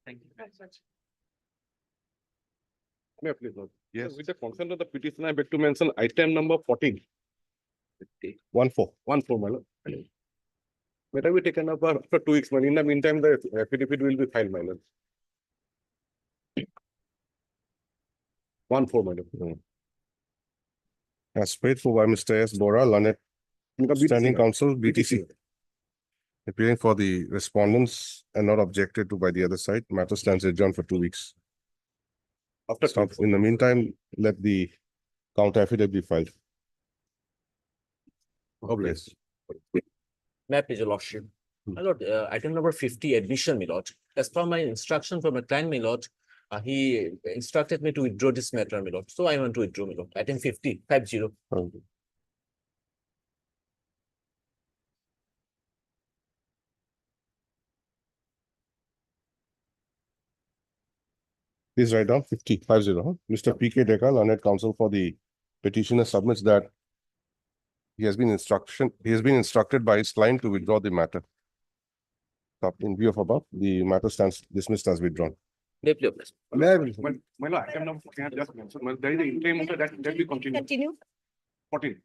Thank you. May I please note? Yes. With the consent of the petitioner, I beg to mention item number 14. 14. 14, my lord. May I be taken up after 2 weeks, man. In the meantime, the affidavit will be filed, my lord. 14, my lord. As paid for by Mr. S. Bora, Lanet Standing Counsel, BTC. Appearing for the respondents and not objected to by the other side. Matter stands adjourned for 2 weeks. After Stop. In the meantime, let the counter affidavit be filed. Okay. May I please, your lordship? My lord, item number 50, admission, my lord. As per my instruction from my client, my lord, he instructed me to withdraw this matter, my lord. So I want to withdraw, my lord. Item 50, 50. Okay. Please write down 50. Mr. P.K. Dekal, Lanet Counsel for the petitioner submits that he has been instructed by his client to withdraw the matter. Stop. In view of above, the matter stands dismissed as withdrawn. May please, please. My lord, item number 14, I have just mentioned. Well, there is an interim order that we continue. Continue. 14.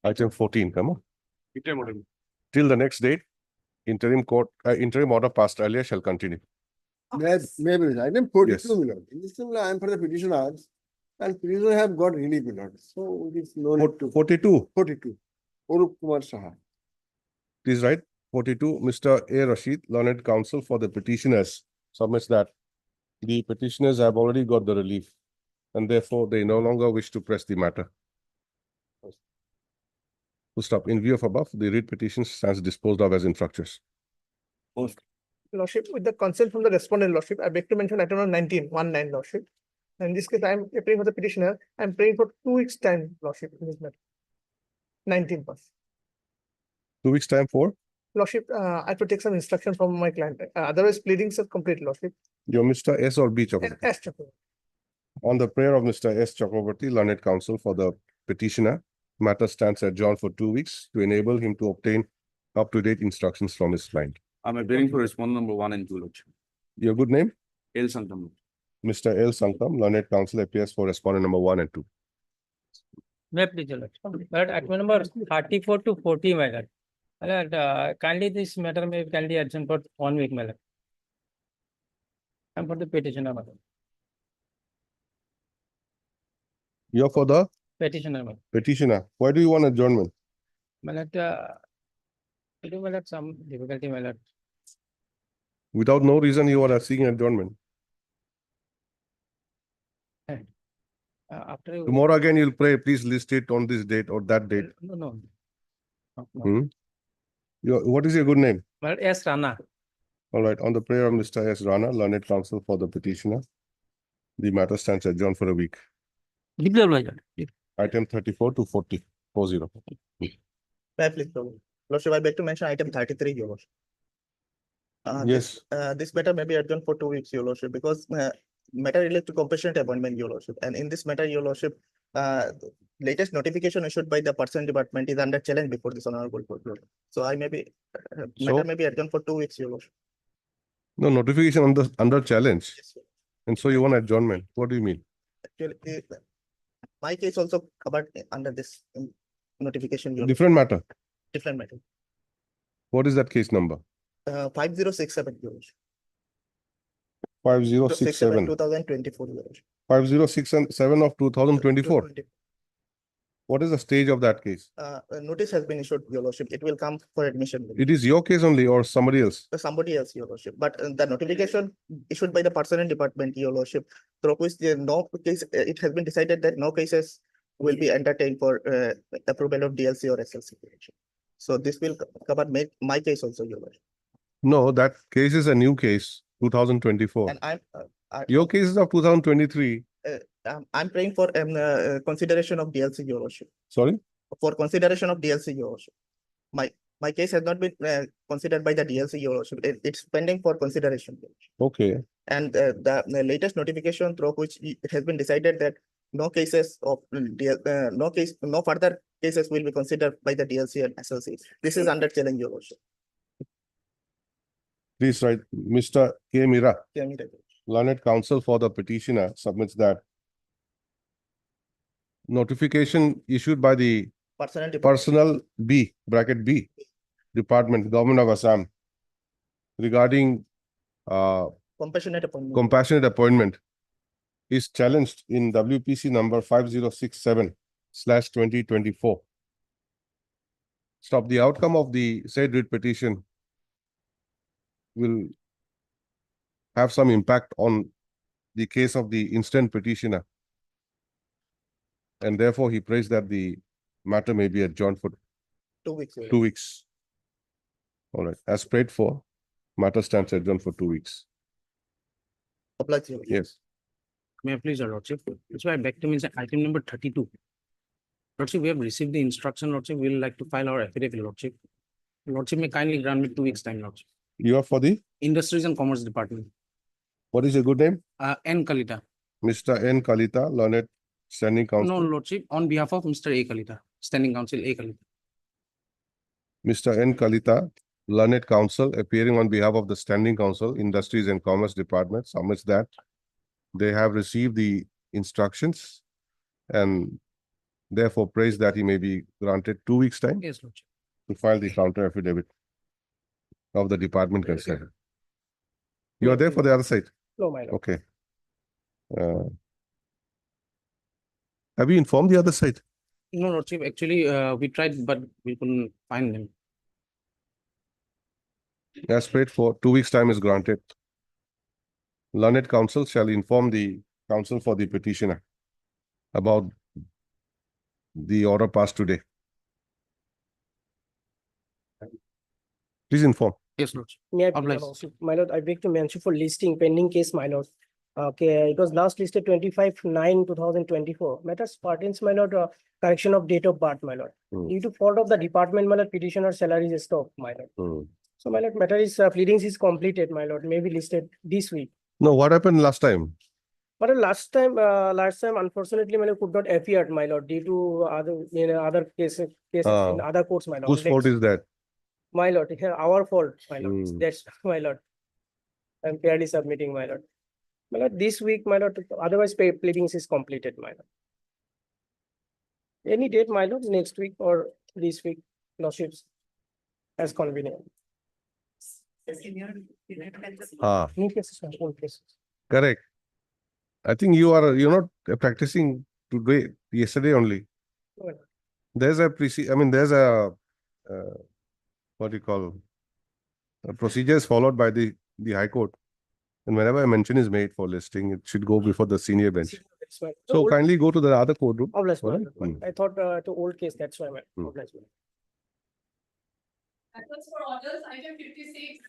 Item 14, come on. Interim order. Till the next date, interim order passed earlier shall continue. Maybe, item Yes. 42, my lord. In this, I am for the petitioners, and petitioner have got relief, my lord. So it is no need to. 42, 42. Orup Kumar Saha. please write. 42, Mr. A. Rashid, Learned Counsel for the petitioners, submits that the petitioners have already got the relief and therefore they no longer wish to press the matter. To stop. In view of above, the writ petition stands disposed of as infructuous. Lordship, with the consent from the respondent, Lordship, I beg to mention item number 19, Lordship. In this case, I am appearing for the petitioner. I am praying for 2 weeks' time, Lordship, in this matter. 19 pass. 2 weeks time for Lordship, I have to take some instruction from my client. Otherwise, pleadings are complete, Lordship. your Mr. S. or B. Chakraborty. S. Chakraborty. On the prayer of Mr. S. Chakraborty, Learned Counsel for the petitioner, matter stands adjourned for 2 weeks to enable him to obtain up-to-date instructions from his client. I'm appearing for respondent number 1 and 2, Lordship. Your good name? L. Sankam. Mr. L. Sankam, Learned Counsel appears for respondent number 1 and 2. May please, your lordship. But at number 34 to 40, my lord. My lord, kindly this matter may kindly adjourn for 1 week, my lord. And for the petitioner, my lord. You're for the Petitioner, my lord. petitioner. Why do you want adjournment? My lord, my lord, some difficulty, my lord. Without no reason, you are seeking adjournment. After you. Tomorrow again, you'll pray, please list it on this date or that date. No, no. No. Hmm? What is your good name? My lord, S. Rana. All right. On the prayer of Mr. S. Rana, Learned Counsel for the petitioner, the matter stands adjourned for a week. Declare, my lord. Item 34 to 40. 40. May I please, Lordship, I beg to mention item 33, your lordship. Yes. This matter may be adjourned for 2 weeks, your lordship, because matter relates to compassionate appointment, your lordship. And in this matter, your lordship, latest notification issued by the person department is under challenge before this honorable court. So I may be, matter may be adjourned for 2 weeks, your lordship. No, notification under challenge. Yes, sir. And so you want adjournment. What do you mean? Actually, my case also covered under this notification, your Different matter. different matter. What is that case number? 5067, your lordship. 5067. 2024, your lordship. 5067 of 2024. What is the stage of that case? A notice has been issued, your lordship. It will come for admission. It is your case only or somebody else? Somebody else, your lordship. But the notification issued by the personnel department, your lordship, through which no case, it has been decided that no cases will be entertained for approval of DLC or SLC. So this will cover my case also, your lordship. No, that case is a new case, 2024. And Your case is of 2023. I'm praying for consideration of DLC, your lordship. Sorry? For consideration of DLC, your lordship. My case has not been considered by the DLC, your lordship. It's pending for consideration. Okay. And the latest notification through which it has been decided that no cases of no further cases will be considered by the DLC and SLC. This is under challenge, your lordship. Please write Mr. K. Mira. Yeah, me right. learned counsel for the petitioner submits that notification issued by the Personnel department. Personnel B, bracket B, Department, Government of Assam, regarding Compassionate appointment. compassionate appointment is challenged in WPC number 5067/2024. Stop. The outcome of the said writ petition will have some impact on the case of the instant petitioner. And therefore, he prays that the matter may be adjourned for 2 weeks. Your 2 weeks. All right, as prayed for, matter stands adjourned for 2 weeks. Oblige, Your Lordship. Yes. May I please, Your Lordship? That's why I beg to mention item number 32. Lordship, we have received the instruction, Lordship. We will like to file our affidavit, Lordship. Lordship may kindly grant me 2 weeks time, Lordship. You are for the, Industries and Commerce Department. what is your good name? N. Kalita. Mr. N. Kalita, learned standing No, counsel. Lordship, on behalf of Mr. A. Kalita, Standing Counsel A. Kalita. Mr. N. Kalita, learned counsel appearing on behalf of the Standing Council, Industries and Commerce Department submits that they have received the instructions and therefore prays that he may be granted 2 weeks' time Yes, Lordship. to file the counter affidavit of the department concerned. You are there for the other side? No, my lord. Okay. Have you informed the other side? No, Lordship, actually, we tried, but we couldn't find them. As prayed for, 2 weeks' time is granted. Learned counsel shall inform the counsel for the petitioner about the order passed today. Please inform. Yes, Lordship. May I please Oblige. also- My lord, I beg to mention for listing pending case, my lord. Okay, it was last listed 25/9/2024. Matters pertains, my lord, correction of date of birth, my lord. Hmm. Due to fault of the department, my lord, petitioner salary is stopped, my lord. Hmm. So my lord, matter is pleadings is completed, my lord, may be listed this week. No, what happened last time? But last time, unfortunately, my lord, could not appear, my lord, due to other cases in Ah. other courts, my lord. Whose fault is that? My lord, here, our fault, my lord. Hmm. That's my lord. I'm fairly submitting, my lord. My lord, this week, my lord, otherwise pleadings is completed, my lord. Any date, my lord, next week or this week, lordships, as convenient. Ah, New cases, or old cases. correct. I think you're not practicing today, yesterday only. Well, There's a there's a, what do you call, procedures followed by the High Court. And whenever a mention is made for listing, it should go before the senior bench. that's why. So old- kindly go to the other courtroom. Obliged, my Alright. lord. I thought to old case, that's why, my Hmm. obliged, my lord. That was for orders, item 56.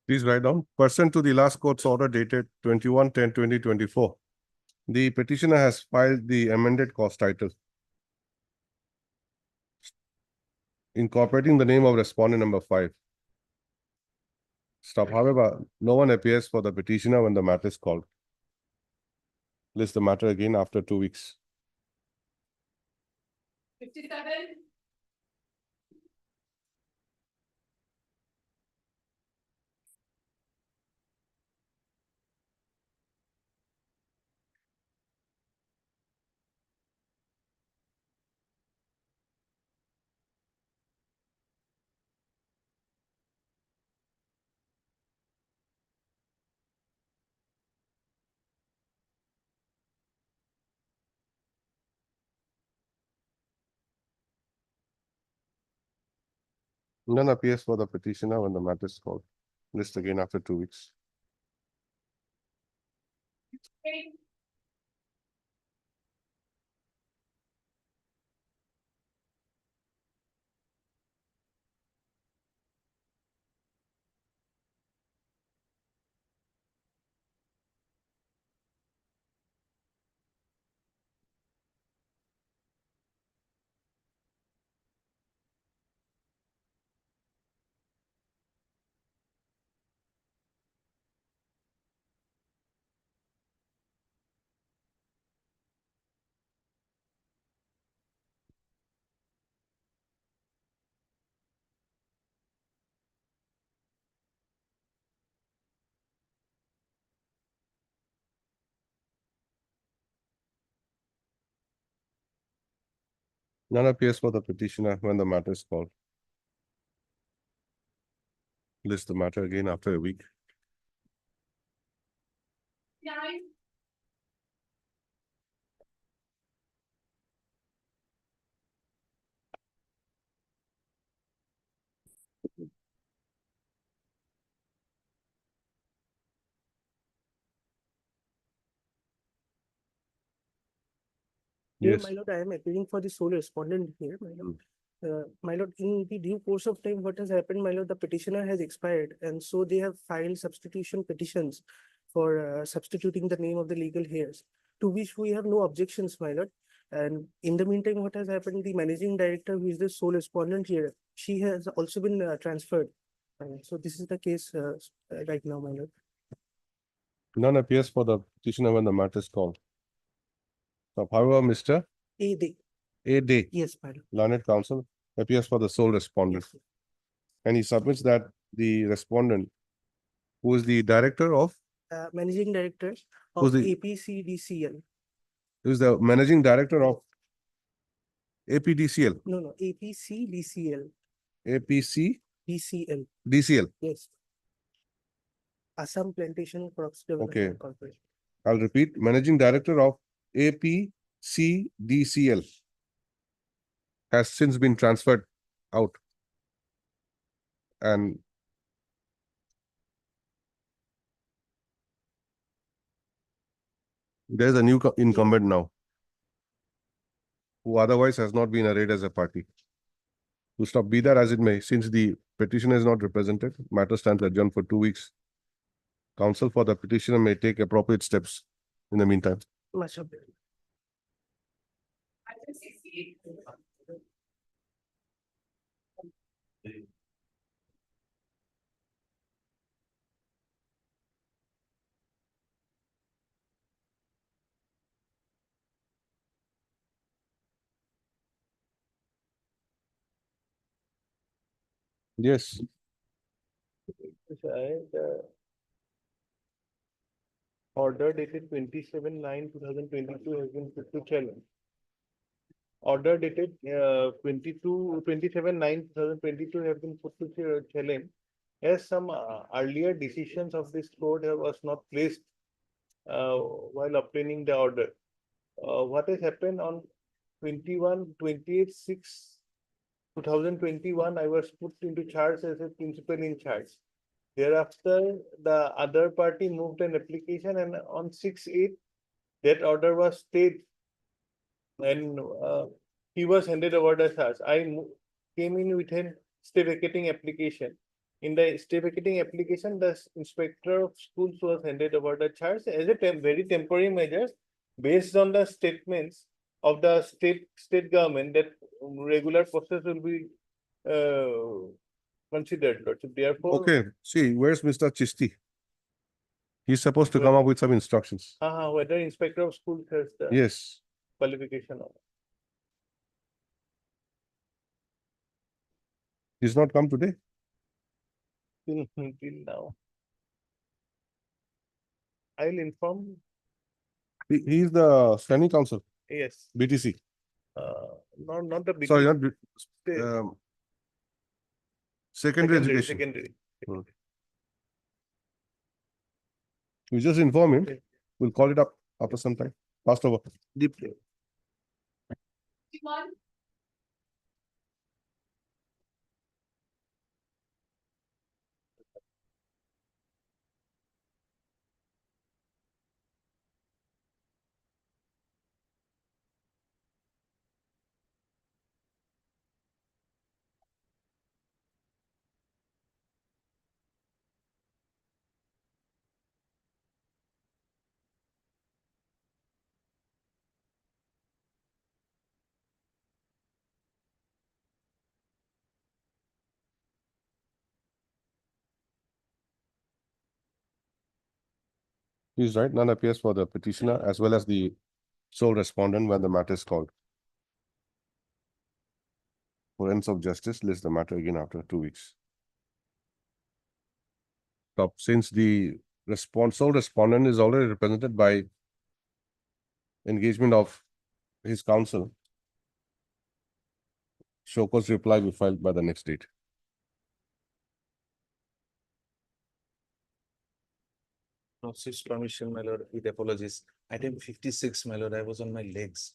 Please write down. Pursuant to the last court's order dated 21/10/2024, the petitioner has filed the amended cost title incorporating the name of respondent number 5. Stop. However, no one appears for the petitioner when the matter is called. List the matter again after 2 weeks. 57. None appears for the petitioner when the matter is called. List again after 2 weeks. Okay. None appears for the petitioner when the matter is called. List the matter again after a week. 9. Here, Yes. my lord, I am appealing for the sole respondent here, my lord. My lord, in the due course of time, what has happened, my lord, the petitioner has expired, and so they have filed substitution petitions for substituting the name of the legal heirs, to which we have no objections, my lord. And in the meantime, what has happened, the managing director, who is the sole respondent here, she has also been transferred. So this is the case right now, my lord. None appears for the petitioner when the matter is called. So, however, Mr. A. Day, Yes, my lord. learned counsel, appears for the sole respondent. Yes. And he submits that the respondent, who is the director of, Managing director Who's of the- APCDCL. who is the managing director of APDCL, No, APCDCL. APC, DCL, DCL. yes. Assam Plantation Crops Okay. Development Corporation. I'll repeat, managing director of APCDCL has since been transferred out. And there is a new incumbent now, who otherwise has not been arrayed as a party. To stop, be that as it may, since the petitioner is not represented, matter stands adjourned for 2 weeks. Counsel for the petitioner may take appropriate steps in the meantime. Much obliged. Item 68. Yes. Order dated 27/9/2022 has been put to challenge. Order dated 27/9/2022 have been put to challenge. As some earlier decisions of this court was not placed while obtaining the order. What has happened on 28/6/2021, I was put into charge as a principal in charge. Thereafter, the other party moved an application, and on 6/8, that order was stayed. And he was handed over the charge. Came in with a stay vacating application. In the stay vacating application, the inspector of schools was handed over the charge as a very temporary measures based on the statements of the state government that regular process will be considered. So therefore. Okay, see, where's Mr. Chisti? He's supposed to come up with some instructions. Whether inspector of schools has the Yes. qualification of. He's not come today. Till now. I will inform, He's the standing counsel, yes, BTC. not the. Sorry, not, State- secondary education. Secondary. We just inform him. Okay. We'll call it up after some time. Passed over. 51. He's right. None appears for the petitioner as well as the sole respondent when the matter is called. For ends of justice, list the matter again after 2 weeks. Stop. Since the sole respondent is already represented by engagement of his counsel, show cause reply be filed by the next date. No, six permission, my lord, with apologies. Item 56, my lord, I was on my legs.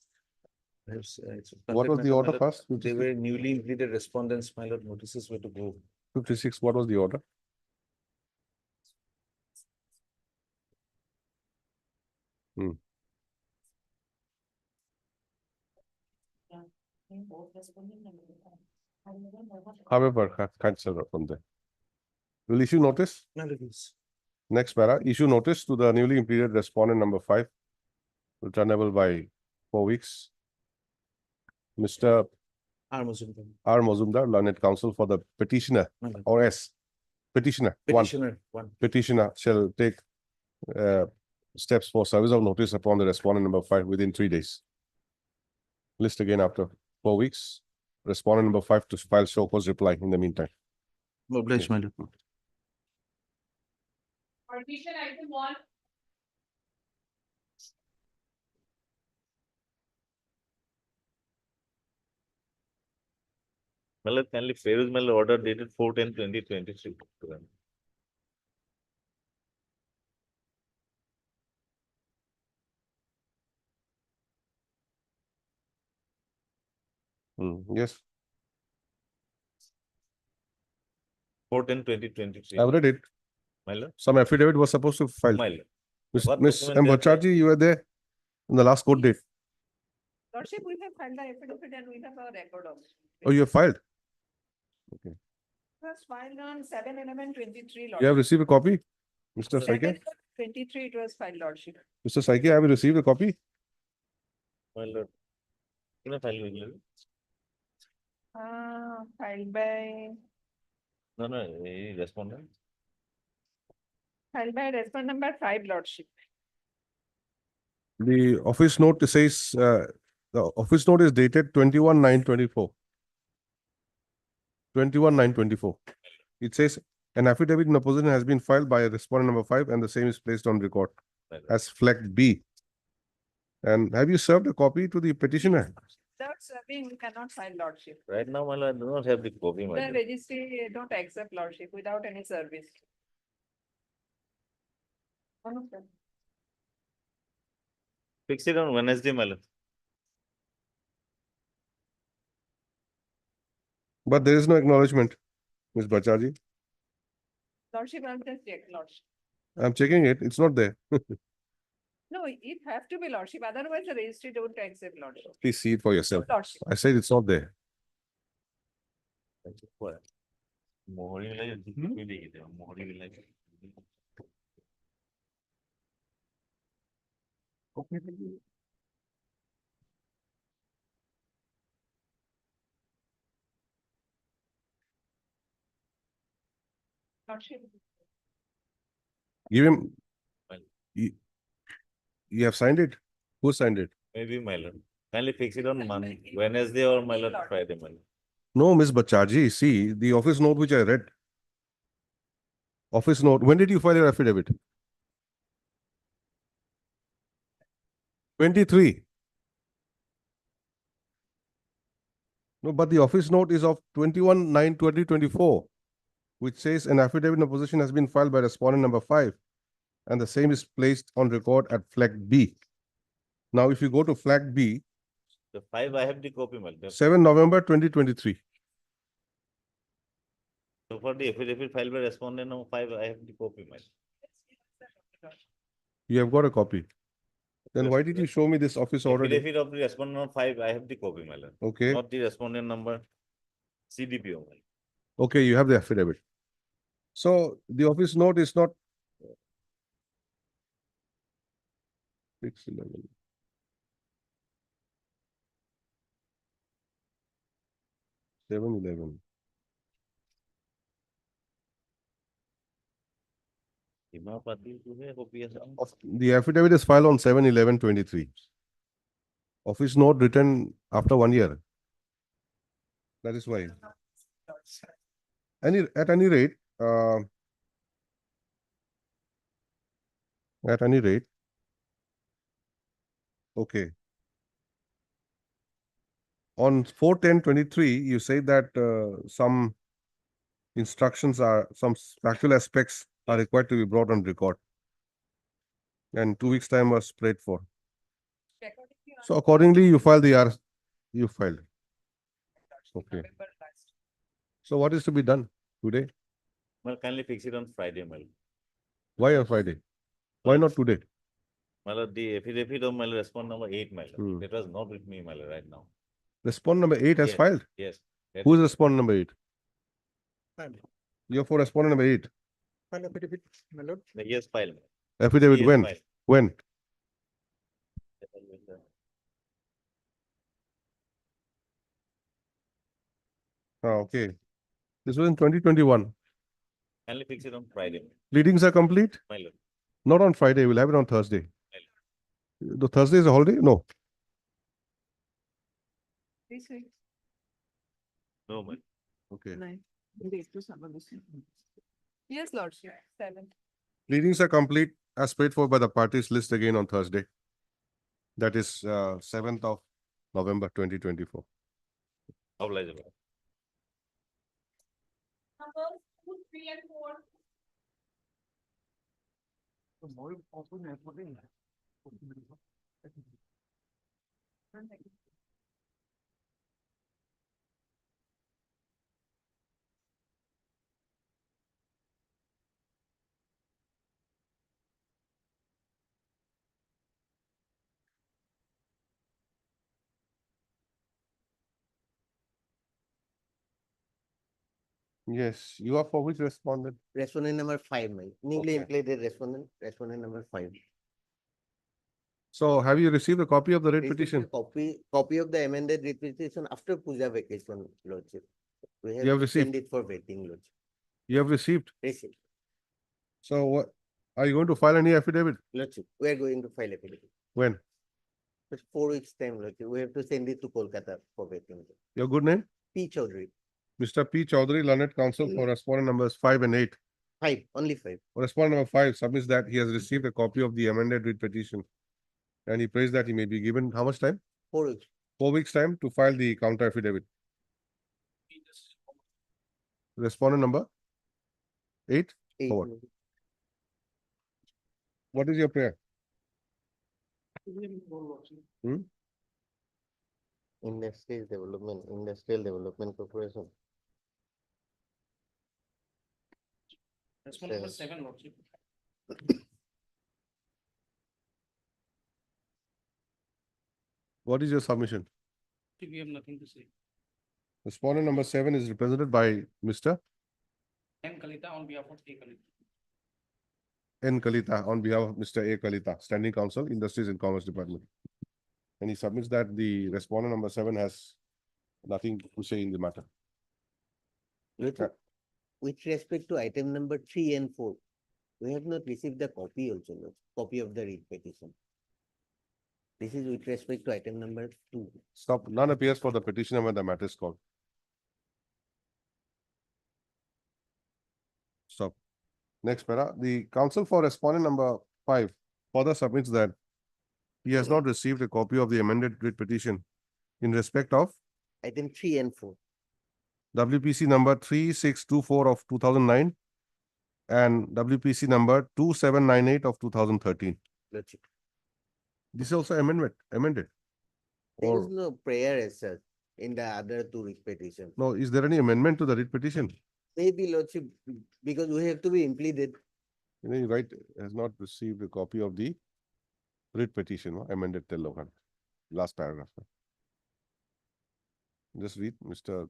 What was the order first? They were newly impleted respondents, my lord, notices were to go. 56, what was the order? However, cancel from there. Will issue notice? My lord, yes. Next para, issue notice to the newly impleted respondent number 5, returnable by 4 weeks. Mr. Armazum, R. Mozumdar, learned counsel for the petitioner my lord. or S. Petitioner, one. Petitioner, one. Petitioner shall take steps for service of notice upon the respondent number 5 within 3 days. List again after 4 weeks. Respondent number 5 to file show cause reply in the meantime. Obliged, my lord. Partition item 1. Malad kindly Feroz Mal order dated 4/10/2023. Yes, 4/10/2023. I've read it. Malad, Some affidavit was supposed to file. Malad. Miss What Miss document M. they are filed? Bhattacharjee, you were there in the last court date. Lordship, we have filed the affidavit and we have a record of. Oh, you have filed. It was filed on 7/11/23. You have received a copy? Mr. Saike? 23 it was filed, Lordship. Mr. Saike, have you received a copy? Malad. Can I file with you? Filed by No, respondent. respondent number 5, Lordship. The office note says, the office note is dated 21/9/24. 21/9/24. It says an affidavit in opposition has been filed by respondent number 5 and the same is placed on record as flagged B. And have you served a copy to the petitioner? Without serving, we cannot file, Lordship. Right now, Malad, I do not have the copy, The Malad. registry don't accept, Lordship, without any service. Fix it on Wednesday, Malad. But there is no acknowledgement, Ms. Bhattacharjee. Lordship, I'll just check, Lordship. I'm checking it. It's not there. No, it have to be, Lordship, otherwise the registry don't accept, Lordship. Please see it for yourself. Lordship. I said it's not there. Mohori will Mohori will like. Lordship. Give him. Well. You have signed it? Who signed it? Maybe Malad. Kindly fix it on Monday, Wednesday or Malad Friday, Malad. No, Ms. Bhattacharjee, see the office note which I read. Office note, when did you file your affidavit? 23. No, but the office note is of 21/9/2024, which says an affidavit in opposition has been filed by respondent number 5, and the same is placed on record at flag B. Now, if you go to flag B, The 5, I have the copy, Malad. 7 November 2023. So for the affidavit filed by respondent number 5, I have the copy, Malad. You have got a copy. Then why did you show me this office order? Affidavit of the respondent number 5, I have the copy, Malad. Okay, Not the respondent number CDPO, Malad. okay, you have the affidavit. So the office note is not 6/11. 7/11. The The affidavit is filed on 7/11/23. Office note written after 1 year. That is why. At any rate, okay. On 4/10/23, you say that some instructions some factual aspects are required to be brought on record. And 2 weeks' time was prayed for. So accordingly, you filed you filed. Okay. So what is to be done today? Well, kindly fix it on Friday, Mal. Why on Friday? Why not today? Mal, the affidavit of Mal, respond number 8, Mal. Hmm. It was not with me, Mal, right now. Respond number 8 has Yes, filed. Yes. that Who's is- respondent number 8? You're for respondent number 8. File affidavit, my lord. The yes file. Affidavit Yes, when? file. When? Okay. This was in 2021. Kindly fix it on Friday, Pleadings are complete? my lord. Not on Friday. We'll have it on Thursday. The Thursday is a holiday? No. This week. No, Mal. Okay. Yes, lordship, 7. Pleadings are complete as paid for by the parties. List again on Thursday. That is 7th of November 2024. Oblige, Mal. Numbers 2, 3 and 4. Yes, you are for which respondent? Respondent number 5, newly Okay. implemented respondent number 5. So have you received a copy of the writ Received petition? a copy of the amended writ petition after Puja vacation, lordship. We You have to send received? it for vetting, lordship. You have received? Received. So what? Are you going to file any affidavit? Lordship, we are going to file affidavit. When? It's 4 weeks time, lordship. We have to send it to Kolkata for vetting. Your good name? P. Chaudhary, Mr. P. Chaudhary, learned counsel for respondent numbers 5 and 8. 5, only 5. Respondent number 5 submits that he has received a copy of the amended writ petition. And he prays that he may be given how much time? 4 weeks. 4 weeks time to file the counter affidavit. Respondent number 8. 8. Forward. What is your prayer? Industrial Development Corporation. Respondent number Yes. 7, lordship. What is your submission? We have nothing to say. Respondent number 7 is represented by Mr. N. Kalita on behalf of A. Kalita. N. Kalita on behalf of Mr. A. Kalita, Standing Counsel, Industries and Commerce Department. And he submits that the respondent number 7 has nothing to say in the matter. Lordship, with respect to item number 3 and 4, we have not received the copy also, lordship, copy of the writ petition. This is with respect to item number 2. Stop. None appears for the petitioner when the matter is called. Stop. Next para. The counsel for respondent number 5 further submits that he has not received a copy of the amended writ petition in respect of Item 3 and 4. WPC number 3624 of 2009 and WPC number 2798 of 2013. Lordship. This is also amended. There is Or no prayer as such in the other 2 writ petitions. no, is there any amendment to the writ petition? Maybe, lordship, because we have to be implemented. You know, you write has not received a copy of the writ petition, no? Amended till last paragraph. Just read, Mr.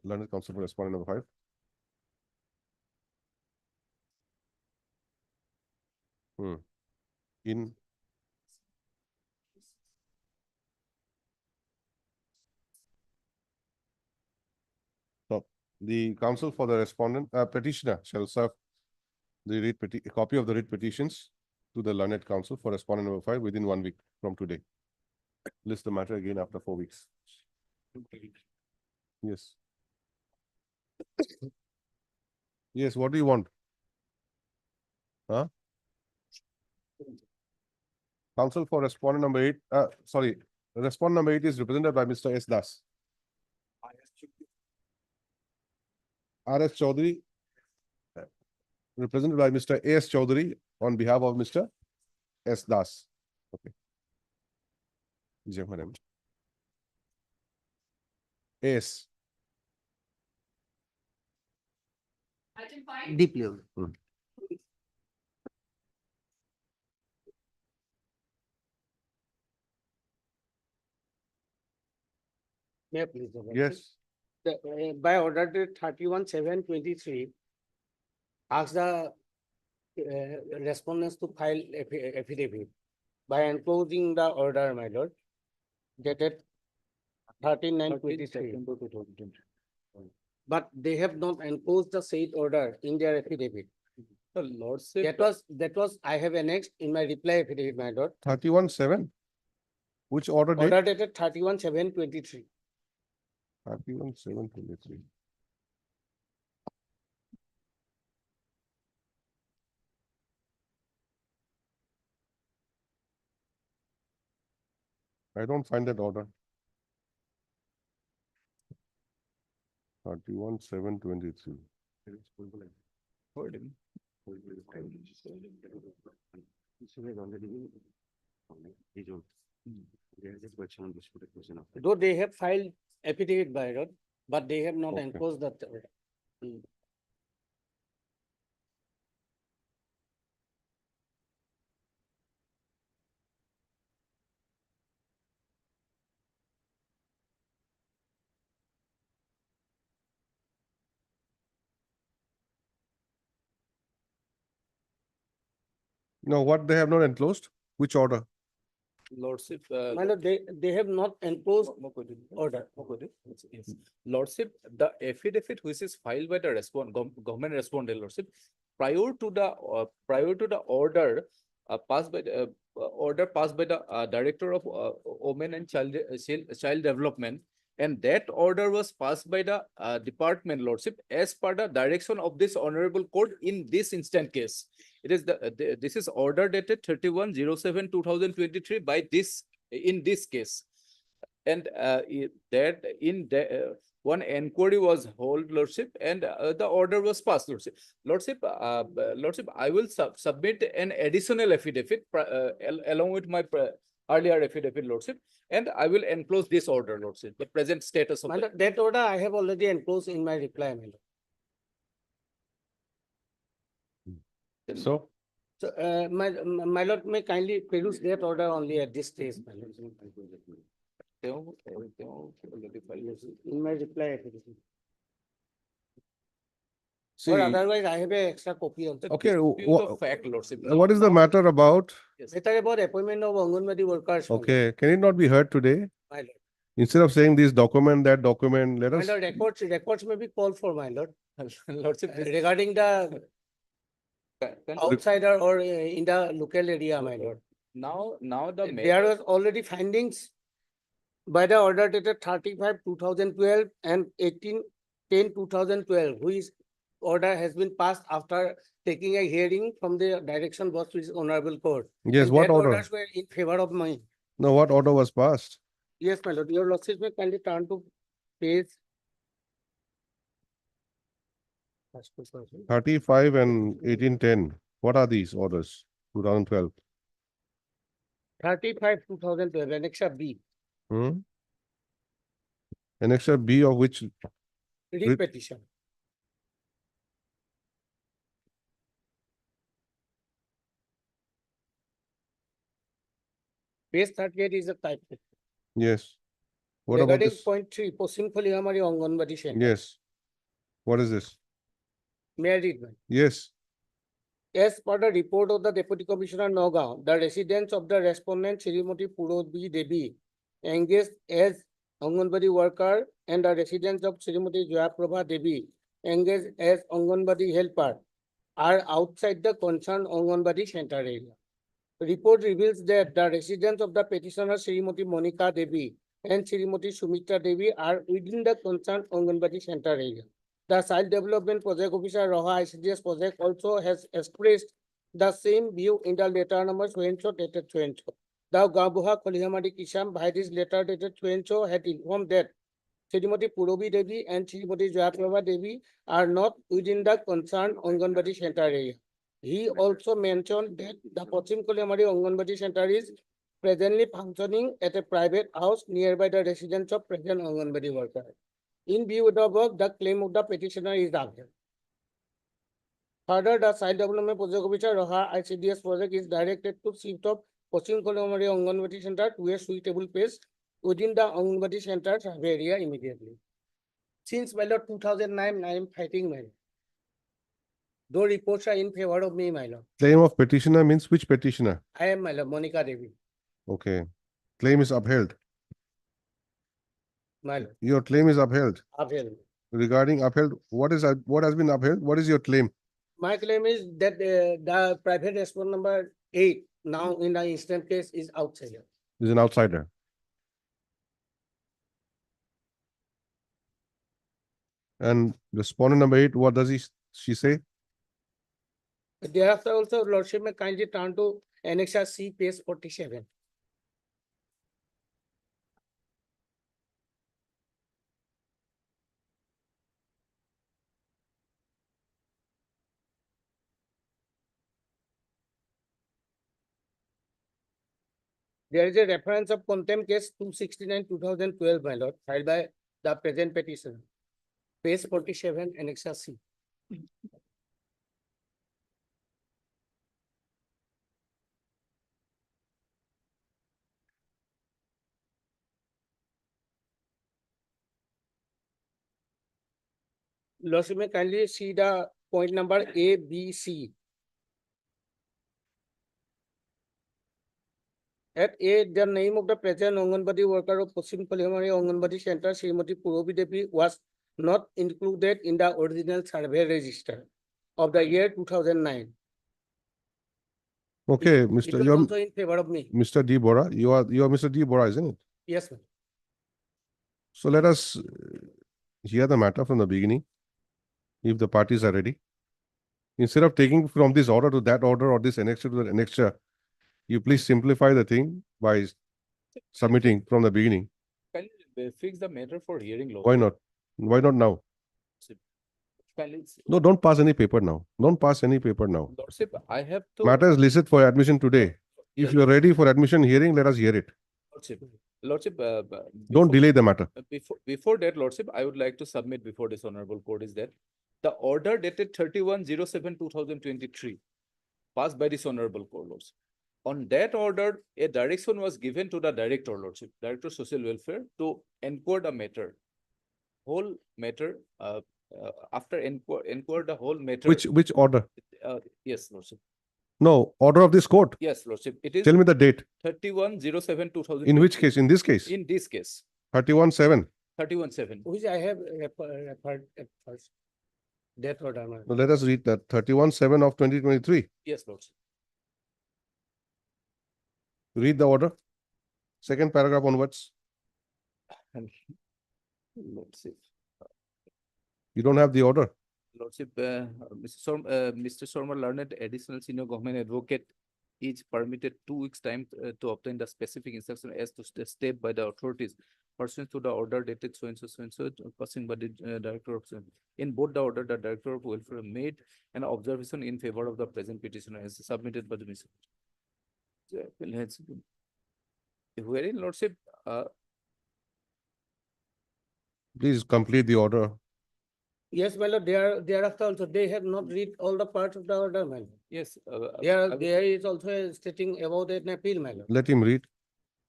Learned Counsel for respondent number 5. In so the counsel for the respondent petitioner shall serve the a copy of the writ petitions to the learned counsel for respondent number 5 within 1 week from today. List the matter again after 4 weeks. Yes. Yes, what do you want? Huh? Counsel for respondent number 8, respondent number 8 is represented by Mr. S. Das. R.S. Chaudhary, represented by Mr. A.S. Chaudhary on behalf of Mr. S. Das. Okay. Yes, madam. A.S. Item 5. Deeply. May I please? Your Lordship? Yes. By order date 31/7/23, ask the respondents to file affidavit by enclosing the order, my lord, dated 13/9/23. But they have not enclosed the said order in their affidavit. Lordship. That was, I have annexed in my reply affidavit, my lord. 31/7. Which order date? Order dated 31/7/23. 31/7/23. I don't find that order. 31/7/23. Though they have filed affidavit by lord, but they have not Okay. enclosed that. No, what they have not enclosed? Which order? Lordship. My lord, they have not enclosed order. Yes. Lordship, the affidavit which is filed by the government respondent, Lordship, prior to the order passed by the Director of Women and Child Development, and that order was passed by the department, Lordship, as per the direction of this honorable court in this instant case. It is this is order dated 31/07/2023 by this, in this case. And one inquiry was held, Lordship, and the order was passed, Lordship. Lordship, I will submit an additional affidavit along with my earlier affidavit, Lordship, and I will enclose this order, Lordship, the present status of My the. lord, that order I have already enclosed in my reply, my lord. So, So, my lord, may kindly peruse that order only at this stage, my lord. In my reply affidavit. see, Or otherwise, I have a extra copy of. okay, Dispute of fact, Lordship. what is the matter about? Yes. Matter about appointment of Anganwadi workers. my lord. Okay, can it not be heard today? My lord. Instead of saying this document, that document, let My us. lord, records may be called for, my lord, Lordship, regarding the outsider or in the local area, my lord. now the. There was already findings by the order dated 35/2012 and 18/10/2012, which order has been passed after taking a hearing from the direction was to his honorable court. Yes, And what that order? orders were in favor of mine. No, what order was passed? Yes, my lord, your lordship may kindly turn to page. 35 and 1810. What are these orders? 2012. 35/2012, Annexure B, Annexure B of which? writ petition. Page 38 is a type. Yes. What about Regarding this? point 3, Paschim Kholihamari Anganwadi Center. Yes. What is this? May I read, ma'am? Yes. As per the report of the Deputy Commissioner Nagaon, the residents of the respondent Srimati Purobhi Devi engaged as Anganwadi worker and the residents of Srimati Jayaprabha Devi engaged as Anganwadi helper are outside the concerned Anganwadi center area. Report reveals that the residents of the petitioner Srimati Monica Devi and Srimati Sumitra Devi are within the concerned Anganwadi center area. The Child Development Project Officer Roha ICDS project also has expressed the same view in the letter number so dated so. The Gabuha Kolihamadi Kisham by this letter dated so had informed that Srimati Purobi Devi and Srimati Jayaprabha Devi are not within the concerned Anganwadi center area. He also mentioned that the Paschim Kolihamadi Anganwadi center is presently functioning at a private house nearby the residence of present Anganwadi worker. In view of the above, the claim of the petitioner is upheld. Further, the Child Development Project Officer Roha ICDS project is directed to shift of Paschim Kolihamadi Anganwadi center to a suitable place within the Anganwadi center survey area immediately. Since my lord 2009, I am fighting my lord. Though reports are in favor of me, my lord. Claim of petitioner means which petitioner? I am my lord, Monica Devi, Okay. Claim is upheld. my lord. Your claim is upheld. Upheld. Regarding upheld, what has been upheld? What is your claim? My claim is that the private response number 8 now in the instant case is outside. Is an outsider. And respondent number 8, what does she say? Thereafter also lordship may kindly turn to Annexure C page 47. There is a reference of contempt case 269/2012, my lord, filed by the present petitioner. Page 47, Annexure C. Lordship may kindly see the point number A, B, C. At A, the name of the present Anganwadi worker of Paschim Kolihamadi Anganwadi Center, Srimati Purobi Devi, was not included in the original survey register of the year 2009. Okay, It was you're also in favor of me. Mr. D. Bora. You are Mr. D. Bora, isn't it? Yes, ma'am. So let us hear the matter from the beginning, if the parties are ready. Instead of taking from this order to that order or this annexure to that annexure, you please simplify the thing by submitting from the beginning. Can you fix the matter for hearing? Why not? Why not now? No, don't pass any paper now. Don't pass any paper now. Lordship, I have to. Matter is listed for admission today. If Yes. you are ready for admission hearing, let us hear it. Lordship, Don't delay the matter. Before that, Lordship, I would like to submit before this honorable court is that the order dated 31/07/2023 passed by this honorable court, Lordship. On that order, a direction was given to the director, Lordship, Director Social Welfare, to inquire the matter. Whole matter, after inquire the whole matter. Which order? Yes, Lordship. No, order of this court. Yes, Lordship. It is Tell me the date. 31/07/2023. In which case? In this case? In this case, 31/7. 31/7. Which I have referred at first. That order, ma'am. So let us read that 31/7 of 2023. Yes, Lordship. Read the order. Second paragraph onwards. Lordship. You don't have the order. Lordship, Mr. Sharma, learned additional senior government advocate is permitted 2 weeks time to obtain the specific instruction as to the step by the authorities pursuant to the order dated so and so, passing by the director of. In both the order, the director of welfare made an observation in favor of the present petitioner as submitted by the Mr. Wherein, Lordship, Please complete the order. Yes, my lord, thereafter also, they have not read all the parts of the order, my lord. yes. There is also a stating about an appeal, my lord. Let him read.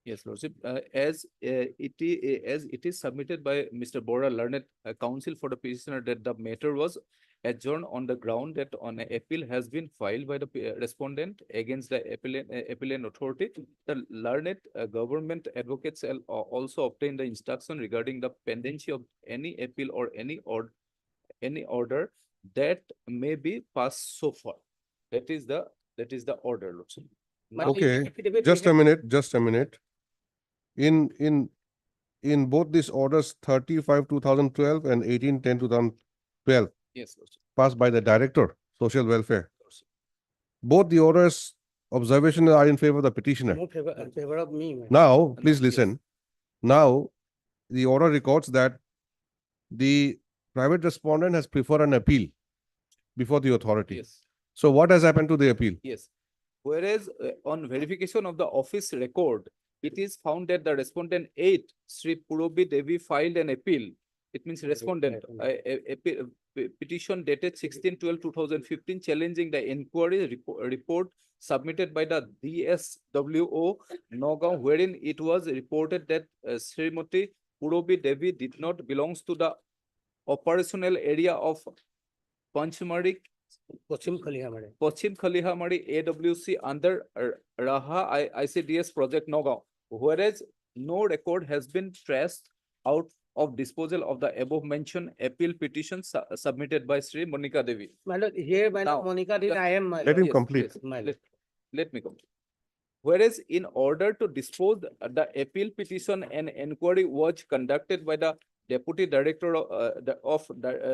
Yes, Lordship, as it is submitted by Mr. Bora, learned counsel for the petitioner that the matter was adjourned on the ground that an appeal has been filed by the respondent against the appellant authority. The learned government advocates shall also obtain the instruction regarding the pendency of any appeal or any order that may be passed so far. That is the order, Lordship. Now, Okay, affidavit just a behind- minute, just a minute. In both these orders, 35/2012 and 18/10/2012, yes, Lordship. passed by the Director, Social Welfare. Both the orders observation are in favor of the petitioner. More favor of me. my Now, please yes. listen. Now, the order records that the private respondent has preferred an appeal before the authority. Yes. So what has happened to the appeal? Yes. Whereas on verification of the office record, it is found that the respondent 8, Sri Purobi Devi filed an appeal. It means respondent, petition dated 16/12/2015 challenging the inquiry report submitted by the DSWO Nagaon, wherein it was reported that Srimati Purobi Devi did not belongs to the operational area of Panchmarik Paschim Khalihamari. Paschim Khalihamari AWC under Raha ICDS project Nagaon, whereas no record has been traced out of disposal of the above mentioned appeal petition submitted by Sri Monica Devi. My lord, here, my Now, lord, Monica did, the- I am. my Let him lord. complete. Yes, My lord. let me complete. Whereas in order to dispose the appeal petition, an inquiry was conducted by the Deputy Director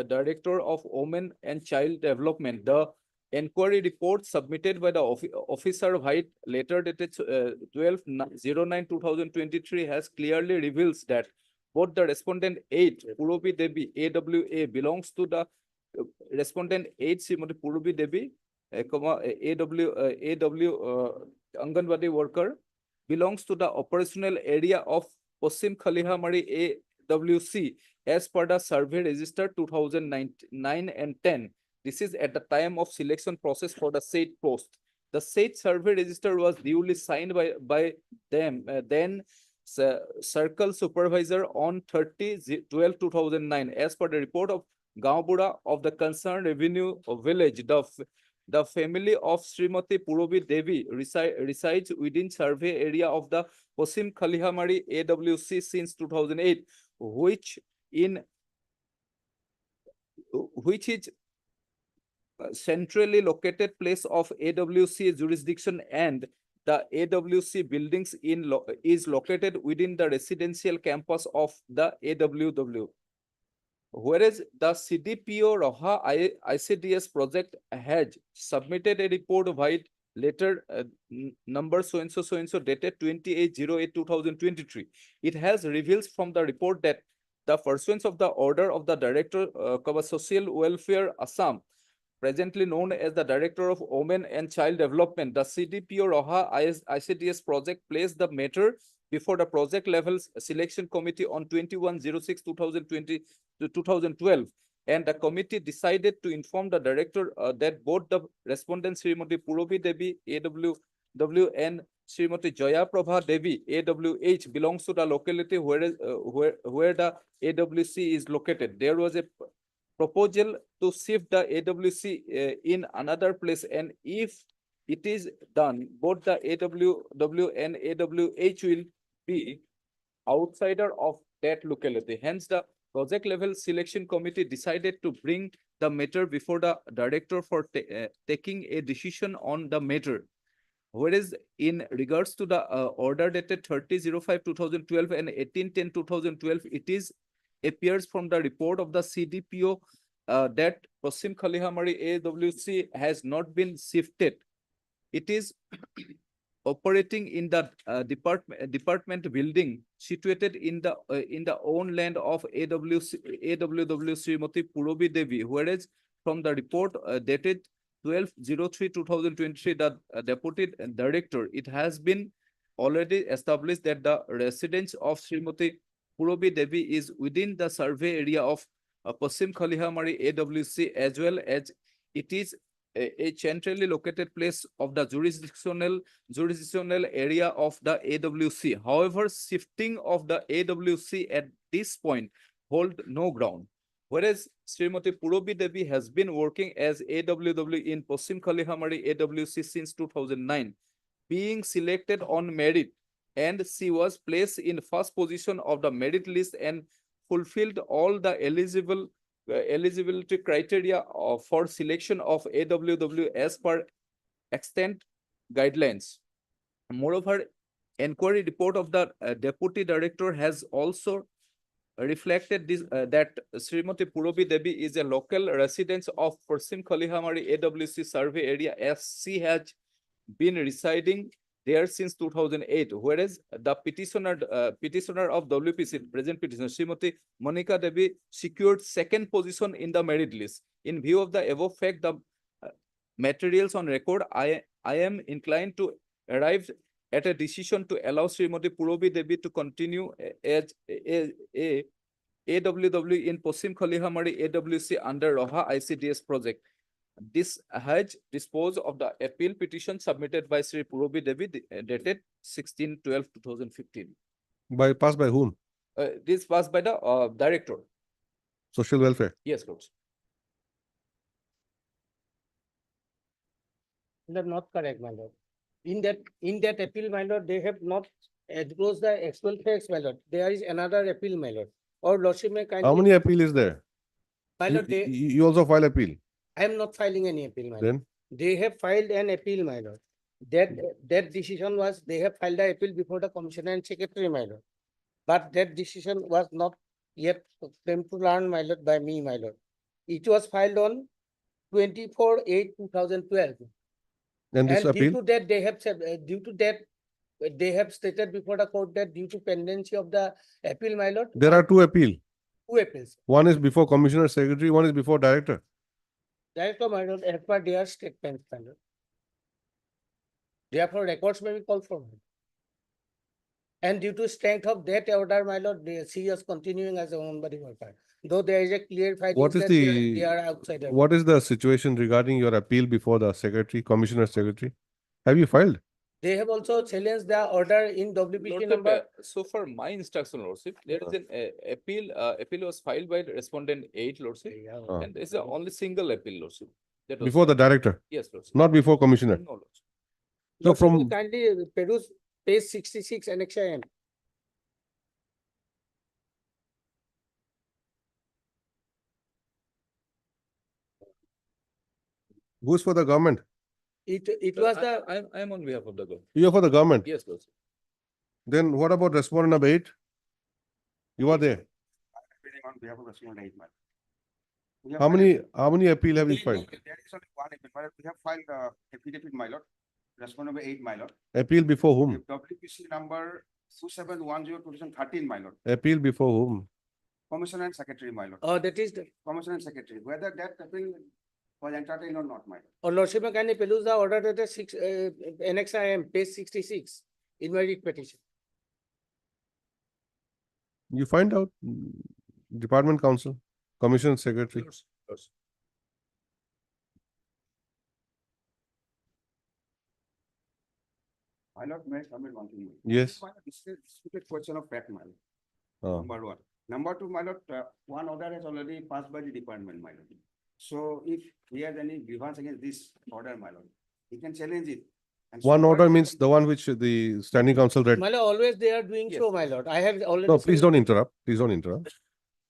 Director of Women and Child Development. The inquiry report submitted by the Officer White, later dated 12/09/2023, has clearly reveals that both the respondent 8, Purobi Devi AWA, belongs to the respondent 8, Srimati Purobi Devi, AW Anganwadi worker, belongs to the operational area of Paschim Khalihamari AWC as per the survey register 2009 and 10. This is at the time of selection process for the said post. The said survey register was duly signed by them, then circle supervisor on 30/12/2009. As per the report of Gaobura of the concerned revenue village, the family of Srimati Purobi Devi resides within survey area of the Paschim Khalihamari AWC since 2008, which is centrally located place of AWC jurisdiction, and the AWC buildings is located within the residential campus of the AWW. Whereas the CDPO Roha ICDS project has submitted a report via letter number so and so dated 28/08/2023. It has reveals from the report that the pursuance of the order of the Director Social Welfare Assam, presently known as the Director of Women and Child Development, the CDPO Roha ICDS project placed the matter before the project level selection committee on 21/06/2020 to 2012, and the committee decided to inform the director that both the respondents Srimati Purobi Devi AWW and Srimati Jaya Prabha Devi AWH belongs to the locality where the AWC is located. There was a proposal to shift the AWC in another place, and if it is done, both the AWW and AWH will be outsider of that locality. Hence, the project level selection committee decided to bring the matter before the director for taking a decision on the matter. Whereas in regards to the order dated 30/05/2012 and 18/10/2012, it is appears from the report of the CDPO that Paschim Khalihamari AWC has not been shifted. It is operating in the department building situated in the own land of AWW Srimati Purobi Devi. Whereas from the report dated 12/03/2023, the Deputy Director, it has been already established that the residence of Srimati Purobi Devi is within the survey area of Paschim Khalihamari AWC, as well as it is a centrally located place of the jurisdictional area of the AWC. However, shifting of the AWC at this point hold no ground. Whereas Srimati Purobi Devi has been working as AWW in Paschim Khalihamari AWC since 2009, being selected on merit, and she was placed in first position of the merit list and fulfilled all the eligible eligibility criteria for selection of AWW as per extent guidelines. Moreover, inquiry report of the deputy director has also reflected this that Srimati Purobi Devi is a local resident of Pasim Khalihamari AWC survey area, as she has been residing there since 2008, whereas the petitioner of WPC, present petitioner Srimati Monica Devi, secured second position in the merit list. In view of the above fact, the materials on record, I am inclined to arrive at a decision to allow Srimati Purobi Devi to continue as a AWW in Pasim Khalihamari AWC under Roha ICDS project. This has disposed of the appeal petition submitted by Sri Purobi Devi dated 16/12/2015. Passed by whom? This was by the director. Social welfare. Yes, Lord. That's not correct, my lord. In that appeal, my lord, they have not disclosed the actual facts, my lord. There is another appeal, my lord. Or lordship may kindly. How many appeal is there? My You, lord, they, you also file appeal. I am not filing any appeal, my lord. Then They have filed an appeal, my lord. That decision was, they have filed the appeal before the commissioner and secretary, my lord. But that decision was not yet came to learn, my lord, by me, my lord. It was filed on 24/8/2012. and this And due appeal. to that, they have said, due to that, they have stated before the court that due to pendency of the appeal, my lord. There are two appeal. Two appeals. One is before commissioner secretary, one is before director. Director, my lord, as per their statement, my lord. Therefore, records may be called for. And due to strength of that order, my lord, she is continuing as a Anganwadi worker. Though there is a clear finding What is that the they are outside. what is the situation regarding your appeal before the secretary, commissioner secretary? Have you filed? They have also challenged the order in WPC Lordship, number. so for my instruction, Lordship, there is an appeal. Appeal was filed by the respondent 8, Lordship, and it's the only single appeal, Lordship. That was Before the filed. director, Yes, Lordship. not before commissioner. No, Lordship. So Lordship, will from kindly peruse page 66 Annex M. who's for the government? It was the, I am on behalf of the government. You are for the government. Yes, Lordship. Then what about respondent number 8? You are there. On behalf of respondent 8, madam. How many appeal have you filed? There is only one appeal, madam. We have filed affidavit, my lord. Respondent number 8, my lord. Appeal before whom? WPC number 2710/2013, my lord. Appeal before whom? Commissioner and secretary, my lord. that is the, Commissioner and secretary, whether that appeal was entertained or not, my lord. or Lordship, may kindly peruse the order that is Annex M, page 66, in my writ petition. You find out. Department counsel, commissioner secretary. Lordship, Lordship. My lord, may I comment one thing? Yes. This is a disputed question of fact, my lord. Oh. Number one. Number two, my lord, one order has already passed by the department, my lord. So if he has any grievance against this order, my lord, he can challenge it. And One so order far- means the one which the standing council read. My lord, always they are doing so, my lord. I have already. No, please said- don't interrupt. Please don't interrupt.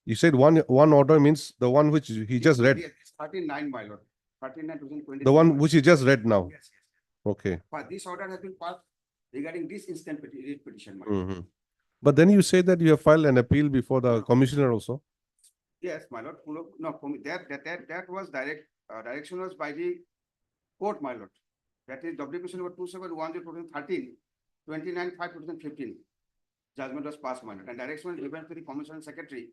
You said one order means the one which he just read, Yes, it's 39, my lord. 39/2020. the one which he just read now. Yes, yes. Okay. But this order has been passed regarding this instant petition, my lord. Mhm. But then you say that you have filed an appeal before the commissioner also. Yes, my lord. No, that was direction was by the court, my lord. That is WPC number 2710/2013, 29/5/2015. Judgment was passed, my lord, and direction was given to the commissioner and secretary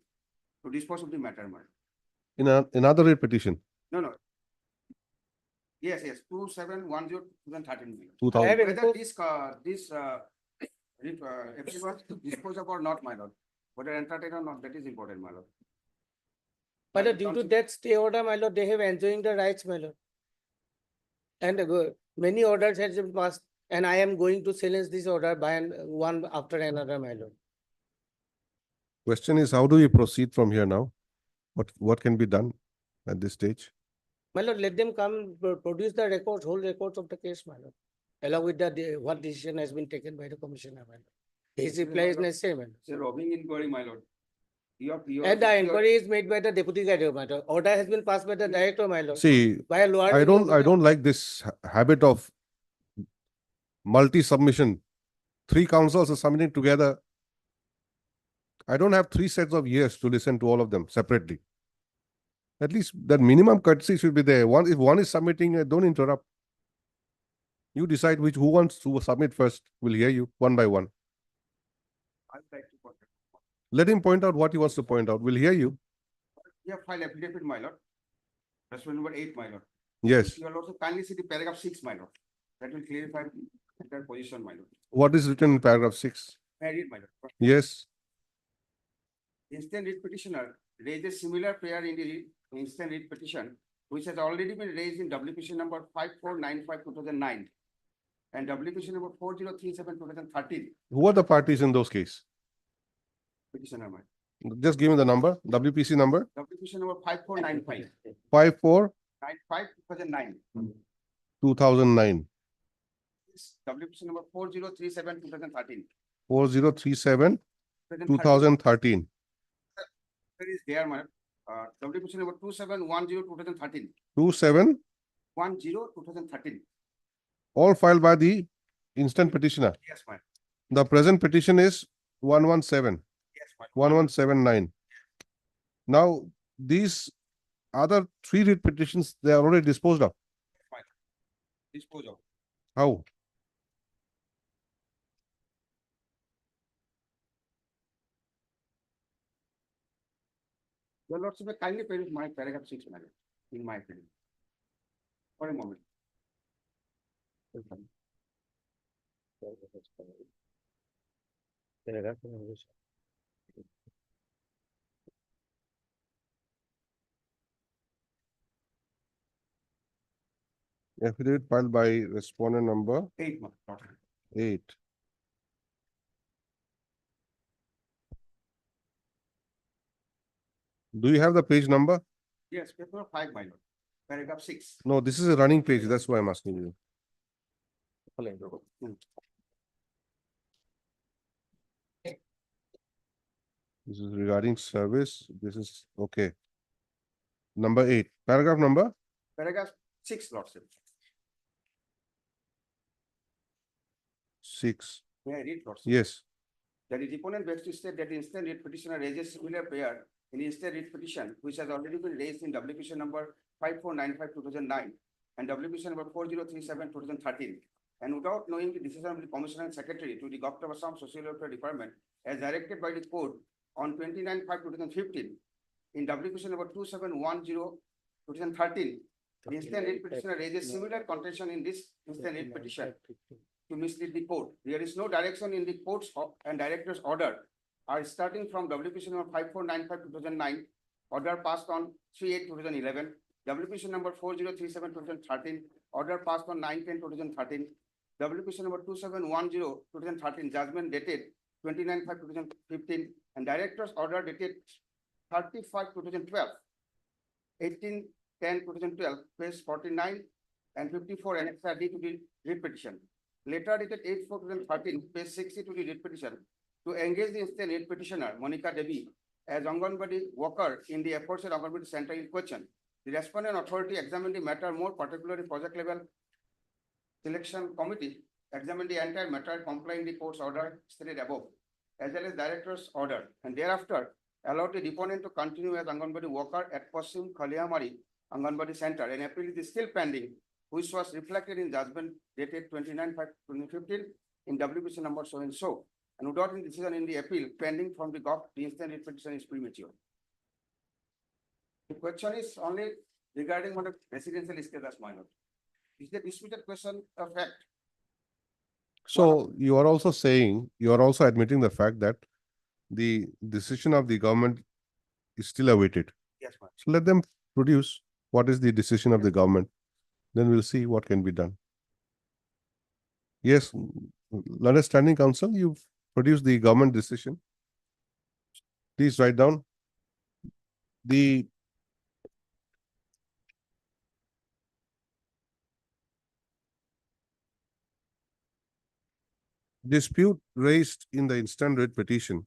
to dispose of the matter, my lord. Another writ petition, No. Yes, 2710/2013. my lord. 2000. I have Whether enforced- this appeal was disposed of or not, my lord, whether entertained or not, that is important, my lord. My lord, due to that stay order, my lord, they have enjoying the rights, my lord. And many orders has been passed, and I am going to challenge this order by one after another, my lord. Question is, how do we proceed from here now? What can be done at this stage? My lord, let them come produce the records, whole records of the case, my lord. Along with what decision has been taken by the commissioner, my lord. His reply is necessary, my lord. It's a robbing inquiry, my lord. And the inquiry is made by the deputy director, my lord. Order has been passed by the director, my lord. See, By a lower. I don't like this habit of multi-submission. Three councils are submitting together. I don't have 3 sets of ears to listen to all of them separately. At least that minimum courtesy should be there. If one is submitting, don't interrupt. You decide who wants to submit first. We'll hear you one by one. I would like to point out. Let him point out what he wants to point out. We'll hear you. We have filed affidavit, my lord. Respondent number 8, my lord. Yes. You will also kindly see the paragraph 6, my lord. That will clarify the entire position, my lord. What is written in paragraph 6? May I read, my lord? Yes. Instant writ petitioner raises similar prayer in the instant writ petition, which has already been raised in WPC number 5495/2009 and WPC number 4037/2013. Who are the parties in those cases? Petitioner, my Just give me the number, WPC number, WPC number 5495. 54/2009. 2009. WPC number 4037/2013. 4037, 2013. There is there, my WPC number 2710/2013. 27, 2013. all filed by the instant petitioner. Yes, my. The present petition is 117, Yes, my. 1179. Now, these other 3 writ petitions, they are already disposed of. Dispose of. How? Your lordship, kindly peruse my paragraph 6, my lord, in my opinion. For a moment. Affidavit filed by respondent number 8, my lord. 8. Do you have the page number? Yes, paper 5, my lord. Paragraph 6. No, this is a running page. That's why I'm asking you. This is regarding service. This is okay. Number 8, paragraph number Paragraph 6, lordship. 6. May I read, lordship? Yes. That the deponent begs to state that the instant writ petitioner raises similar prayer in instant writ petition, which has already been raised in WPC number 5495/2009 and WPC number 4037/2013. And without knowing the decision of the Commissioner and Secretary to the Government of Assam Social Welfare Department as directed by the Code on 29/5/2015 in WPC number 2710/2013, the instant writ petitioner raises similar contention in this instant writ petition to mislead the court. There is no direction in the court's and director's order are starting from WPC number 5495/2009, order passed on 3/8/2011, WPC number 4037/2013, order passed on 9/10/2013, WPC number 2710/2013, judgment dated 29/5/2015, and director's order dated 30/5/2012, 18/10/2012, page 49 and 54, and XRD to the writ petition. Later dated 8/4/2013, page 60 to the writ petition, to engage the instant writ petitioner, Monica Devi, as Anganwadi worker in the aforesaid Anganwadi center in question. The respondent authority examined the matter, more particularly project level selection committee examined the entire matter, complying the court's order stated above, as well as director's order, and thereafter allowed the deponent to continue as Anganwadi worker at Pasim Khaliamari Anganwadi Center. An appeal is still pending, which was reflected in judgment dated 29/5/2015 in WPC number so and so, and without any decision in the appeal pending from the GOP, the instant writ petition is premature. The question is only regarding one of residential status, my lord. Is the disputed question a fact? So you are also saying, you are also admitting the fact that the decision of the government is still awaited. Yes, ma'am. So let them produce what is the decision of the government. Then we'll see what can be done. Yes, London Standing Council, you've produced the government decision. Please write down the dispute raised in the instant writ petition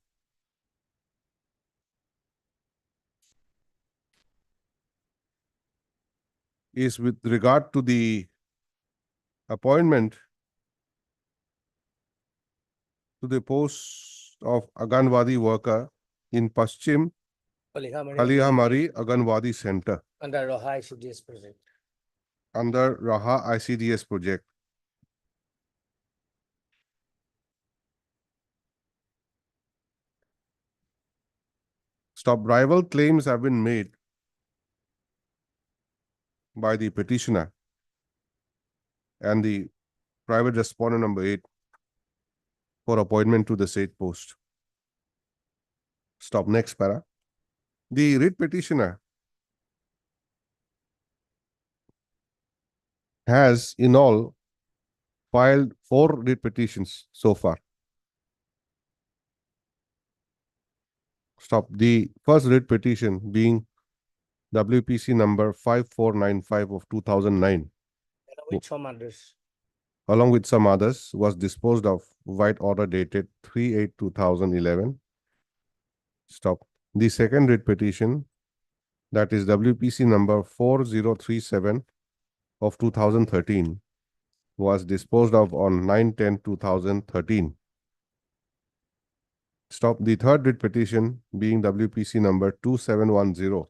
is with regard to the appointment to the post of Anganwadi worker in Paschim Kalihamari Anganwadi Center Under Roha ICDS project. under Raha ICDS project. Stop. Rival claims have been made by the petitioner and the private respondent number 8 for appointment to the said post. Stop. Next para. The writ petitioner has in all filed 4 writ petitions so far. Stop. The first writ petition being WPC number 5495 of 2009, With some others. along with some others, was disposed of white order dated 3/8/2011. Stop. The second writ petition, that is WPC number 4037 of 2013, was disposed of on 9/10/2013. Stop. The third writ petition being WPC number 2710.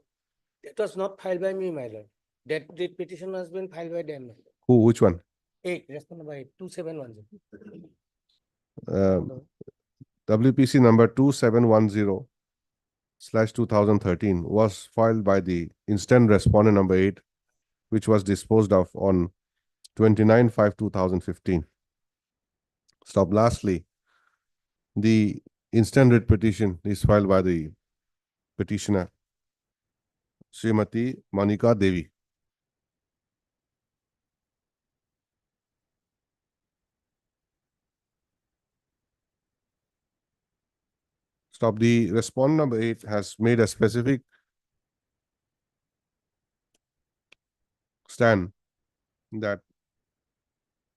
It was not filed by me, my lord. That the petition has been filed by them. Who? Which one? 8, responded by 2710. WPC number 2710/2013 was filed by the instant respondent number 8, which was disposed of on 29/5/2015. Stop. Lastly, the instant writ petition is filed by the petitioner, Srimati Monica Devi. Stop. The respondent number 8 has made a specific stand that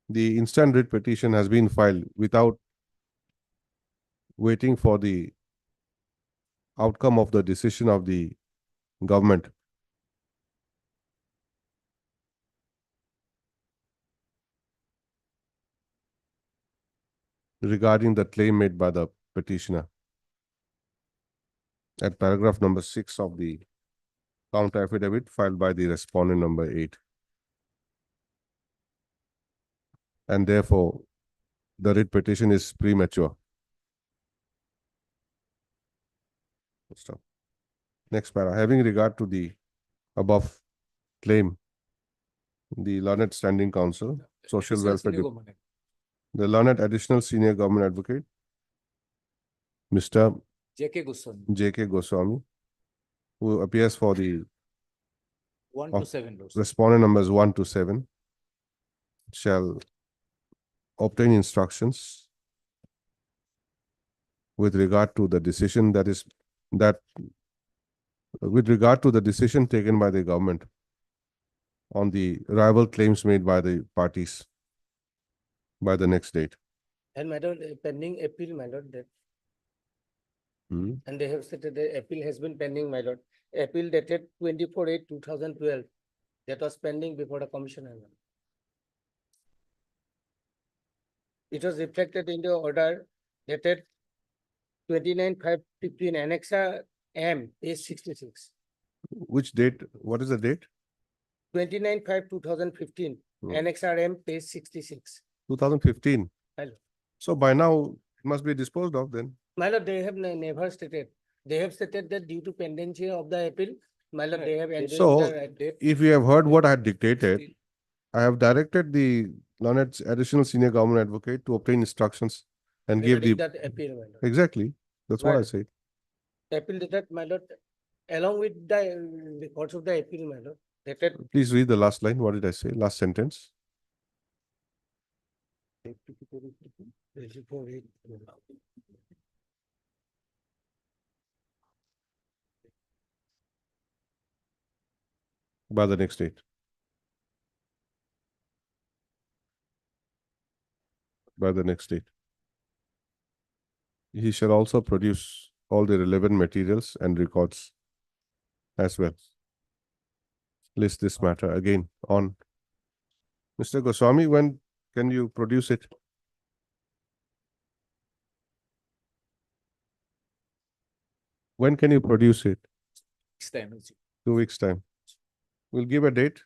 the instant writ petition has been filed without waiting for the outcome of the decision of the government. Regarding the claim made by the petitioner at paragraph number 6 of the counter affidavit filed by the respondent number 8. And therefore, the writ petition is premature. Stop. Next para. Having regard to the above claim, the Learned Standing Council, Social Welfare, the Learned Additional Senior Government Advocate, Mr. JK Goswami, J.K. Goswami, who appears for the 1 to 7 laws. respondent numbers 1 to 7, shall obtain instructions with regard to the decision with regard to the decision taken by the government on the rival claims made by the parties by the next date. And my lord, pending appeal, my lord, that, Hmm. and they have stated the appeal has been pending, my lord. Appeal dated 24/8/2012. That was pending before the commissioner. It was reflected in the order dated 29/5/15, Annexa M, page 66. Which date? What is the date? 29/5/2015, Hmm. Annex RM, page 66. 2015. Hello. So by now, it must be disposed of then. My lord, they have never stated. They have stated that due to pendency of the appeal, my lord, they have endorsed So, the right date. if you have heard what I had dictated, I have directed the Learned Additional Senior Government Advocate to obtain instructions and give Regarding the, that appeal, my lord. exactly, that's what I Right. said. Appeal dated, my lord, along with the records of the appeal, my lord, dated Please read the last line. What did I say? Last sentence. By the next date. By the next date. He shall also produce all the relevant materials and records as well. list this matter again on. Mr. Goswami, when can you produce it? When can you produce it? Next time. 2 weeks' time. We'll give a date.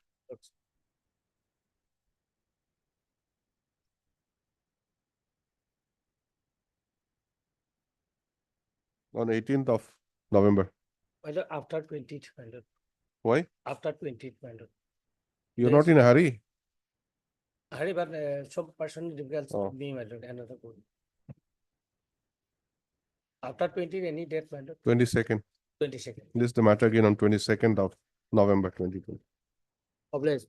On 18th of November. My lord, after 20th, my lord, Why? after 20th, my lord. You're Yes. not in a hurry. Hurry, but some personal difficulties Oh. with me, my lord, another code. After 20, any date, my lord, 22nd. 22nd. List the matter again on 22nd of November 2020. Oblige.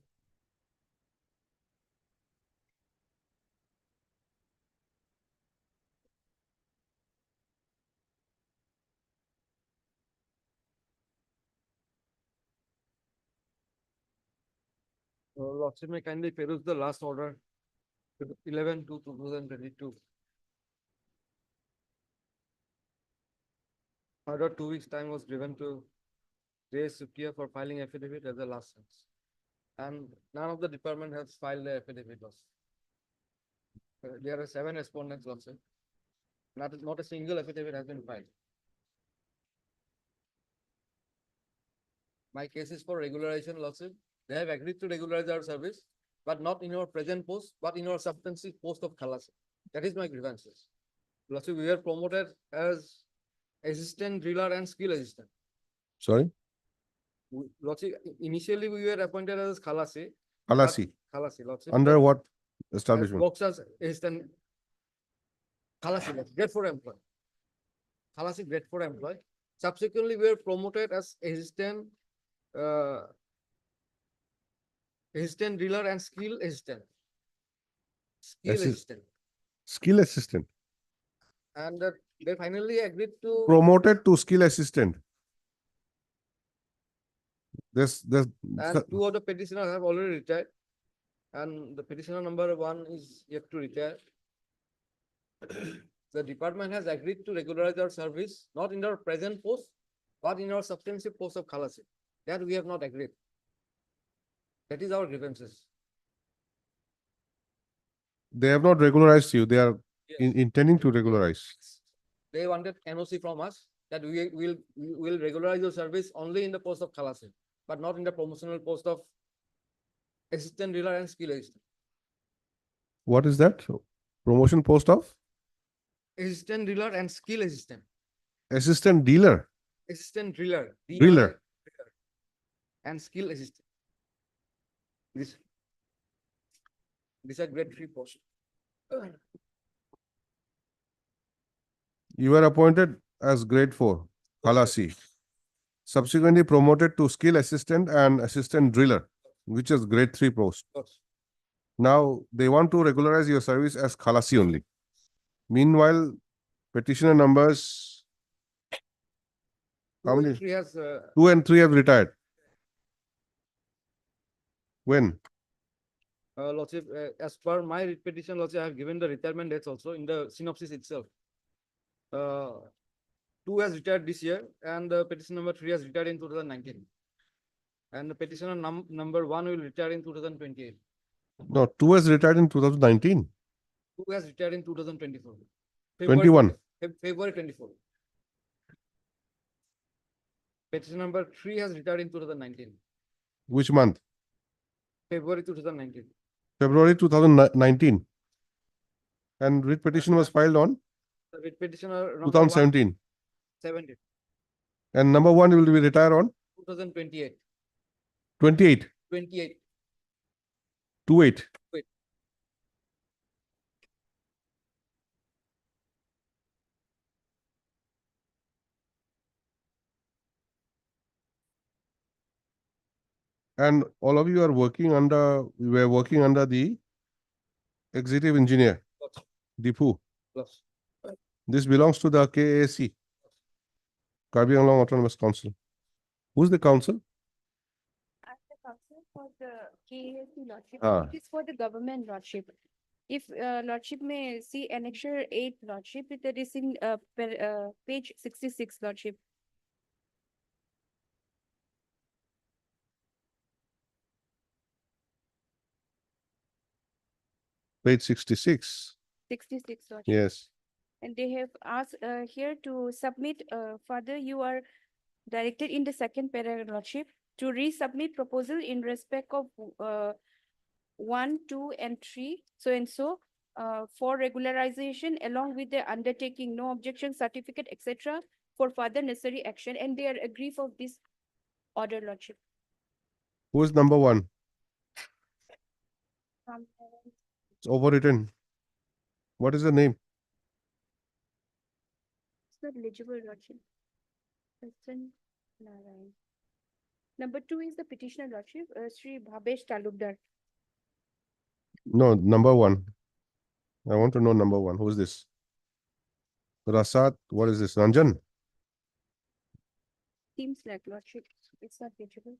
Lordship may kindly peruse the last order, 11/2/2022. Order 2 weeks' time was given to J. Sukia for filing affidavit as a last chance. And none of the department has filed their affidavit also. There are 7 respondents also. Not a single affidavit has been filed. My case is for regularization, Lordship. They have agreed to regularize our service, but not in our present post, but in our substantive post of Khalasi. That is my grievances. Lordship, we were promoted as assistant driller and skill assistant. Sorry? Lordship, initially we were appointed as Khalasi. Khalasi. Khalasi, Lordship. Under what As establishment? works as assistant. Khalasi, Lordship, grade 4 employee. Khalasi, grade 4 employee. Subsequently, we were promoted as assistant driller and skill assistant. Skill Assi- assistant. Skill assistant. And they finally agreed to. Promoted to skill assistant. This, And 2 of the petitioners have already retired. And the petitioner number 1 is yet to retire. The department has agreed to regularize our service, not in our present post, but in our substantive post of Khalasi. That we have not agreed. That is our grievances. they have not regularized you. They are Yes. intending to regularize. They wanted NOC from us that we will regularize your service only in the post of Khalasi, but not in the promotional post of assistant driller and skill assistant. What is that? Promotion post of Assistant driller and skill assistant. assistant dealer. Assistant driller. Driller. And skill assistant. These are grade 3 posts. You were appointed as grade 4, Khalasi. Subsequently promoted to skill assistant and assistant driller, which is grade 3 post. Now they want to regularize your service as Khalasi only. Meanwhile, petitioner numbers, how many? 2 has 2 and 3 have retired. When? Lordship, as per my petition, Lordship, I have given the retirement dates also in the synopsis itself. 2 has retired this year, and the petition number 3 has retired in 2019. And the petitioner number 1 will retire in 2028. No, 2 has retired in 2019. 2 has retired in 2024. 21. February 24. Petition number 3 has retired in 2019. Which month? February 2019. February 2019. And writ petition was filed on The writ petitioner number 2017. 17. And number 1 will be retired on 2028. 28. 28. 28. And all of you are working under, we were working under the executive engineer, Dipu. Plus. This belongs to the KAC, Karbi Anglong Autonomous Council. Who's the council? I'm the counsel for the KAC Lordship. Ah. It is for the government Lordship. If Lordship may see annexure 8 Lordship, that is in page 66 Lordship. page 66. 66, Lordship. Yes. And they have asked here to submit, further you are directed in the second paragraph, Lordship, to resubmit proposal in respect of 1, 2, and 3, so and so, for regularization along with the undertaking, no objection certificate, etc., for further necessary action, and they are agree for this order, Lordship. Who is number one? Um, It's overwritten. What is the name? It's not legible, Lordship. Question Narayan. Number 2 is the petitioner, Lordship, Sri Bhabesh Talukdar. No, number one. I want to know number one. Who is this? Rasat, what is this? Ranjan? Seems like, Lordship, it's not legible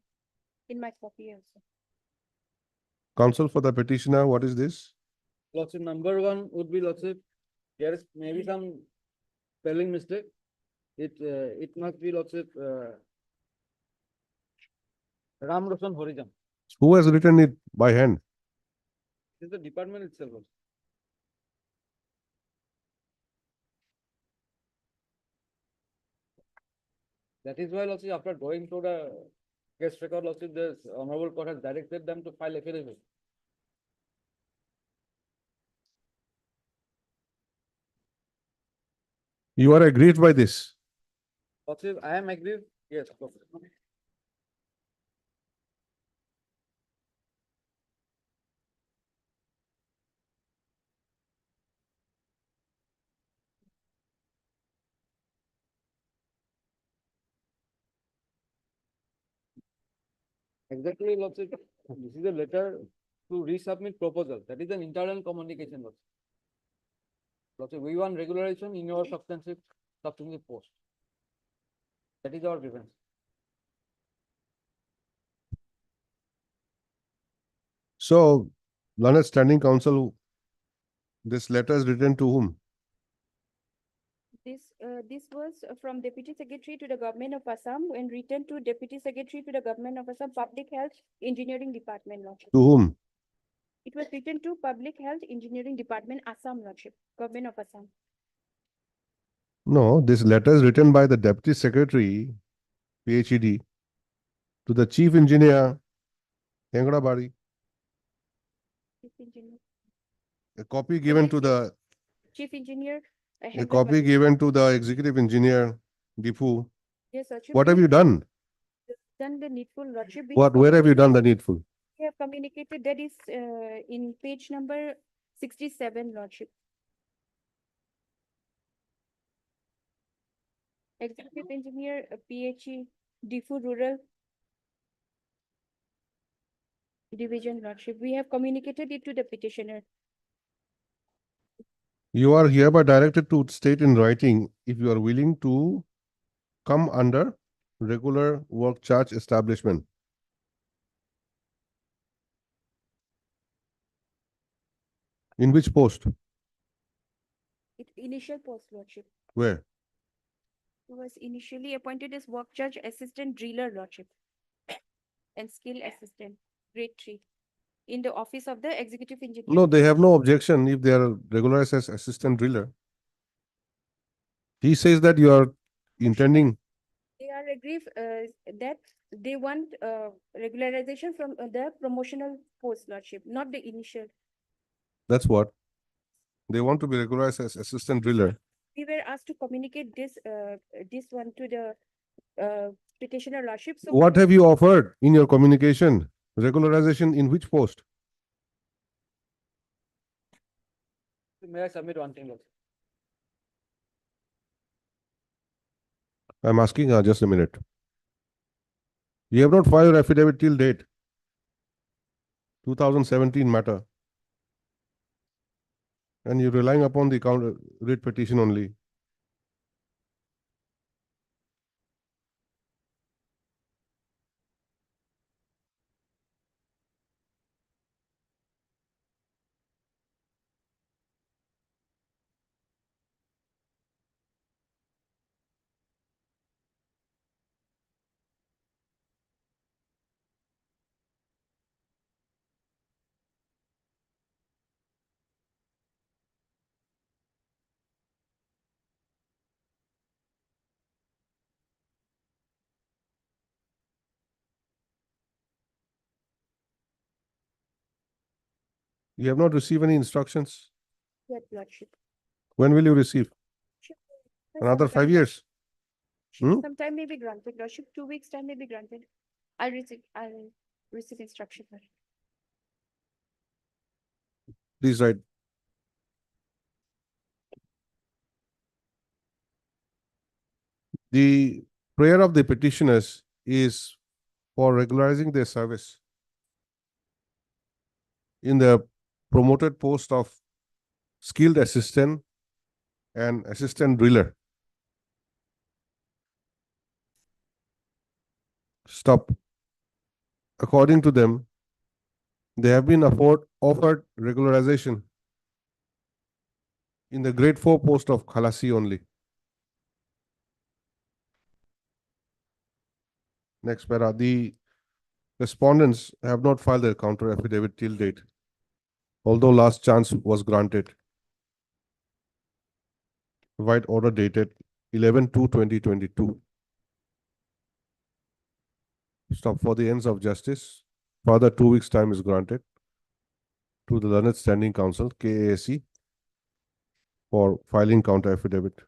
in my copy also. Counsel for the petitioner, what is this? Lordship, number one would be, Lordship, there is maybe some spelling mistake. It must be, Lordship, Ram Roshan Horijan. Who has written it by hand? This is the department itself. Lordship. That is why, Lordship, after going to the case record, Lordship, the Honorable Court has directed them to file affidavit. You are aggrieved by this. Lordship, I am aggrieved. Yes, Lordship. Exactly, Lordship. This is a letter to resubmit proposal. That is an internal communication, Lordship. Lordship, we want regularization in your substantive post. That is our grievance. So, learned standing counsel, this letter is written to whom? This was from Deputy Secretary to the Government of Assam and written to Deputy Secretary to the Government of Assam Public Health Engineering Department, Lordship. To whom? It was written to Public Health Engineering Department, Assam, Lordship, Government of Assam. No, this letter is written by the Deputy Secretary, PhD, to the Chief Engineer, Hengrabari. Chief Engineer. A copy given to the Chief Engineer. a copy given to the Executive Engineer, Gifu. Yes, Lordship. What have you done? Done the needful, Lordship. We What? have Where have you done the needful? We have communicated that is in page number 67, Lordship. Executive Engineer, PHE, Diffu Rural Division, Lordship. We have communicated it to the petitioner. You are hereby directed to state in writing if you are willing to come under regular work charge establishment. In which post? Initial post, Lordship. Where? He was initially appointed as work charge assistant driller, Lordship, and skill assistant, grade 3, in the office of the executive engineer. No, they have no objection if they are regularized as assistant driller. He says that you are intending. They are aggrieved that they want regularization from the promotional post, Lordship, not the initial. That's what. They want to be regularized as assistant driller. We were asked to communicate this one to the petitioner, Lordship. So What have you offered in your communication? Regularization in which post? May I submit one thing, Lordship? I'm asking just a minute. You have not filed your affidavit till date. 2017 matter. And you're relying upon the counter writ petition only. You have not received any instructions? Yes, Lordship. When will you receive? Sure. Another Sometime- 5 years? Hmm? Sometime may be granted, Lordship, 2 weeks time may be granted. I'll receive instruction. Lordship. Please write. The prayer of the petitioners is for regularizing their service in the promoted post of skilled assistant and assistant driller. Stop. According to them, they have been offered regularization in the grade 4 post of Khalasi only. Next para, the respondents have not filed their counter affidavit till date, although last chance was granted. Provide order dated 11/2/2022. Stop for the ends of justice. Further 2 weeks time is granted to the Learned Standing Council, KASC, for filing counter affidavit.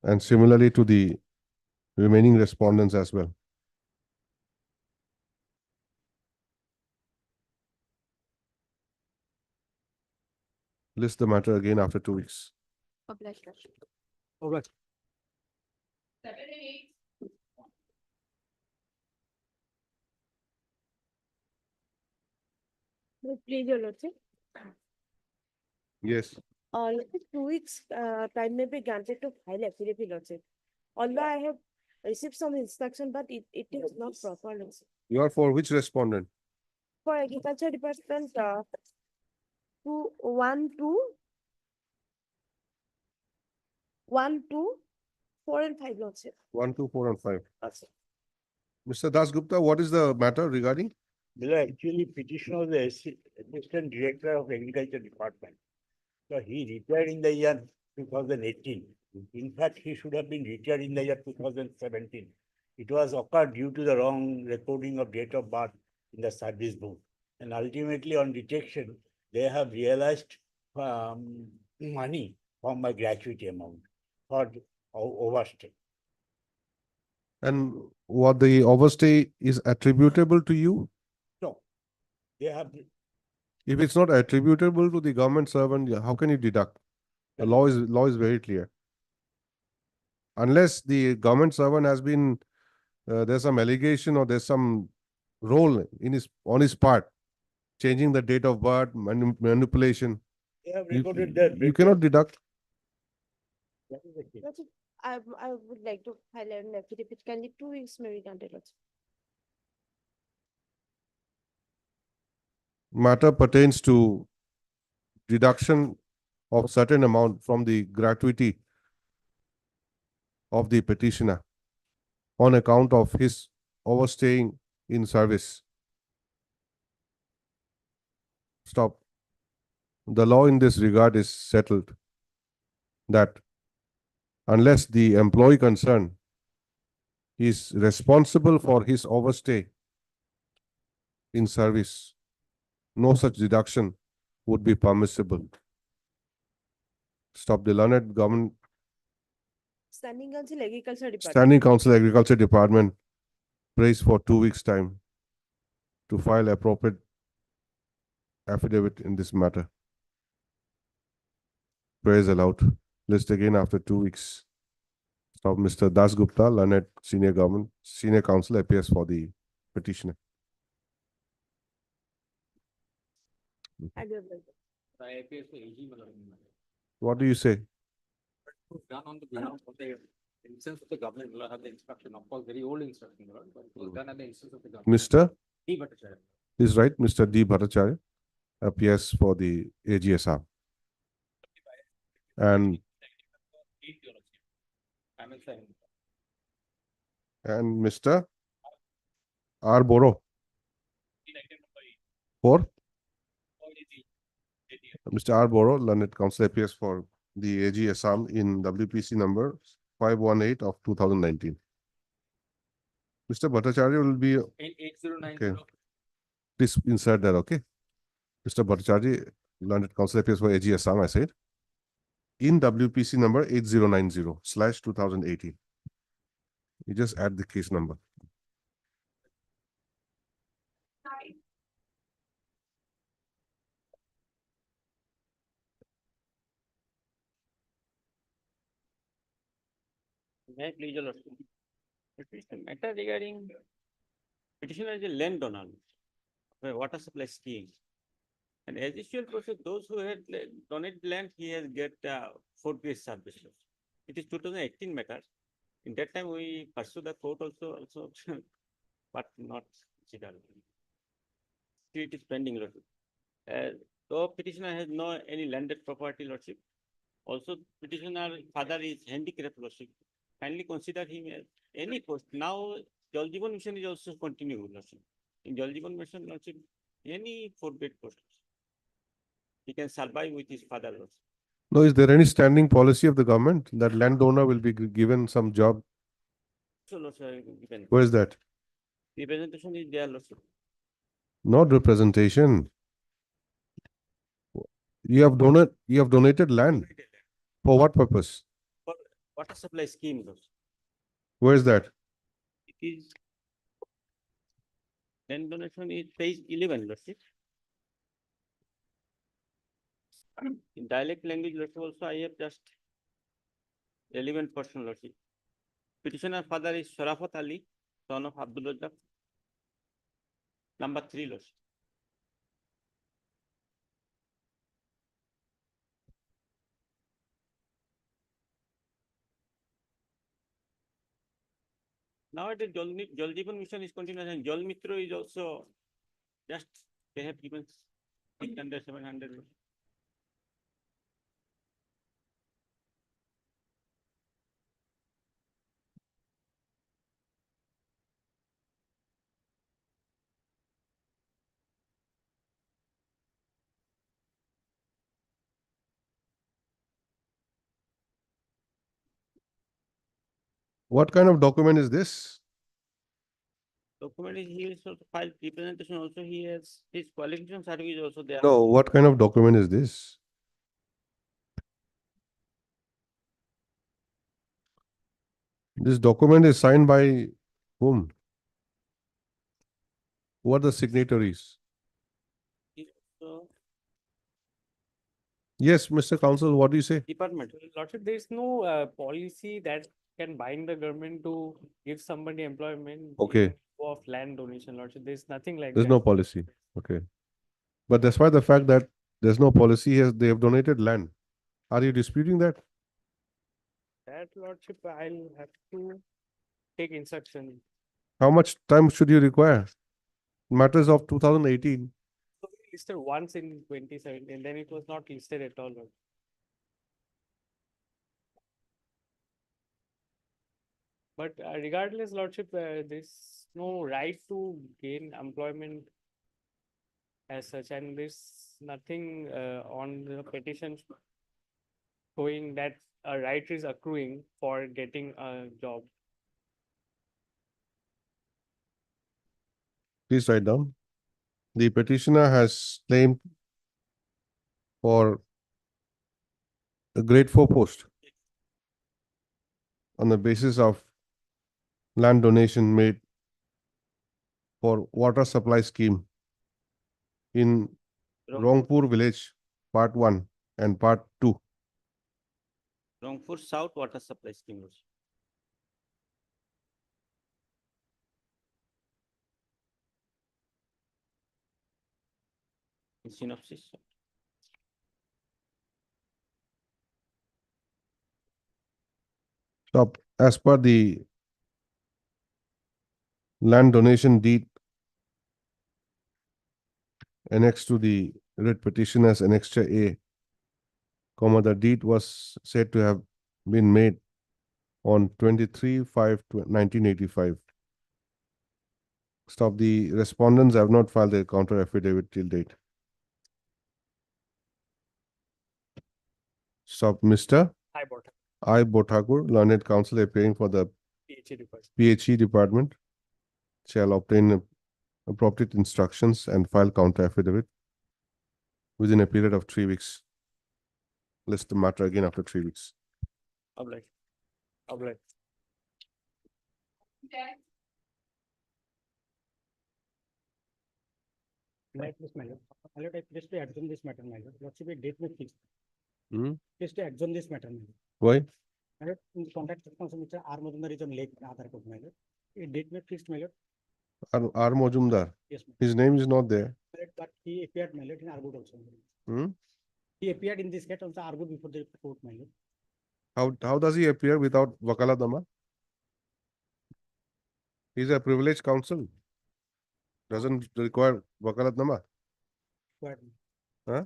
And similarly to the remaining respondents as well. List the matter again after 2 weeks. Obliged, Lordship. All right. 7 and 8. Please, your Lordship. Yes. Lordship, 2 weeks time may be granted to file affidavit, Lordship. Although I have received some instruction, but it is not proper, Lordship. You are for which respondent? For Agriculture Department, 1, 2, 4 and 5, Lordship. 1, 2, 4 and 5. Yes, sir. Mr. Das Gupta, what is the matter regarding? Actually, petitioner was the assistant director of agriculture department. So he retired in the year 2018. In fact, he should have been retired in the year 2017. It was occurred due to the wrong recording of date of birth in the service book. And ultimately on detection, they have realized money from my gratuity amount for overstay. And what the overstay is attributable to you? No, they have. If it's not attributable to the government servant, how can you deduct? The law is very clear. Unless the government servant has been, there's some allegation or there's some role on his part, changing the date of birth, manipulation. They have You, recorded their. you cannot deduct. That is the case. Lordship, I would like to file an affidavit. Kindly 2 weeks may be granted, Lordship. Matter pertains to deduction of certain amount from the gratuity of the petitioner on account of his overstaying in service. Stop. The law in this regard is settled that unless the employee concerned is responsible for his overstay in service, no such deduction would be permissible. Stop. The Learned Government Standing Council Agriculture Department. Standing Council Agriculture Department prays for 2 weeks' time to file appropriate affidavit in this matter. Praise allowed. List again after 2 weeks. Stop. Mr. Das Gupta, Learned Senior Counsel appears for the petitioner. I do have What do you say? Done on the ground of the instance of the government, will have the instruction, of course, very old instruction, but it was done at the instance of the government. Mr. D. Bhattacharya. is right. Mr. D. Bhattacharya appears for the AGSR. And Mr. R. Boro. For? Mr. R. Boro, Learned Counsel appears for the AG Assam in WPC number 518 of 2019. Mr. Bhattacharya will be, 8090. okay. Please insert that, okay? Mr. Bhattacharya, learned counsel appears for AG Assam, I said. In WPC number 8090/2018. You just add the case number. May I please your lordship? It is a matter regarding petitioner is a landowner of a water supply scheme. And as usual process, those who had donated land, he has get 4 days service. It is 2018 matter. In that time, we pursue the court also, but not considered. Still it is pending, lordship. Though petitioner has no any landed property, lordship. Also, petitioner father is handicapped, lordship. Kindly consider him as any post. Now, Jal Jeevan Mission is also continuing, lordship. In Jal Jeevan Mission, lordship, any 4-bed post. He can survive with his father, lordship. No, is there any standing policy of the government that landowner will be given some job? So, lordship, given. Where is that? Representation is there, lordship. Not representation. You have donated land. For what purpose? For water supply scheme, lordship. Where is that? It is land donation is page 11, lordship. In dialect language, lordship, also I have just relevant portion, lordship. Petitioner father is Sharafat Ali, son of Abdul Razak. Number 3, lordship. Nowadays, Jal Jeevan Mission is continuous and Jal Mitra is also just, they have given 600, 700. What kind of document is this? Document is he is also filed representation also he has his qualification service also there. No, what kind of document is this? This document is signed by whom? Who are the signatories? So, Yes, Mr. Counsel, what do you say? department. Lordship, there is no policy that can bind the government to give somebody employment. Okay. Of land donation, Lordship. There's nothing like There's that. no policy. Okay. But despite the fact that there's no policy, they have donated land. Are you disputing that? That, Lordship, I'll have to take instruction. How much time should you require? Matters of 2018. So we listed once in 2017, then it was not listed at all. Lord. But regardless, Lordship, there's no right to gain employment as such, and there's nothing on the petition showing that a right is accruing for getting a job. Please write down. The petitioner has claimed for a grade 4 post on the basis of land donation made for water supply scheme in Rangpur village, part 1 and part 2. Rangpur South Water Supply Scheme. Lordship. In synopsis. So as per the land donation deed annexed to the writ petition as Annexure A, the deed was said to have been made on 23/5/1985. Stop. The respondents have not filed their counter affidavit till date. Stop. Mr. I bought a I. Bothakur, learned counsel appearing for the PhD department. PHE department, shall obtain appropriate instructions and file counter affidavit within a period of 3 weeks. List the matter again after 3 weeks. Obliged. Obliged. Like this, my lord. My lord, I please to adjourn this matter, my lord. Lordship, a date may fix. Hmm? Please to adjourn this matter, my lord. Why? My lord, in the contact response, Mr. R. Mazumdar is on late Aadhaar code, my lord. A date may fixed, my lord. R. Majumdar. Yes, my His name is not there. lord. But he appeared, my lord, in Argud also. my lord. Hmm? He appeared in this case also Argud before the court, my lord. How does he appear without Wakalatnama? He's a privileged counsel. Doesn't require Wakalatnama. But Huh?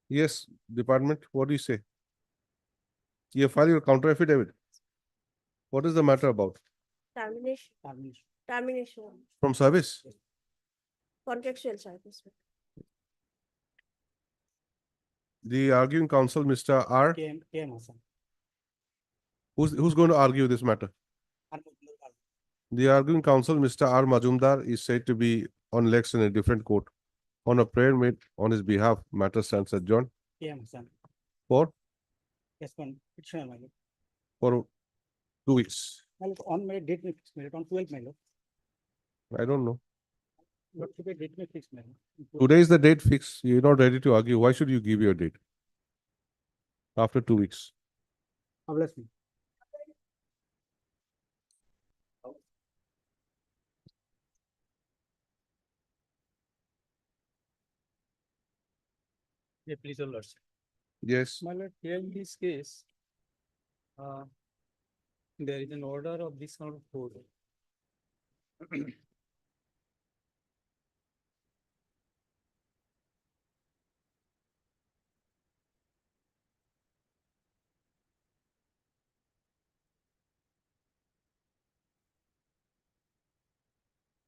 Yes, department, what do you say? You file your counter affidavit. What is the matter about? Termination, termination. termination, From service? contractual service. The arguing counsel, Mr. R. KM Hassan. Who's going to argue this matter? R. Mazumdar. The arguing counsel, Mr. R. Majumdar, is said to be on legs in a different court. On a prayer made on his behalf, matter stands adjourned KM Hassan. for Yes, one. Petitioner, my lord. for 2 weeks. My lord, on my date may fix, my lord, on 12th, my lord. I don't know. Lordship, a date may fix, my lord. Today is the date fixed. You're not ready to argue. Why should you give your date? After 2 weeks. Bless me. Yeah, please, your lordship. Yes. My lord, here in this case, there is an order of this sort of court.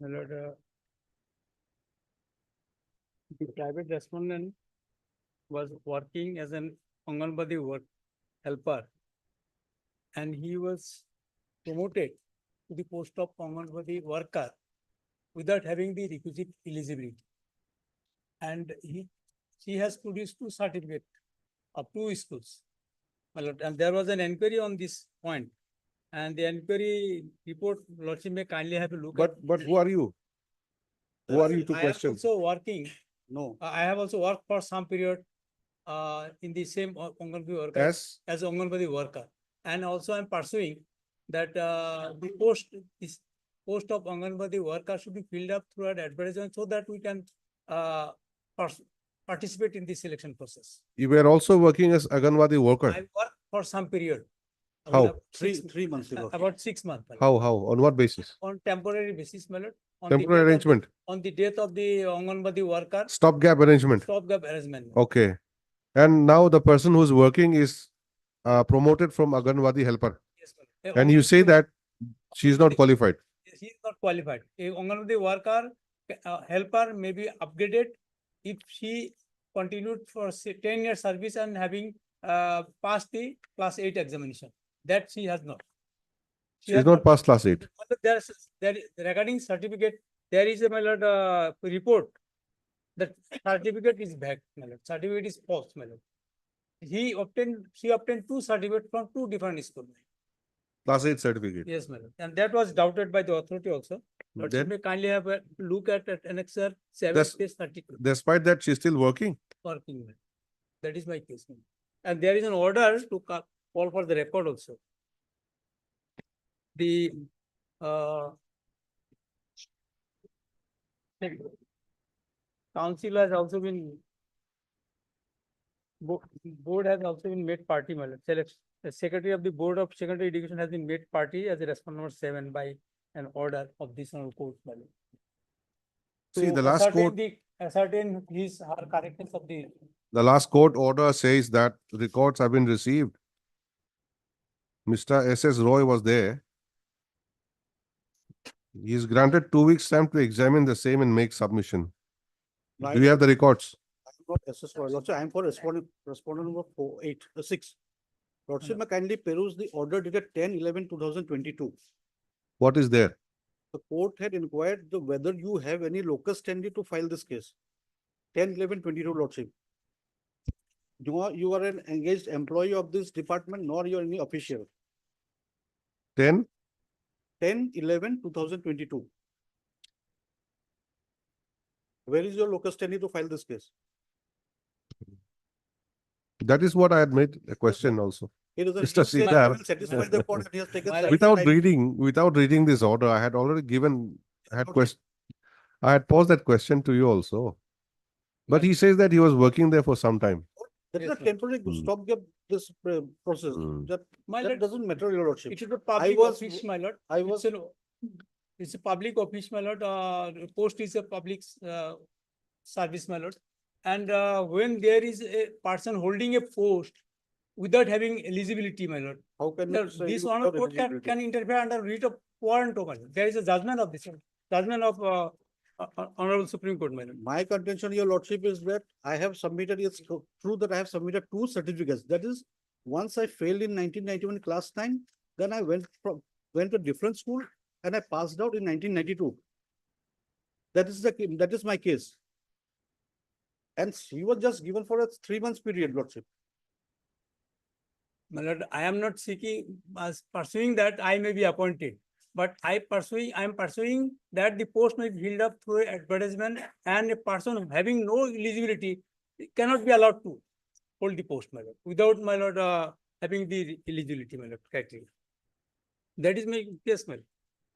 My lord, the private respondent was working as an Anganwadi work helper, and he was promoted to the post of Anganwadi worker without having the requisite eligibility. And she has produced 2 certificates of 2 schools. My lord, and there was an inquiry on this point, and the inquiry report, lordship may kindly have a look at. But who are you? Who are you to I am question? also working. No. I have also worked for some period in the same Anganwadi worker As? as Anganwadi worker, and also I'm pursuing that the post of Anganwadi worker should be filled up through an advertisement so that we can participate in the selection process. You were also working as Anganwadi worker. I worked for some period. How? Three months ago. About 6 months. my lord. How? On what basis? On temporary basis, my lord. On the Temporary death of the- arrangement. On the death of the Anganwadi worker, Stopgap arrangement. stopgap arrangement. Okay. And now the person who's working is promoted from Anganwadi helper. Yes, my lord. And you say that she is not qualified. He is not qualified. A Anganwadi worker, helper may be upgraded if she continued for say 10 years service and having passed the class 8 examination. That she has not. She has not passed class 8. There regarding certificate, there is a my lord, report that certificate is back, my lord. Certificate is false, my lord. She obtained 2 certificates from 2 different schools. Class 8 certificate. Yes, my lord. And that was doubted by the authority also. Lordship Then, may kindly have a look at annexure 7 That's- page 32. despite that, she's still working. Working. my lord. That is my case. my lord. And there is an order to call for the record also. The council has also been board has also been made party, my lord. The secretary of the board of secondary education has been made party as a respondent number 7 by an order of this court, my lord. See, To the last ascertain court, ascertain her correctness of the. the last court order says that records have been received. Mr. S.S. Roy was there. He is granted 2 weeks time to examine the same and make submission. Do you have the records? Not SS Roy. Also, I am for respondent number 6. Lordship, may kindly peruse the order dated 10/11/2022. What is there? The court had inquired whether you have any locus standi to file this case. 10/11/22, Lordship. You are an engaged employee of this department, nor you are any official. 10? 10/11/2022. Where is your locus standi to file this case? That is what I had made a question also. He doesn't. Mr. He said, "I Sikdar. will satisfy the court," and he has taken. My- side Without by side. reading this order, I had already given, I had posed that question to you also. But he says that he was working there for some time. That is a Yes, sir. temporary Hmm. stopgap, this process. Hmm. My That lord, doesn't matter, your lordship. it is a public was- office, my lord. I was, It's a public office, my lord. Post is a public service, my lord. And when there is a person holding a post without having eligibility, my lord, how can now you say this you one without court eligibility? can interfere under writ of warrant, my lord. There is a judgment of this, judgment of Honorable Supreme Court, my lord. My contention, your lordship, is that I have submitted, it's true that I have submitted 2 certificates. That is, once I failed in 1991 class 9, then I went to a different school and I passed out in 1992. That is my case. And she was just given for a 3 months period, lordship. My lord, I am not seeking, pursuing that I may be appointed. But I am pursuing that the post may be filled up through advertisement, and a person having no eligibility cannot be allowed to hold the post, my lord, without, my lord, having the eligibility, my lord, criteria. That is my case, my lord.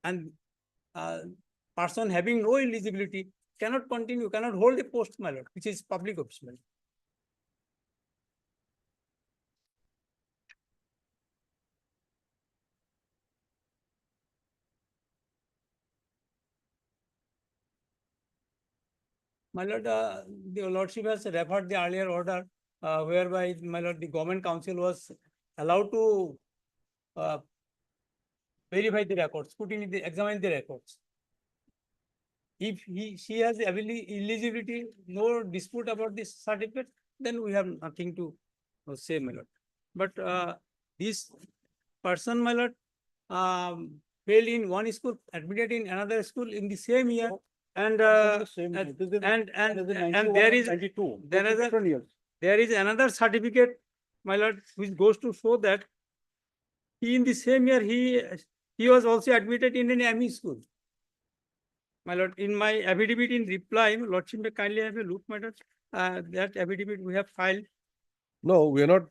And person having no eligibility cannot continue, cannot hold the post, my lord, which is public office, my lord. My lord, the lordship has referred the earlier order whereby, my lord, the government council was allowed to verify the records, examine the records. If she has the eligibility, no dispute about this certificate, then we have nothing to say, my lord. But this person, my lord, failed in one school, admitted in another school in the same year, and there is another certificate, my lord, which goes to show that he in the same year he was also admitted in an ME school. My lord, in my affidavit in reply, lordship may kindly have a look, my lord. That affidavit we have filed. No, we are not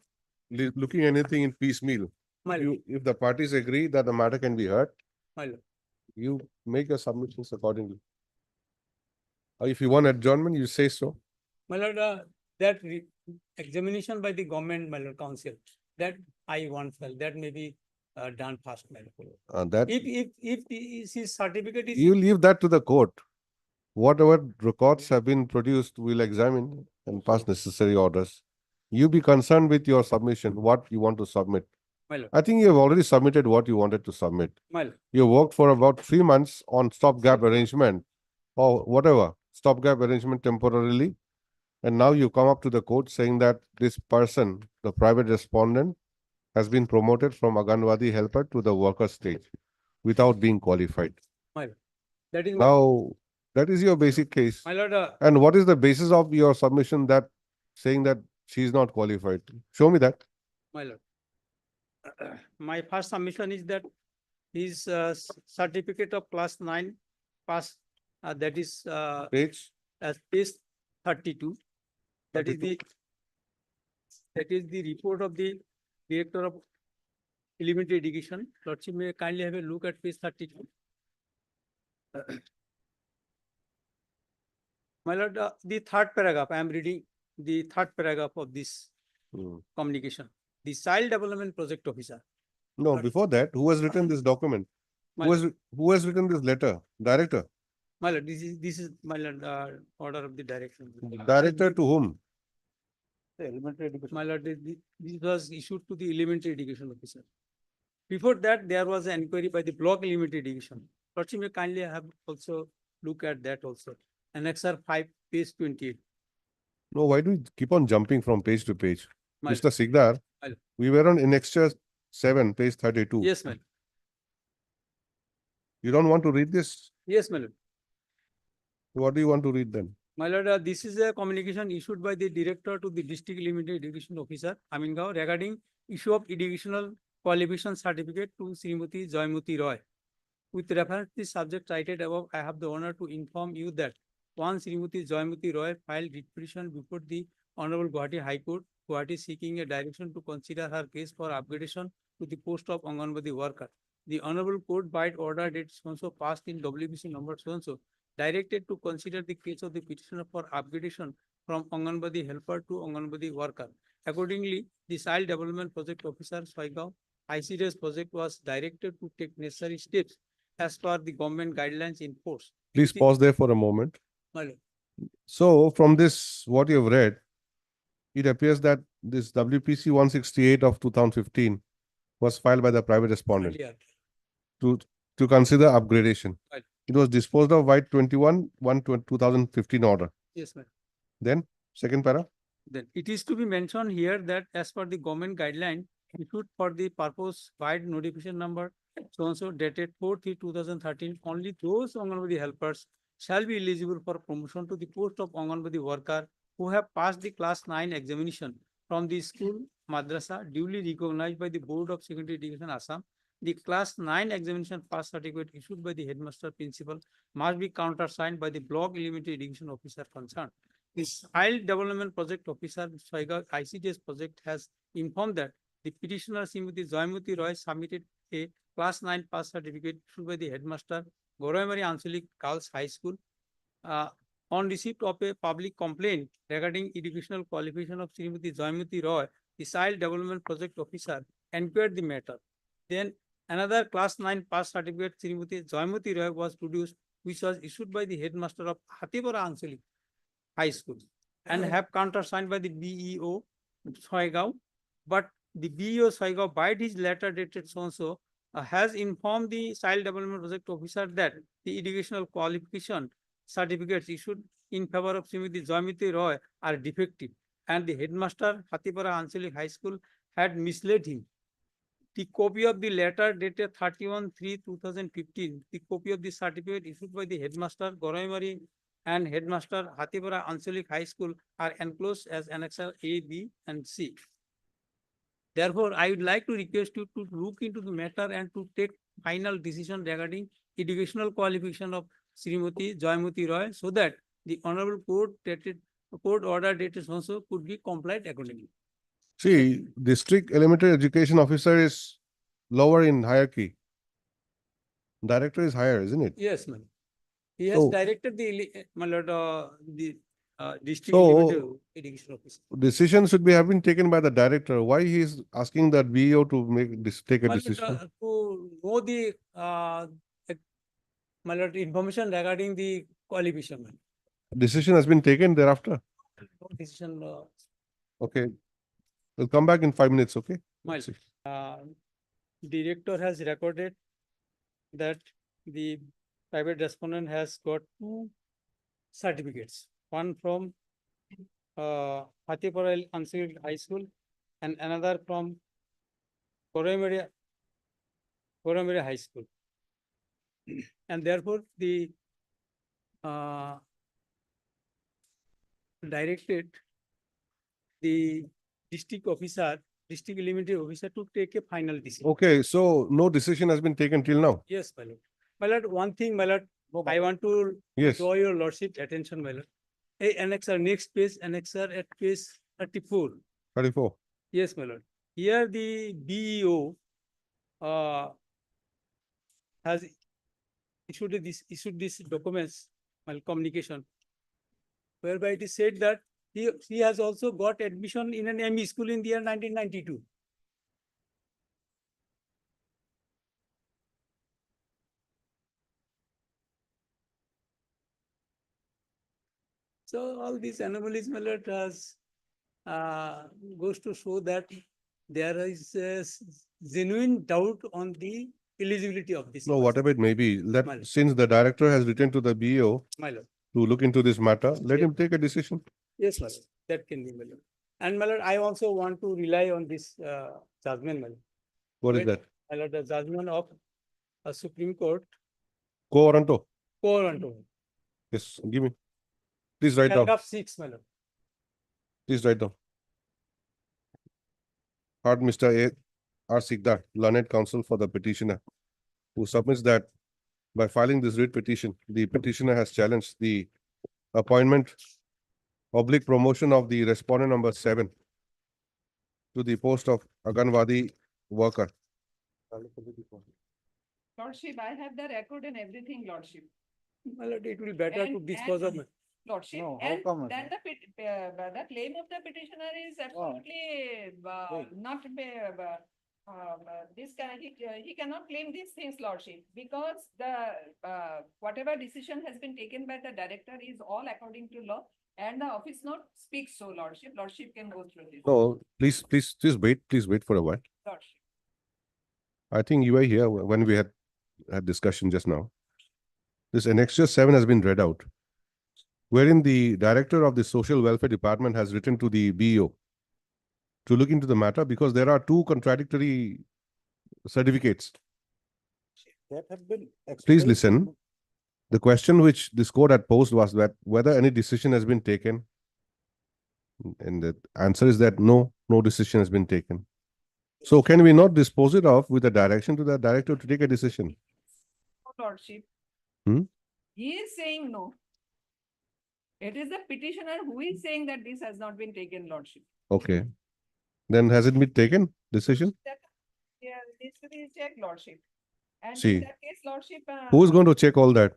looking anything in piecemeal. My lord, If the parties agree that the matter can be heard, my lord. you make your submissions accordingly. Or if you want adjournment, you say so. My lord, that examination by the government, my lord, council, that I want, well, that may be done fast, my lord. That If his certificate is. you leave that to the court. Whatever records have been produced, we'll examine and pass necessary orders. You be concerned with your submission, what you want to submit. My lord, I think you have already submitted what you wanted to submit. my lord. You worked for about 3 months on stopgap arrangement or whatever, stopgap arrangement temporarily. And now you come up to the court saying that this person, the private respondent, has been promoted from Anganwadi helper to the worker stage without being qualified. My lord. That is, Now, that is your basic case. my lord, And what is the basis of your submission that saying that she is not qualified? Show me that. my lord. My first submission is that his certificate of class 9 pass, that is Page. as page 32. That is the report of the Director of Elementary Education. Lordship may kindly have a look at page 32. My lord, the third paragraph, I am reading the third paragraph of this communication. The Child Development Project Officer. No, before that, who has written this document? My Who has written this letter? Director. My lord, this is my lord, order of the direction. Director to whom? Elementary education. My lord, this was issued to the elementary education officer. Before that, there was an inquiry by the block elementary education. Lordship may kindly have also look at that also. Annexure 5, page 28. No, why do you keep on jumping from page to page? My Mr. Sikdar, Well- We were on annexure 7, page 32. Yes, my lord. You don't want to read this? Yes, my lord. What do you want to read then? My lord, this is a communication issued by the director to the district limited education officer, Amingao, regarding issue of educational qualification certificate to Srimati Joymuti Roy. With reference to the subject cited above, I have the honor to inform you that one Srimati Joymuti Roy filed writ petition before the Honorable Guwahati High Court, Guwahati, seeking a direction to consider her case for upgradation to the post of Anganwadi worker. The Honorable Court by order date so passed in WBC number so directed to consider the case of the petitioner for upgradation from Anganwadi helper to Anganwadi worker. Accordingly, the Child Development Project Officer Soigao ICDS project was directed to take necessary steps as per the government guidelines in force. Please pause there for a moment. My lord. So from this, what you have read, it appears that this WPC 168 of 2015 was filed by the private respondent Earlier. to consider upgradation. Right. It was disposed of by 21/1/2015 order. Yes, ma'am. Then second para. Then it is to be mentioned here that as per the government guideline issued for the purpose wide notification number so dated 4/3/2013, only those Anganwadi helpers shall be eligible for promotion to the post of Anganwadi worker who have passed the class 9 examination from the school madrasa duly recognized by the Board of Secondary Education Assam. The class 9 examination pass certificate issued by the headmaster principal must be countersigned by the block elementary education officer concerned. The Child Development Project Officer Soigao ICDS project has informed that the petitioner Srimati Joymuti Roy submitted a class 9 pass certificate issued by the headmaster Goraimari Anchalik Girls High School. On receipt of a public complaint regarding educational qualification of Srimati Joymuti Roy, the Child Development Project Officer inquired the matter. Then another class 9 pass certificate Srimati Joymuti Roy was produced, which was issued by the headmaster of Hatipara Anchalik High School and have countersigned by the BEO Soigao. But the BEO Soigao, by his letter dated so has informed the Child Development Project Officer that the educational qualification certificates issued in favor of Srimati Joymuti Roy are defective, and the headmaster Hatipara Anchalik High School had misled him. The copy of the letter dated 31/3/2015, the copy of the certificate issued by the headmaster Goraimari and headmaster Hatipara Anchalik High School are enclosed as annexure A, B, and C. Therefore, I would like to request you to look into the matter and to take final decision regarding educational qualification of Srimati Joymuti Roy so that the Honorable Court order dated so could be complied accordingly. See, district elementary education officer is lower in hierarchy. Director is higher, isn't it? Yes, ma'am. He has So- directed my lord, the district So- elementary education officer. Decision should have been taken by the director. Why he is asking the BEO to take a My lord, decision? to know the my lord, information regarding the qualification. ma'am. Decision has been taken thereafter. No decision, Okay. We'll come back in 5 minutes, okay? my lord. Director has recorded that the private respondent has got 2 certificates, one from Hatipara Anchalik High School and another from Goraimari High School. And therefore, the directed the district elementary officer to take a final decision. Okay, so no decision has been taken till now. Yes, my lord. My lord, one thing, my lord, I want to Yes. draw your lordship attention, my lord. Annexure, next page, annexure at page 34. 34. Yes, my lord. Here the BEO has issued these documents, well, communication, whereby it is said that he has also got admission in an ME school in the year 1992. So all these anomalies, my lord, has goes to show that there is a genuine doubt on the eligibility of this. No, person. whatever it may be, My let, lord. since the director has written to the BEO My lord. to look into this matter, let Yeah. him take a decision. Yes, my lord. That can be, my lord. And my lord, I also want to rely on this judgment, my lord. What is Wait. that? My lord, the judgment of a Supreme Court, Quo warranto? Coronto, Yes, give me. Please write down. paragraph 6, my lord. Please write down. Heard Mr. A. R. Sikdar, learned counsel for the petitioner, who submits that by filing this writ petition, the petitioner has challenged the appointment oblique promotion of the respondent number 7 to the post of Anganwadi worker. Lordship, I have the record and everything, Lordship. My lord, it will be better to And- dispose of. Lordship, No, how and come, then the claim of the petitioner is absolutely not this kind, he cannot claim these things, Lordship, because the whatever decision has been taken by the director is all according to law, and the office note speaks so, Lordship. Lordship can go through this. No, please wait for a while. Lordship. I think you were here when we had discussion just now. This annexure 7 has been read out, wherein the director of the social welfare department has written to the BEO to look into the matter, because there are two contradictory certificates. That have been. Please listen. The question which this court had posed was that whether any decision has been taken. And the answer is that no decision has been taken. So can we not dispose it off with a direction to the director to take a decision? Lordship. Hmm? He is saying no. It is the petitioner who is saying that this has not been taken, Lordship. Okay. Then has it been taken, decision? That, yeah, needs to be checked, Lordship. And See, in that case, Lordship. Who is going to check all that?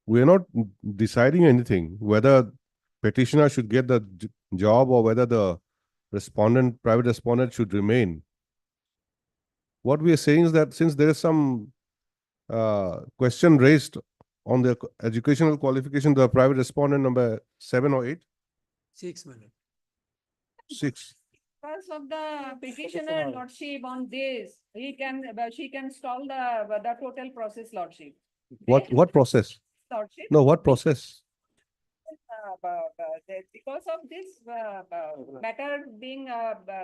We are not deciding anything, whether petitioner should get the job or whether the private respondent should remain. What we are saying is that since there is some question raised on the educational qualification, the private respondent number 7 or 8? 6, my lord. 6. Because of the petitioner, Lordship, on this, she can stall the total process, Lordship. What process? Lordship. No, what process? Because of this matter being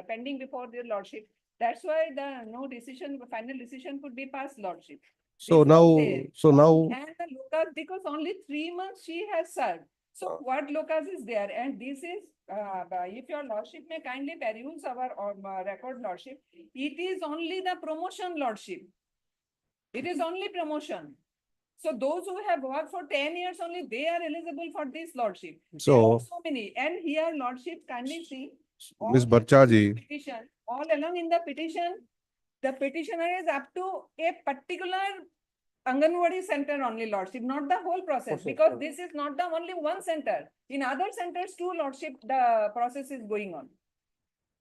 pending before the Lordship, that's why the final decision could be passed, Lordship. So now, And the locus, because only 3 months she has served. So what locus is there? And this is, if your Lordship may kindly peruse our record, Lordship, it is only the promotion, Lordship. It is only promotion. So those who have worked for 10 years only, they are eligible for this, Lordship. There are So, so many. And here, Lordship, kindly see. all Ms. along in the Bhattacharjee. petition, all along in the petition, the petitioner is up to a particular Anganwadi center only, Lordship, not the whole process, because this is not the only one center. In other centers too, Lordship, the process is going on.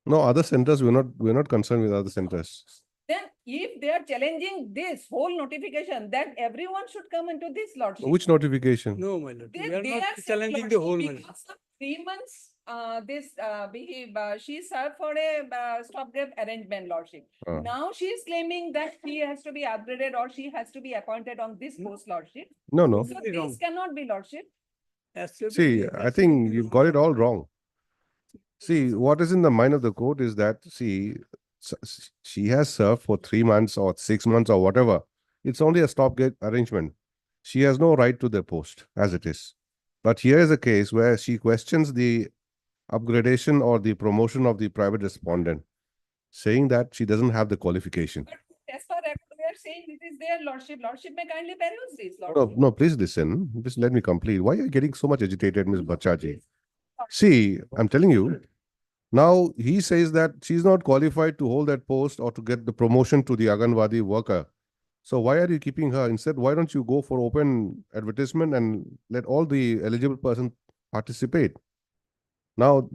no, other centers, we're not concerned with other centers. Then if they are challenging this whole notification, then everyone should come into this, Lordship. Which notification? No, my lord. They We are they not are saying, challenging the Lordship, whole, my lord. because of 3 months, she served for a stopgap arrangement, Lordship. Now she is claiming that she has to be upgraded or she has to be appointed on this post, Lordship. No. So this cannot be, Lordship. See, I think you've got it all wrong. See, what is in the mind of the court is that, see, she has served for 3 months or 6 months or whatever. It's only a stopgap arrangement. She has no right to the post as it is. But here is a case where she questions the upgradation or the promotion of the private respondent, saying that she doesn't have the qualification. But as far as we are saying, it is there, Lordship. Lordship may kindly peruse this, No, Lordship. no, please listen. Just let me complete. Why are you getting so much agitated, Ms. Bhattacharjee? See, I'm telling you, now he says that she's not qualified to hold that post or to get the promotion to the Anganwadi worker. So why are you keeping her? Instead, why don't you go for open advertisement and let all the eligible persons participate? Now,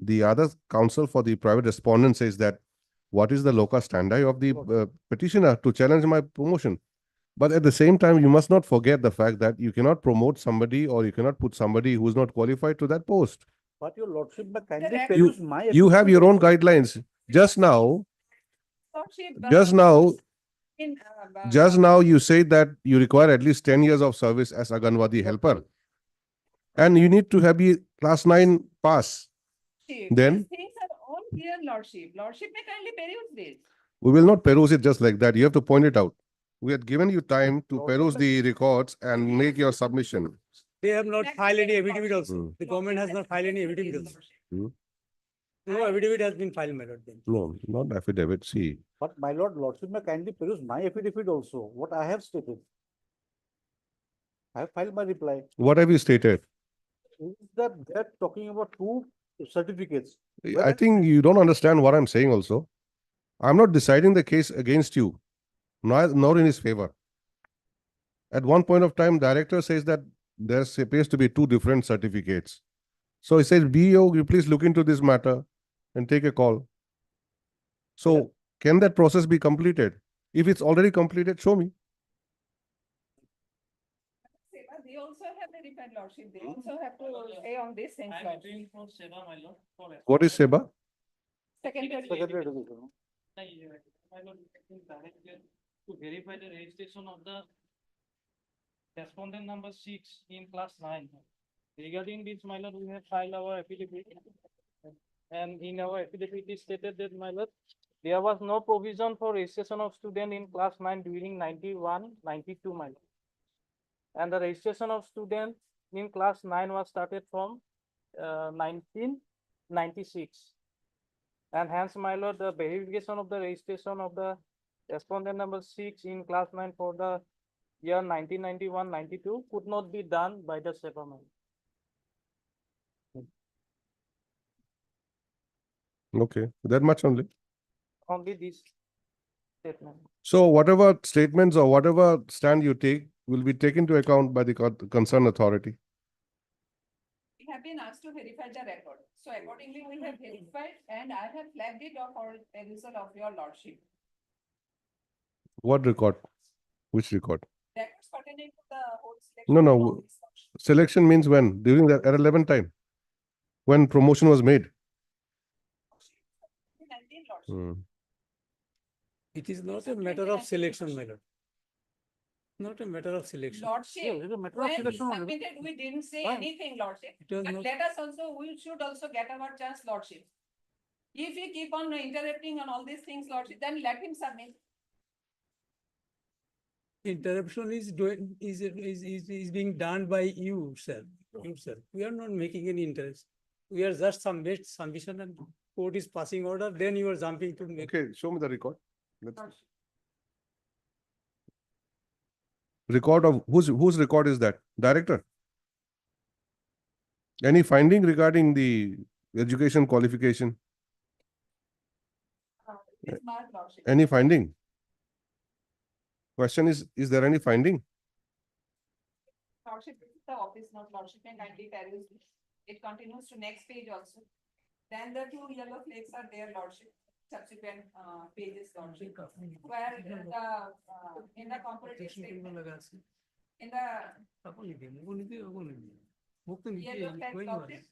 the other counsel for the private respondent says that what is the locus standi of the petitioner to challenge my promotion? But at the same time, you must not forget the fact that you cannot promote somebody or you cannot put somebody who is not qualified to that post. But your lordship, but kindly You- peruse my. You have your own guidelines. Just now, Lordship, just now, In, Just now you said that you require at least 10 years of service as Anganwadi helper. And you need to have the class 9 pass. Then these things are all here, Lordship. Lordship may kindly peruse this. we will not peruse it just like that. You have to point it out. We had given you time to peruse the records and make your submission. They have not Next filed any step, affidavit also. Hmm. The government has not filed any affidavit also. Hmm. No affidavit has been filed, my lord. then. No, not affidavit. See, But my lord, lordship may kindly peruse my affidavit also, what I have stated. I have filed my reply. what have you stated? Is that they're talking about two certificates. I think you don't understand what I'm saying also. I'm not deciding the case against you, nor in his favor. At one point of time, director says that there appears to be two different certificates. So he says, BO, you please look into this matter and take a call. So can that process be completed? If it's already completed, show me. Seva, they also have verified Lordship. They also have to say on these things. Lordship. What is SEBA? Secondary. To verify the registration of the respondent number 6 in class 9. Regarding this, my lord, we have filed our affidavit. And in our affidavit, it is stated that, my lord, there was no provision for registration of student in class 9 during 91, 92, my lord. And the registration of student in class 9 was started from 1996. And hence, my lord, the verification of the registration of the respondent number 6 in class 9 for the year 1991-92 could not be done by the SEBA. Okay, that much only. Only this statement. So whatever statements or whatever stand you take will be taken into account by the concerned authority. We have been asked to verify the record. So accordingly, we have verified and I have flagged it for perusal of your Lordship. What record? Which record? Records pertaining to the whole selection. No, of no. all these Lordship. Selection means when? During the at 11 time? When promotion was made? 19 Lordship. Hmm. It is not a matter of selection, my lord. Not a matter of selection. Lordship, Yeah, it is a matter of when we selection only. submitted, we didn't say Fine. anything, Lordship. It was But not- let us also, we should also get our chance, Lordship. If we keep on interrupting on all these things, Lordship, then let him submit. Interruption is doing, is being done by you, sir. Yourself. We are not making any interest. We are just submission and court is passing order, then you are jumping to make. Okay, show me the record. Record of whose record is that? Director? Any finding regarding the education qualification? It's my Lordship. Any finding? Question is there any finding? Lordship, this is the office note, Lordship, and kindly peruse this. It continues to next page also. Then the two yellow flakes are there, Lordship, subsequent pages, Lordship. Where in the comparative statement, in the yellow flag, Lordship,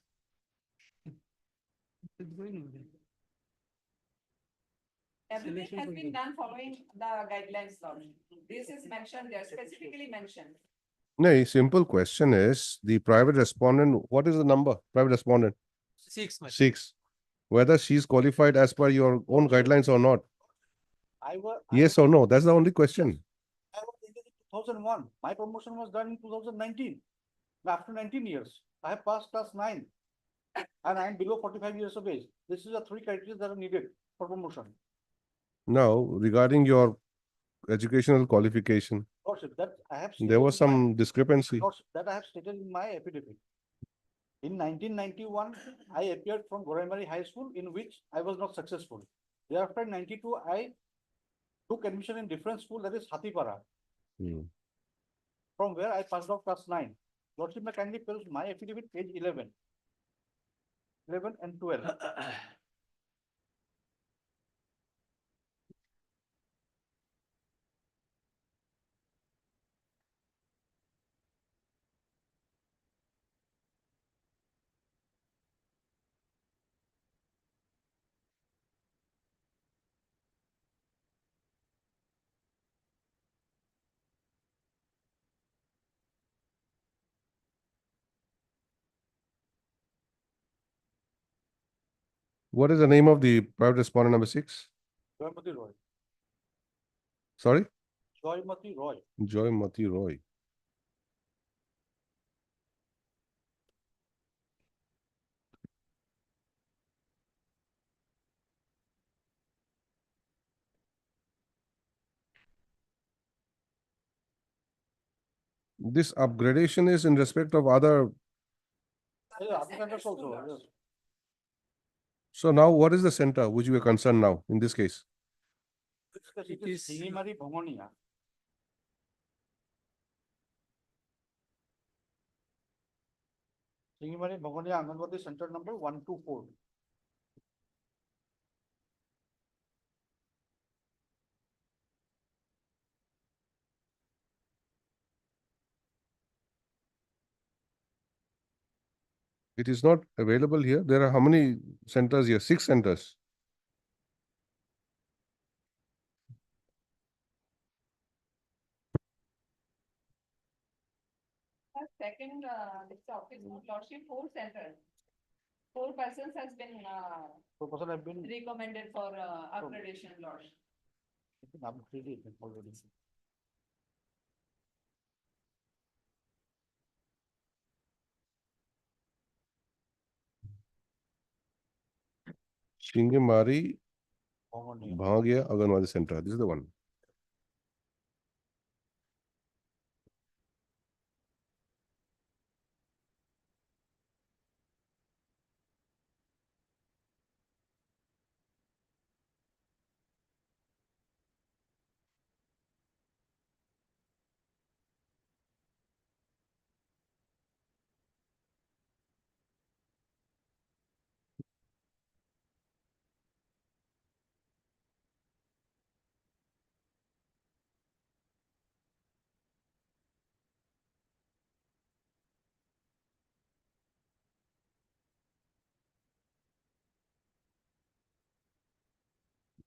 everything has been done following the guidelines, Lordship. This is mentioned there, specifically mentioned. No, simple question is the private respondent, what is the number? Private respondent? 6, my. 6. Whether she's qualified as per your own guidelines or not. Yes or no? That's the only question. I was in 2001. My promotion was done in 2019. After 19 years, I have passed class 9. And I am below 45 years of age. This is the 3 criteria that are needed for promotion. Now, regarding your educational qualification, Lordship, that I have. there was stated in my- some discrepancy. Lordship, that I have stated in my affidavit. In 1991, I appeared from Goraimari High School, in which I was not successful. Thereafter, in 92, I took admission in different school, that is Hathipara, Hmm. from where I passed off class 9. Lordship, may kindly peruse my affidavit, page 11. 11 and 12. What is the name of the private respondent number 6? Joymati Roy. Sorry? Joymati Roy. Joymati Roy. This upgradation is in respect of other. Yeah, other centers also, yes. So now what is the center which we are concerned now in this case? It is Singimari Bhangonia. Singimari Bhangonia Anganwadi Center number 124. It is not available here. There are how many centers here? 6 centers. Second, this office, lordship, 4 centers. 4 persons has been, 4% have been recommended for, upgradation, lordship. upgraded already. Shingamari Bhangonia. Bhagya Anganwadi Center. This is the one.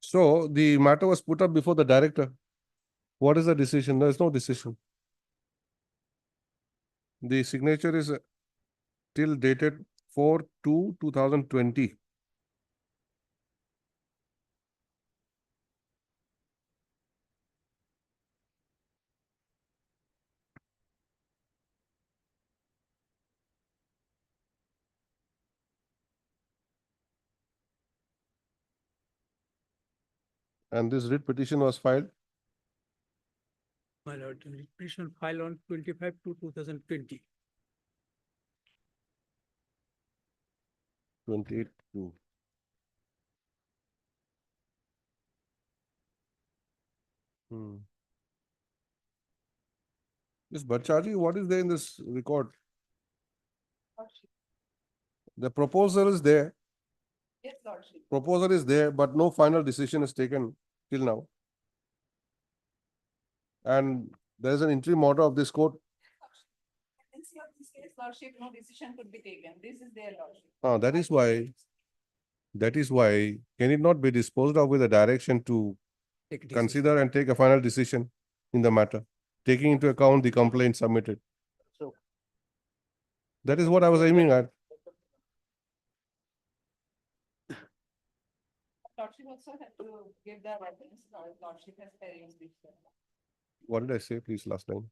So the matter was put up before the director. What is the decision? There is no decision. The signature is till dated 4/2/2020. And this writ petition was filed. My lord, petition filed on 25/2/2020. 28/2. This Bhattacharjee, what is there in this record? The proposal is there. Yes, lordship. Proposal is there, but no final decision is taken till now. And there is an interim order of this court. Pendency of this case, lordship, no decision could be taken. This is their lordship. That is why, can it not be disposed of with a direction to consider and take a final decision in the matter, taking into account the complaint submitted? So, That is what I was aiming at. Lordship also had to give the reference, lordship has parents. What did I say, please, last time?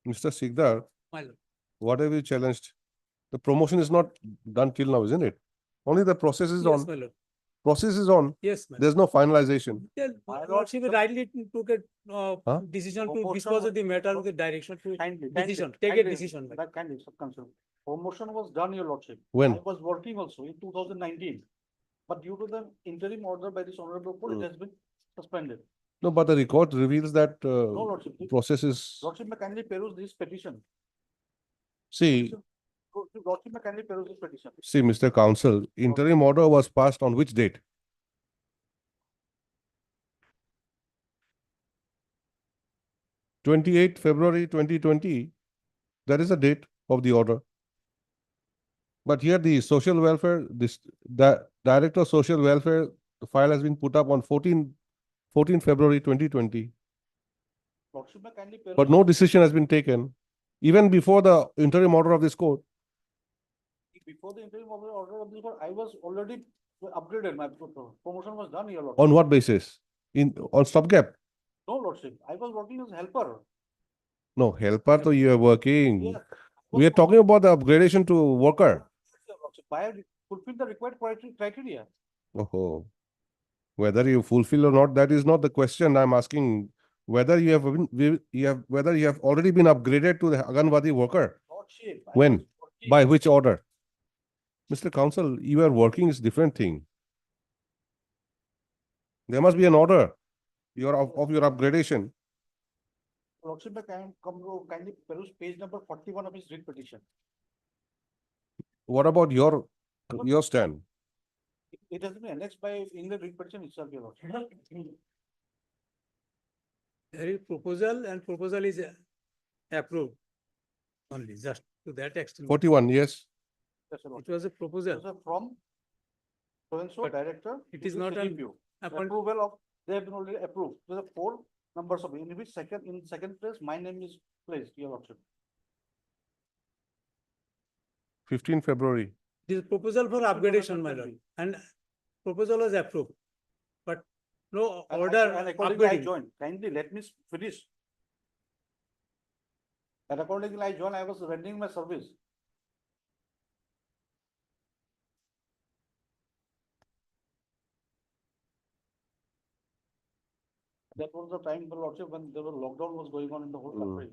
Mr. Sikdar, My lord. what have you challenged? The promotion is not done till now, isn't it? Only the process is Yes, on. my lord. Process is on. Yes, my lord. There's no finalization. Yeah, My lord, lordship rightly took a Huh? decision to Promotion dispose was- of the matter with the direction to kindly, decision, kindly, take a kindly, decision. That kindly, sub-council. Promotion was done, your lordship. When? I was working also in 2019. But due to the interim order by this honorable court, it has been suspended. No, but the record reveals that No, lordship. process is, Lordship may kindly peruse this petition. see, Lordship may kindly peruse this petition. Mr. Counsel, interim order was passed on which date? 28 February 2020, that is the date of the order. But here the social welfare, the Director of Social Welfare, the file has been put up on 14 February 2020. Lordship, may kindly peruse- But no decision has been taken, even before the interim order of this court. Before the interim order of this court, I was already upgraded, my promotion was done, your lordship. On what basis? On stopgap? No, lordship, I was working as helper. No, helper, so you are working. Yes. We are talking about the upgradation to worker. Your lordship, I have fulfilled the required criteria. Oh, whether you fulfill or not, that is not the question. I'm asking whether you have whether you have already been upgraded to the Anganwadi worker. Lordship. I When? was working- By which order? Mr. Counsel, you are working is different thing. There must be an order of your upgradation. Lordship, may kindly peruse page number 41 of his writ petition. What about your stand? It has been annexed by in the writ petition itself, your lordship. There is proposal and proposal is approved only, just to that extent. 41, yes. Yes, your It lordship. was a proposal. So from so-and-so But director. it to is the not an CDPO. The appoint- approval of, they have been already approved. There are 4 numbers of, in which in second place, my name is placed, your lordship. 15 February. This proposal for upgradation, my lord, and proposal was approved. But no And order and accordingly I upgrading. joined. Kindly let me finish. And accordingly I joined, I was rendering my service. That was the time, the lordship, when there was lockdown was going on in the whole country.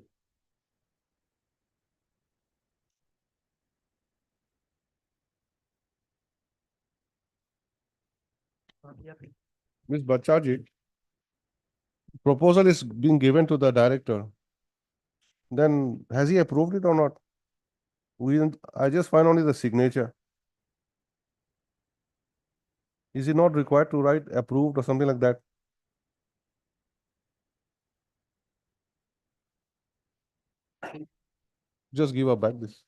Ms. Bhattacharjee, proposal is being given to the director. Then has he approved it or not? I just find only the signature. Is he not required to write approved or something like that? Just give her back this.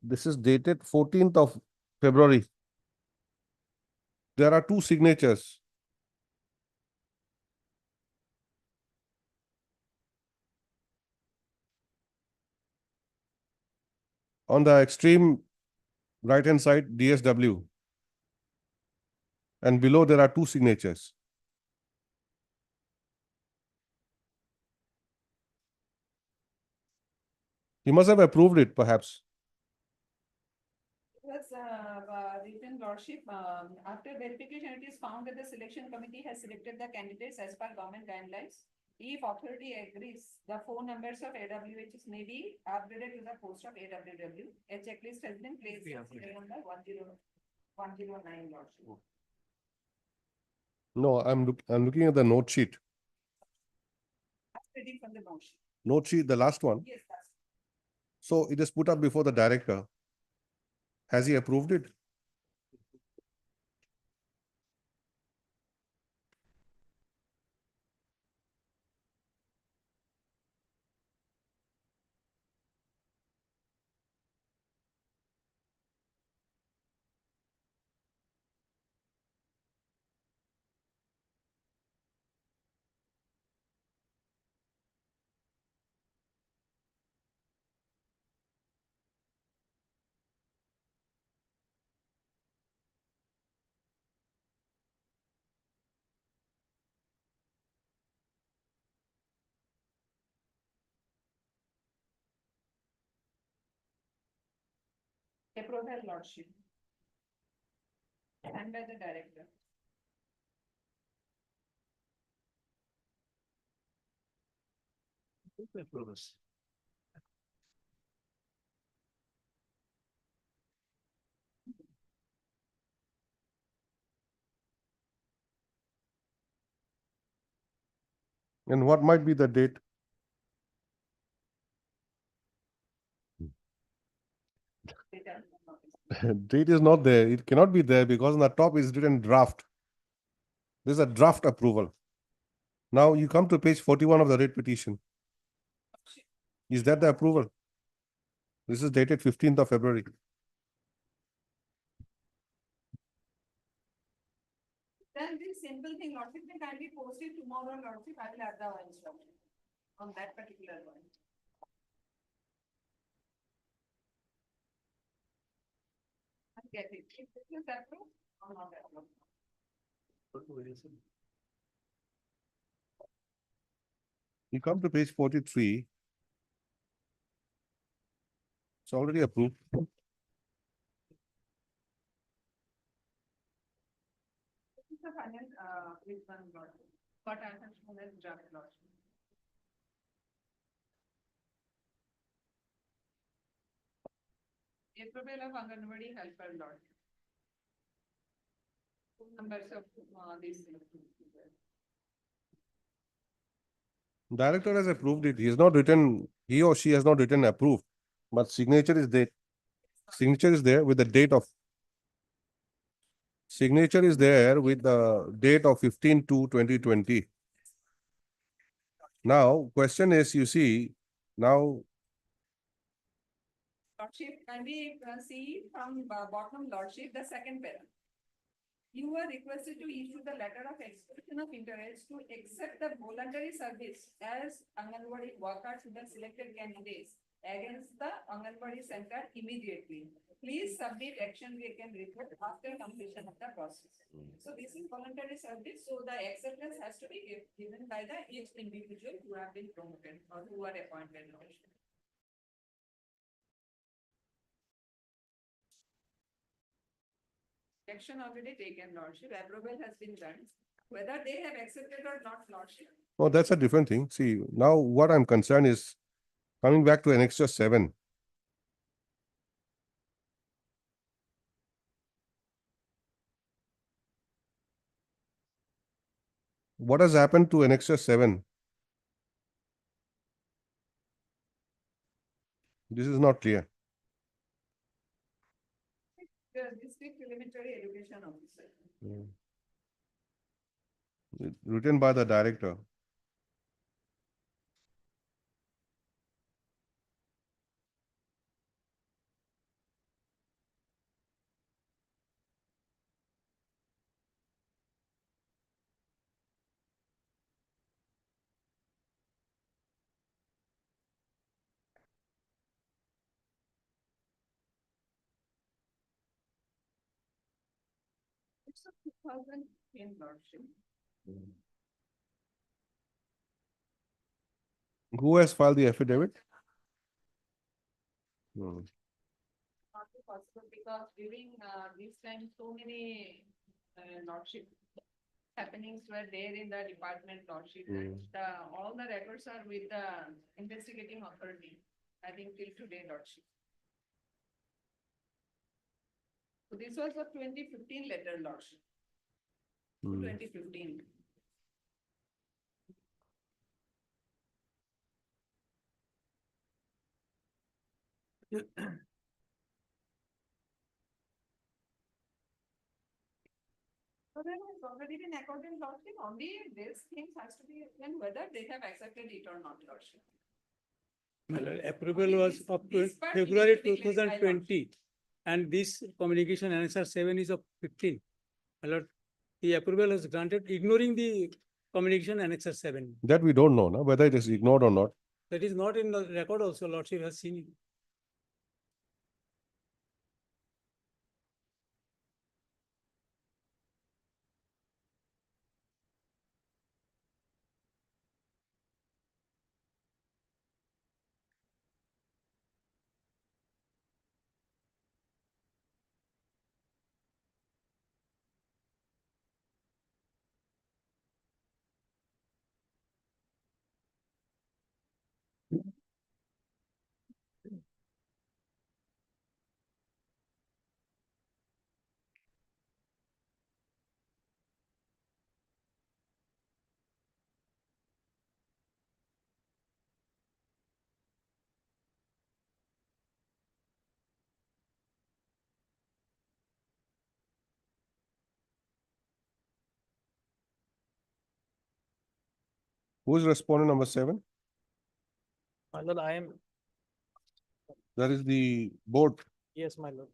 This is dated 14th of February. There are 2 signatures. On the extreme right-hand side, DSW. And below there are 2 signatures. He must have approved it, perhaps. Was written lordship, after verification, it is found that the selection committee has selected the candidates as per government guidelines. If authority agrees, the 4 numbers of AWHs may be upgraded to the post of AWW. A checklist has been placed on serial number 109 lordship. No, I'm looking at the note sheet. Reading from the motion. Note sheet, the last one. Yes, that's. So it is put up before the director. Has he approved it? Approved by lordship. And by the director. And what might be the date? Date is not there. It cannot be there because on the top is written draft. This is a draft approval. Now you come to page 41 of the writ petition. Is that the approval? This is dated 15th of February. Then this simple thing, Lordship, may kindly post it tomorrow, Lordship, I will add the instruction on that particular one. I get it. If this is approved or not approved. You come to page 43. It's already approved. This is the final, with one Lordship, but I have shown as draft Lordship. Approval of Anganwadi helper Lordship. Numbers of, this. Director has approved it. He has not written, he or she has not written approved, but signature is there. Signature is there with the date of. Signature is there with the date of 15/2/2020. Now, question is, you see, now Lordship, can we see from bottom Lordship, the second paragraph? You were requested to issue the letter of expression of interest to accept the voluntary service as Anganwadi worker to the selected candidates against the Anganwadi center immediately. Please submit action taken report after completion of the process. So this is voluntary service, so the acceptance has to be given by the each individual who have been promoted or who are appointed. Action already taken, Lordship, approval has been done, whether they have accepted or not, Lordship. oh, that's a different thing. See, now what I'm concerned is coming back to Annexure 7. What has happened to Annexure 7? This is not clear. The district elementary education officer. Written by the director. It's a 2010, Lordship. Who has filed the affidavit? Not possible because during this time, so many Lordship happenings were there in the department, Lordship. And all the records are with the investigating authority, I think till today, Lordship. So this was a 2015 letter, Lordship. 2015. So there has already been according Lordship, only this thing has to be, and whether they have accepted it or not, Lordship. My lord, approval was this- of this part needs February to be clarified, 2020. And this communication answer 7 is of 15. My lord, the approval was granted ignoring the communication annexer 7. That we don't know, no? Whether it is ignored or not. That is not in the record also, Lordship has seen it. Who is respondent number 7? My lord, I am, That is the board. yes, my lord.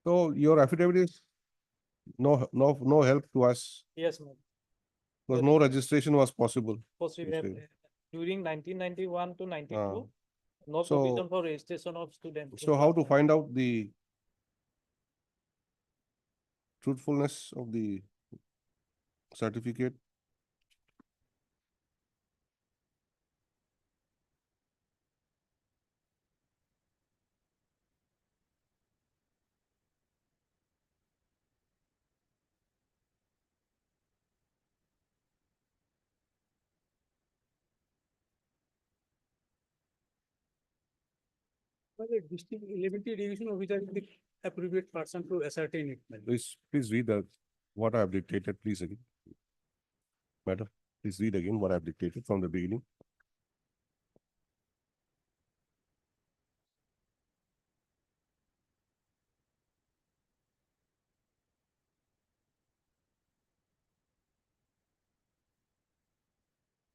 So your affidavit is no help to us Yes, ma'am. because no registration was possible. Possibly, You say. during 1991 to 92, no So- provision for registration of students. So how to find out the truthfulness of the certificate? Well, the district 11th division officer is the appropriate person to ascertain it. my lord. Please read what I have dictated, please again. Madam, please read again what I have dictated from the beginning.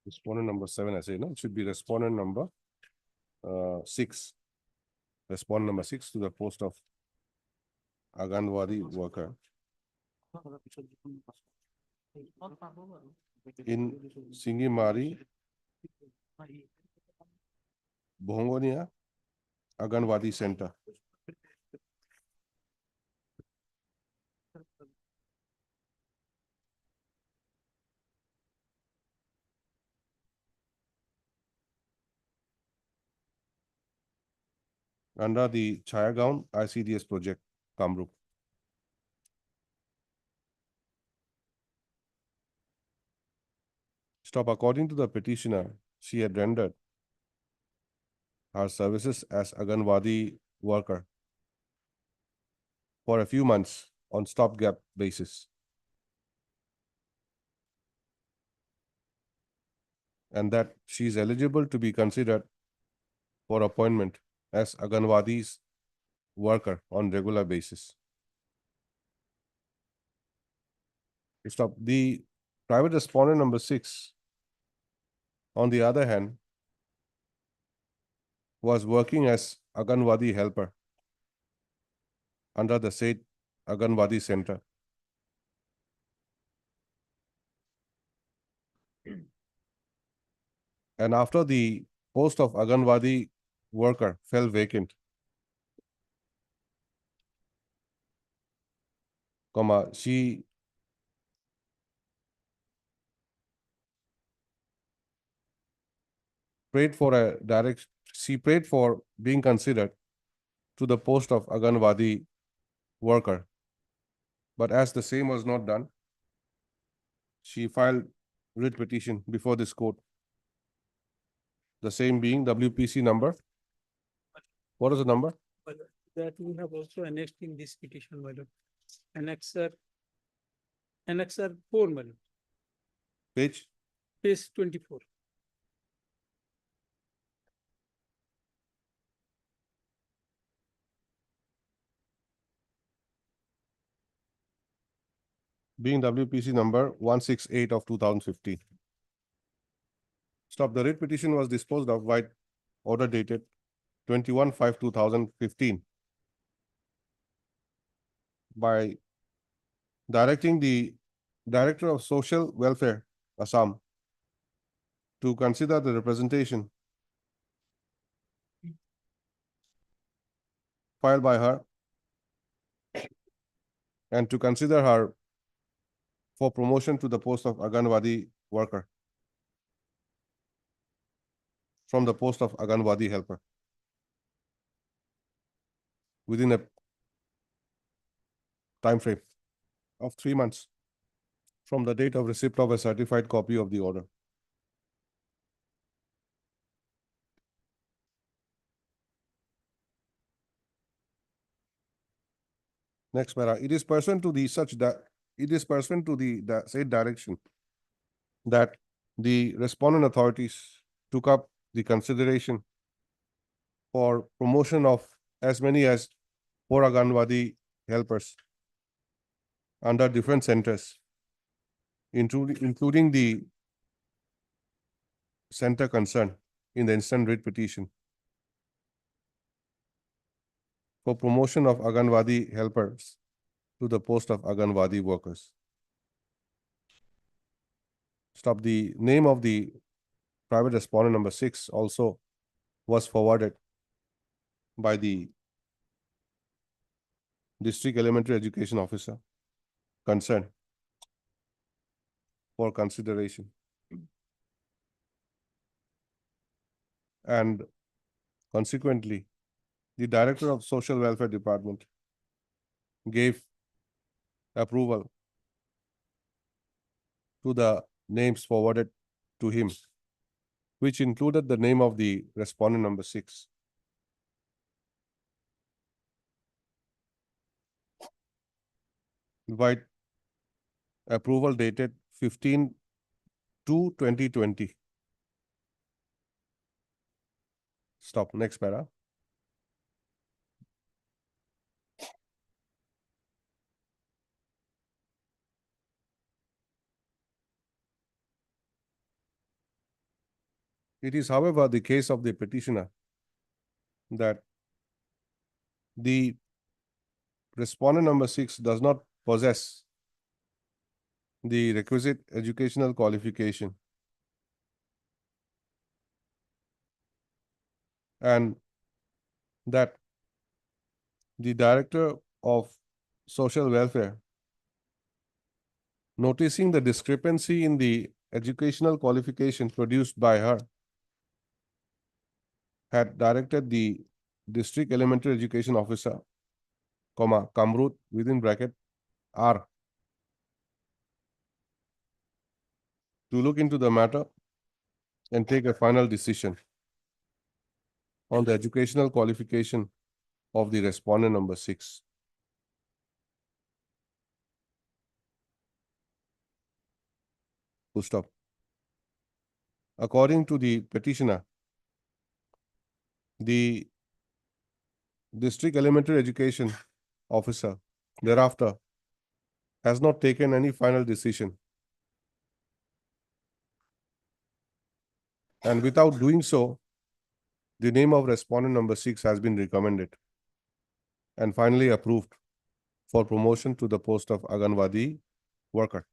Respondent number 7, I say, no, it should be respondent number 6. Respondent number 6 to the post of Anganwadi worker in Singimari, Bhongonia, Anganwadi Center. Under the Chayagaon ICDS project, Kamrup. Stop. According to the petitioner, she had rendered her services as Anganwadi worker for a few months on stopgap basis. And that she is eligible to be considered for appointment as Anganwadi's worker on regular basis. Stop. The private respondent number 6, on the other hand, was working as Anganwadi helper under the said Anganwadi Center. And after the post of Anganwadi worker fell vacant, she prayed for being considered to the post of Anganwadi worker. But as the same was not done, she filed writ petition before this court. The same being WPC number. What is the number? But that we have also annexed in this petition, my lord. Annexer 4, my lord, Page? page 24. Being WPC number 168 of 2015. Stop. The writ petition was disposed of by order dated 21/5/2015 by directing the Director of Social Welfare, Assam, to consider the representation filed by her and to consider her for promotion to the post of Anganwadi worker from the post of Anganwadi helper within a time frame of 3 months from the date of receipt of a certified copy of the order. Next matter, it is pursuant to the such that, it is pursuant to the said direction that the respondent authorities took up the consideration for promotion of as many as 4 Anganwadi helpers under different centers, including the center concerned in the instant writ petition for promotion of Anganwadi helpers to the post of Anganwadi workers. Stop. The name of the private respondent number 6 also was forwarded by the district elementary education officer concerned for consideration. And consequently, the Director of Social Welfare Department gave approval to the names forwarded to him, which included the name of the respondent number 6. By approval dated 15/2/2020. Stop. Next para. It is, however, the case of the petitioner that the respondent number 6 does not possess the requisite educational qualification, and that the Director of Social Welfare, noticing the discrepancy in the educational qualification produced by her, had directed the District Elementary Education Officer, Kamrut within bracket R, to look into the matter and take a final decision on the educational qualification of the respondent number 6. Full stop. According to the petitioner, the District Elementary Education Officer thereafter has not taken any final decision. And without doing so, the name of respondent number 6 has been recommended and finally approved for promotion to the post of Anganwadi worker.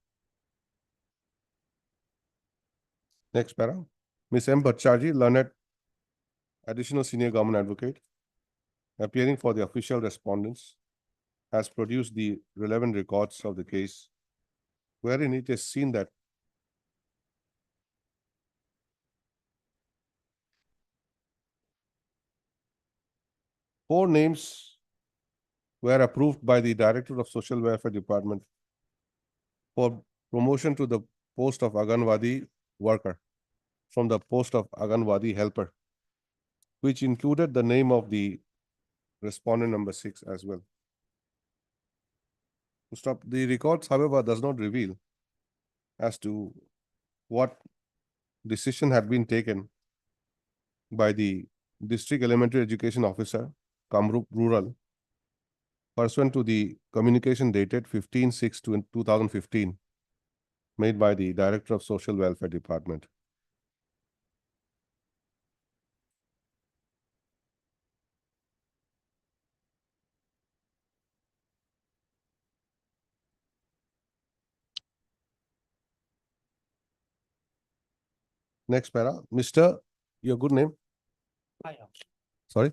Next para. Ms. M. Bhattacharjee, learned additional senior government advocate, appearing for the official respondents, has produced the relevant records of the case, wherein it is seen that four names were approved by the Director of Social Welfare Department for promotion to the post of Anganwadi worker from the post of Anganwadi helper, which included the name of the respondent number 6 as well. To stop. The records, however, does not reveal as to what decision had been taken by the District Elementary Education Officer, Kamrup Rural, pursuant to the communication dated 15/6/2015 made by the Director of Social Welfare Department. Next para. Mr. Your good name? Sorry?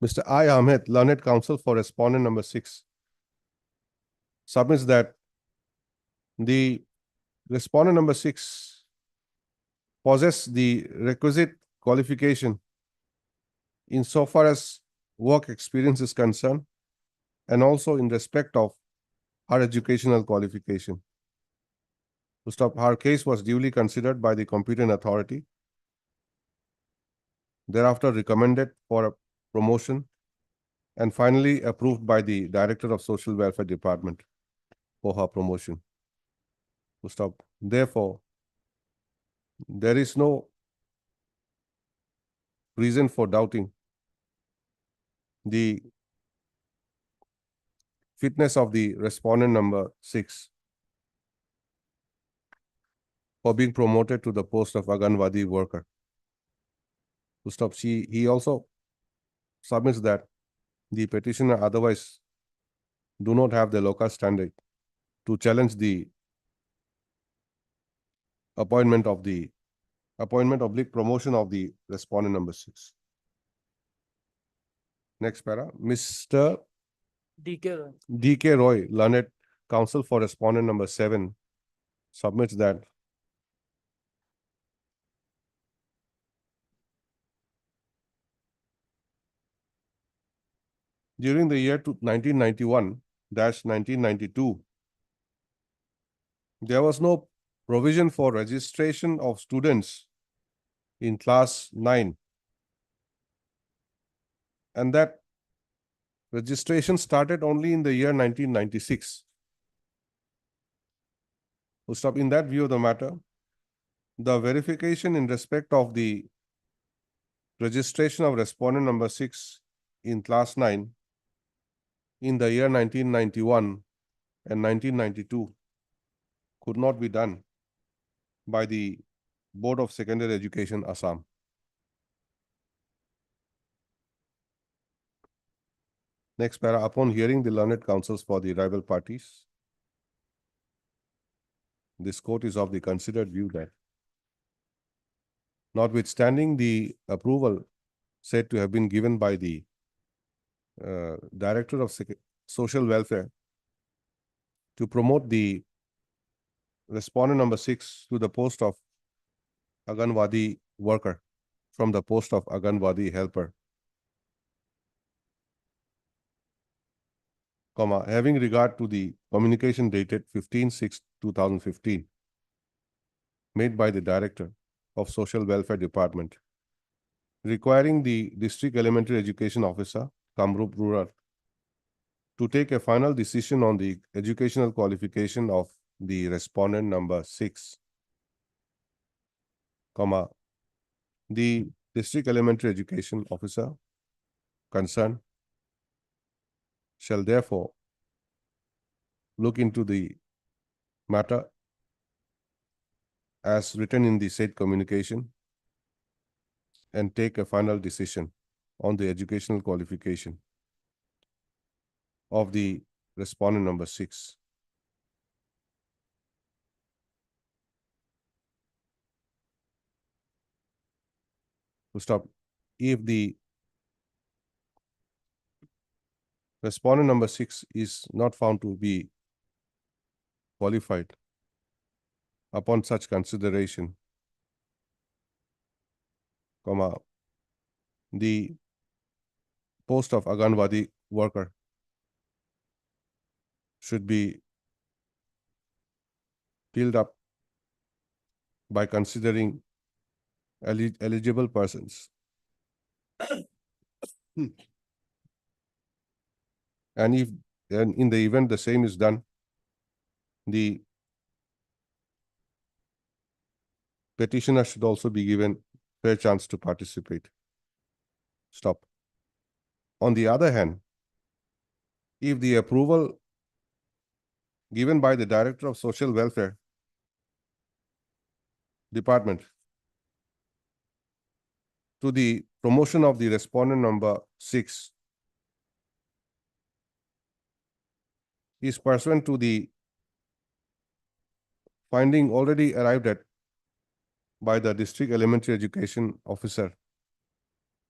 Mr. I. Ahmed, learned counsel for respondent number 6, submits that the respondent number 6 possess the requisite qualification insofar as work experience is concerned, and also in respect of her educational qualification. To stop. Her case was duly considered by the competent authority, thereafter recommended for a promotion and finally approved by the Director of Social Welfare Department for her promotion. Full stop. Therefore, there is no reason for doubting the fitness of the respondent number 6 for being promoted to the post of Anganwadi worker. Full stop. He also submits that the petitioner otherwise do not have the locus standi to challenge the appointment oblique promotion of the respondent number 6. Next para, Mr. DK. D.K. Roy, learned counsel for respondent number 7, submits that during the year 1991-1992, there was no provision for registration of students in class 9, and that registration started only in the year 1996. Full stop. In that view of the matter, the verification in respect of the registration of respondent number 6 in class 9 in the year 1991 and 1992 could not be done by the Board of Secondary Education, Assam. Next para, upon hearing the learned counsels for the rival parties, this court is of the considered view that notwithstanding the approval said to have been given by the Director of Social Welfare to promote the respondent number 6 to the post of Anganwadi worker from the post of Anganwadi helper, having regard to the communication dated 15/6/2015 made by the Director of Social Welfare Department requiring the District Elementary Education Officer, Kamrup Rural, to take a final decision on the educational qualification of the respondent number 6, the District Elementary Education Officer concerned shall therefore look into the matter as written in the said communication and take a final decision on the educational qualification of the respondent number 6. To stop. If the respondent number 6 is not found to be qualified upon such consideration, the post of Anganwadi worker should be filled up by considering eligible persons. And in the event the same is done, the petitioner should also be given fair chance to participate. Stop. On the other hand, if the approval given by the Director of Social Welfare Department to the promotion of the respondent number 6 is pursuant to the finding already arrived at by the District Elementary Education Officer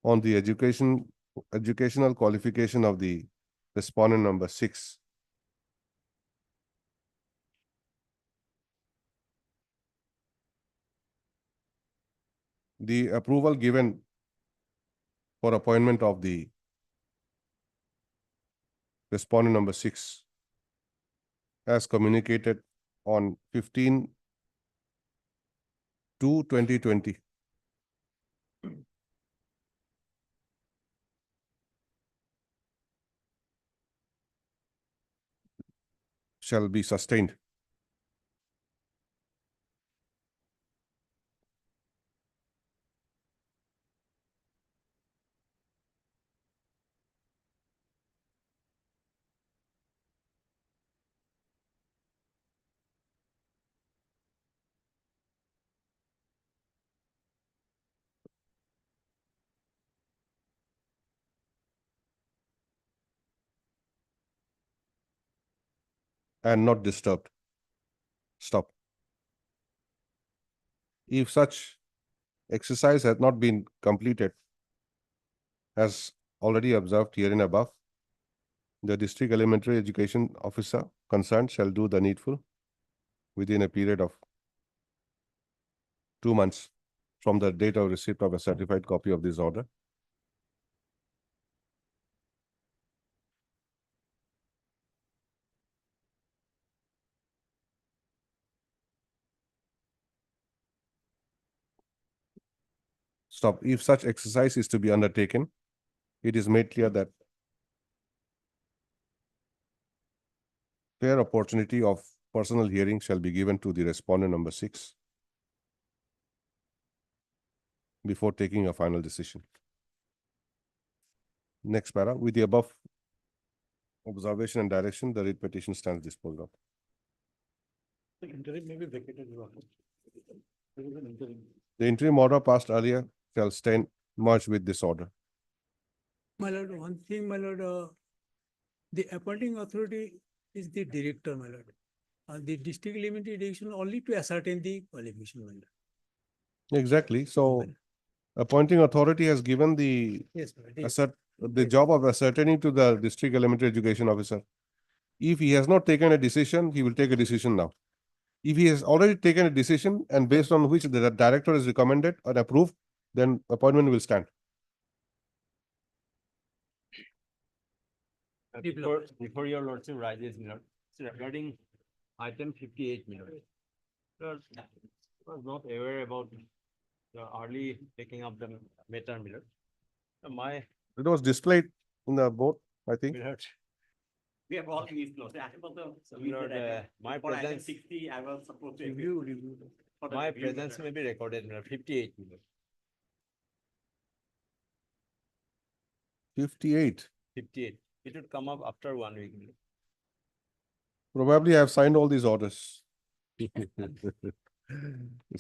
on the educational qualification of the respondent number 6. The approval given for appointment of the respondent number 6 as communicated on 15/2/2020 shall be sustained. And not disturbed. Stop. If such exercise has not been completed, as already observed here and above, the district elementary education officer concerned shall do the needful within a period of 2 months from the date of receipt of a certified copy of this order. Stop. If such exercise is to be undertaken, it is made clear that fair opportunity of personal hearing shall be given to the respondent number 6 before taking a final decision. Next para, with the above observation and direction, the writ petition stands disposed of. The interim may be vacated, Your Honor. There is an interim. The interim order passed earlier shall stand merged with this order. My lord, one thing, my lord, the appointing authority is the director, my lord. The district elementary education only to ascertain the qualification, my lord. Exactly. So appointing authority has given the Yes, my lord. the job of ascertaining to the district elementary education officer. If he has not taken a decision, he will take a decision now. If he has already taken a decision and based on which the director is recommended or approved, then appointment will stand. Before your lordship rises, Milord, regarding item 58, Milord. Sir, I was not aware about the early taking up the matter, Milord. My It was displayed in the board, I think. Milord. We have all these laws. Milord, my for item presence, 60, I was supposed to. Review. for the my review, presence Milord. may be recorded, Milord, 58, Milord. 58. 58. It would come up after 1 week, Milord. Probably I have signed all these orders.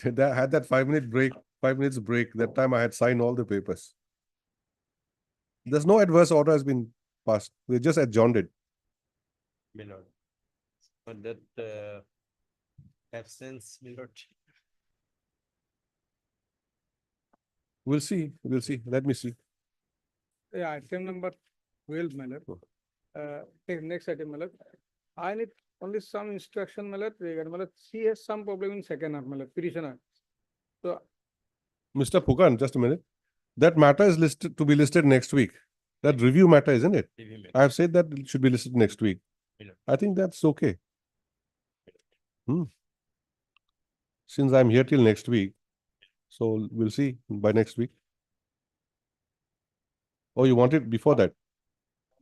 That had that 5-minute break, 5 minutes break. That time I had signed all the papers. There's no adverse order has been passed. We just adjourned it. Milord. But that absence, Milord. We'll see. We'll see. Let me see. Yeah, item number 12, my lord. Okay, next item, my lord. I need only some instruction, my lord, regarding, my lord, she has some problem in second half, my lord, petitioner. So, Mr. Pukan, just a minute. That matter is listed to be listed next week. That review matter, isn't it? Review matter. I have said that it should be listed next week. Milord. I think that's okay. Since I'm here till next week, so we'll see by next week. Oh, you want it before that?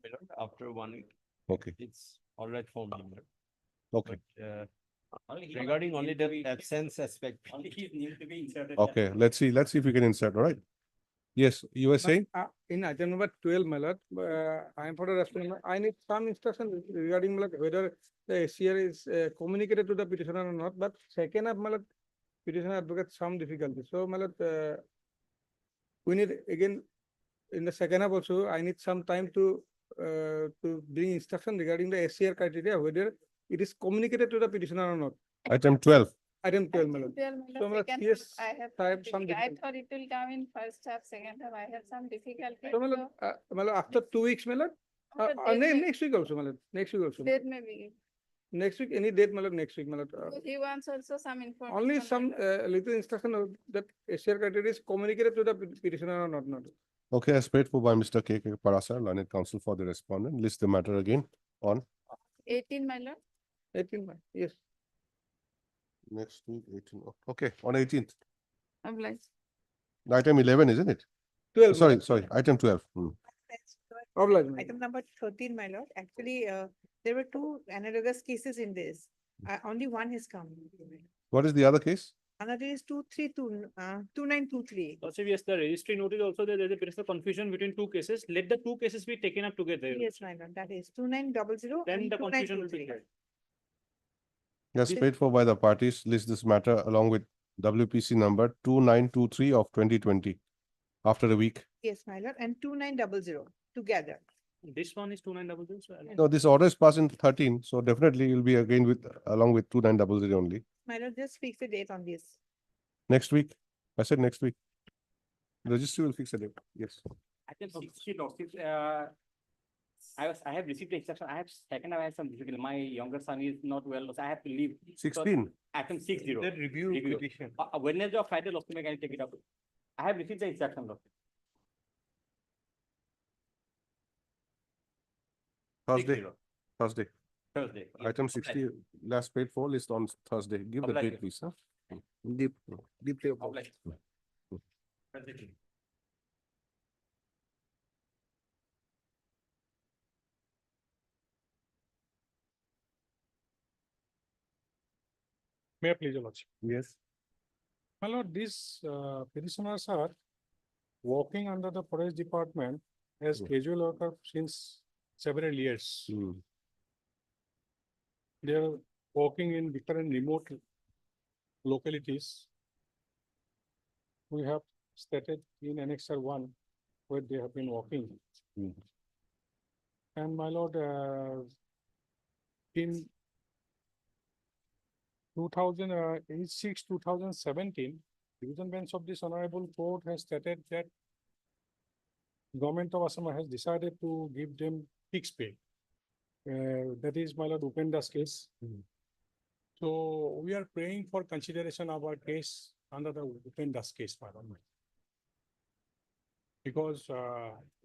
Milord, after 1 week, Okay, it's all right for me, Milord. okay, But Only he regarding need only to the be- absence aspect. Only he need to be inserted. okay. Let's see if we can insert, all right? Yes, you were saying? in item number 12, my lord, I am for the respondent, I need some instruction regarding, my lord, whether the SCR is communicated to the petitioner or not, but second half, my lord, petitioner advocate some difficulty. So, my lord, we need again, in the second half also, I need some time to bring instruction regarding the SCR criteria, whether it is communicated to the petitioner or not. Item 12. Item 12, my lord. So, my lord, yes, I have I have some I difficulty. thought it will come in first half, second half. I have some difficulty. So, my lord, after 2 weeks, my lord, After date may- next week also, my lord, next week also. Date may be. Next week, any date, my lord, next week, my lord. So he wants also some information. Only on some little instruction of that SCR criteria is communicated to the petitioner or not. Okay, as paid for by Mr. K.K. Parasar, learned counsel for the respondent. List the matter again on 18, my lord. 18, yes. next week, 18. Okay, on 18th. Obliged. Item 11, isn't it? 12. Sorry, item 12. Oblige, my Item number 13, my lord. Actually, there were two analogous cases in this. Only one has come. What is the other case? Another is 2923. Also, yes, the registry noted also that there is a bit of confusion between two cases. Let the two cases be taken up together. Yes, my lord, that is 2900 Then and the confusion will be 2923. clear. As paid for by the parties, list this matter along with WPC number 2923 of 2020 after a week. Yes, my lord, and 2900 together. This one is 2900. So I'll- No, this order is passed in 13, so definitely you'll be again with, along with 2900 only. My lord, just fix a date on this. Next week, I said next week. Registry will fix a date, yes. Item 60, Lordship, I have received the instruction. I have some difficulty. My younger son is not well, so I have to leave. So 16. Item 60. That review petition. Wednesday or Friday, Lordship, can I take it up? I have received the instruction, Lordship. Thursday, 60. Thursday. Thursday. yes. Item 60, last paid for list on Thursday. Give the Oblige. date, please, huh? Deeply. Oblige. Thursday. May I please, your lordship? Yes. My lord, these petitioners are working under the forest department as casual worker since several years. They are working in different remote localities. We have stated in Annexure 1 where they have been working. And my lord, in 2017, Division Bench of this Honorable Court has stated that Government of Assam has decided to give them fixed pay. That is my lord Upenda's case. So we are praying for consideration of our case under the Upenda's case, my lord. Because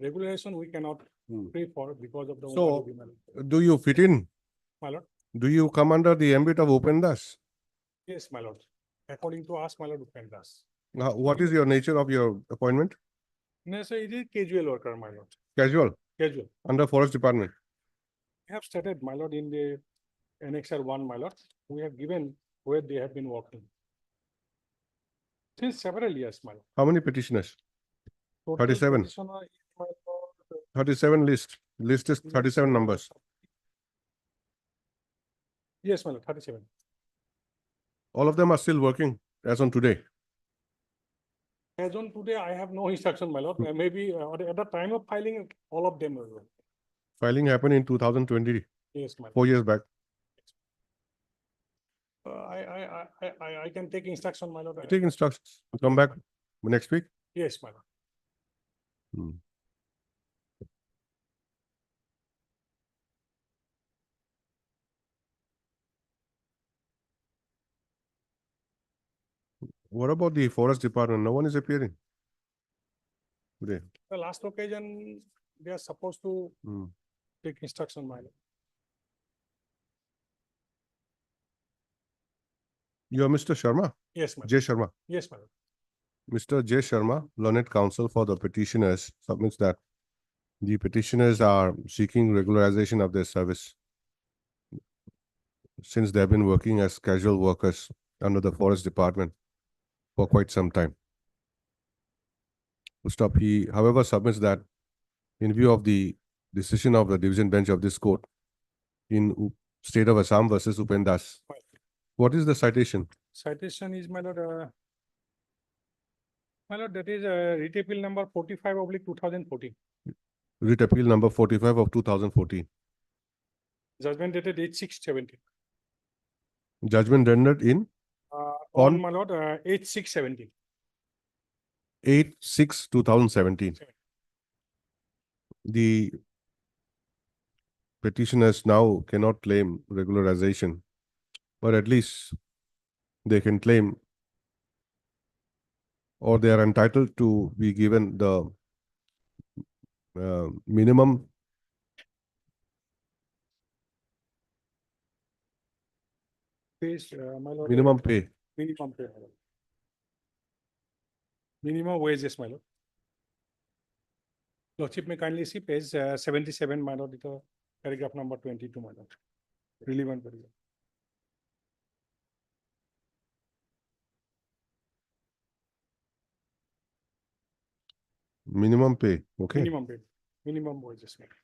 regulation we cannot pray for because of the. So, my lord. do you fit in? My lord, Do you come under the ambit of Upendas? yes, my lord. According to us, my lord Upenda's. What is your nature of your appointment? No, sir, it is casual worker, my lord. Casual, Casual. under Forest Department. We have stated, my lord, in the Annexure 1, my lord, we have given where they have been working. Since several years, my lord. How many petitioners? Total 37. petitioner is, my lord, 37 list. List is 37 numbers. Yes, my lord, 37. All of them are still working as on today. As on today, I have no instruction, my lord. Maybe at the time of filing, all of them will. Filing happened in 2020, Yes, my lord. 4 years back. I can take instruction, my lord. Take instructions. Come back next week. Yes, my lord. What about the Forest Department? No one is appearing today. The last occasion, they are supposed to take instruction, my lord. You are Mr. Sharma? Yes, madam. J. Sharma. Yes, madam. Mr. J. Sharma, learned counsel for the petitioners, submits that the petitioners are seeking regularization of their service since they have been working as casual workers under the Forest Department for quite some time. Stop. He, however, submits that in view of the decision of the division bench of this court in state of Assam versus Upendas. What is the citation? Citation is, my lord, that is writ appeal number 45/2014. Writ appeal number 45 of 2014. Judgment dated 8/6/17. Judgment rendered in On, my lord, 8/6/17. 8/6/2017. The petitioners now cannot claim regularization, but at least they can claim or they are entitled to be given the minimum Please, my lord. minimum pay. Minimum pay, my lord. Minimum wages, my lord. Lordship may kindly see page 77, my lord, the paragraph number 22, my lord. Relevant paragraph. Minimum pay, okay? Minimum pay, minimum wages. my lord.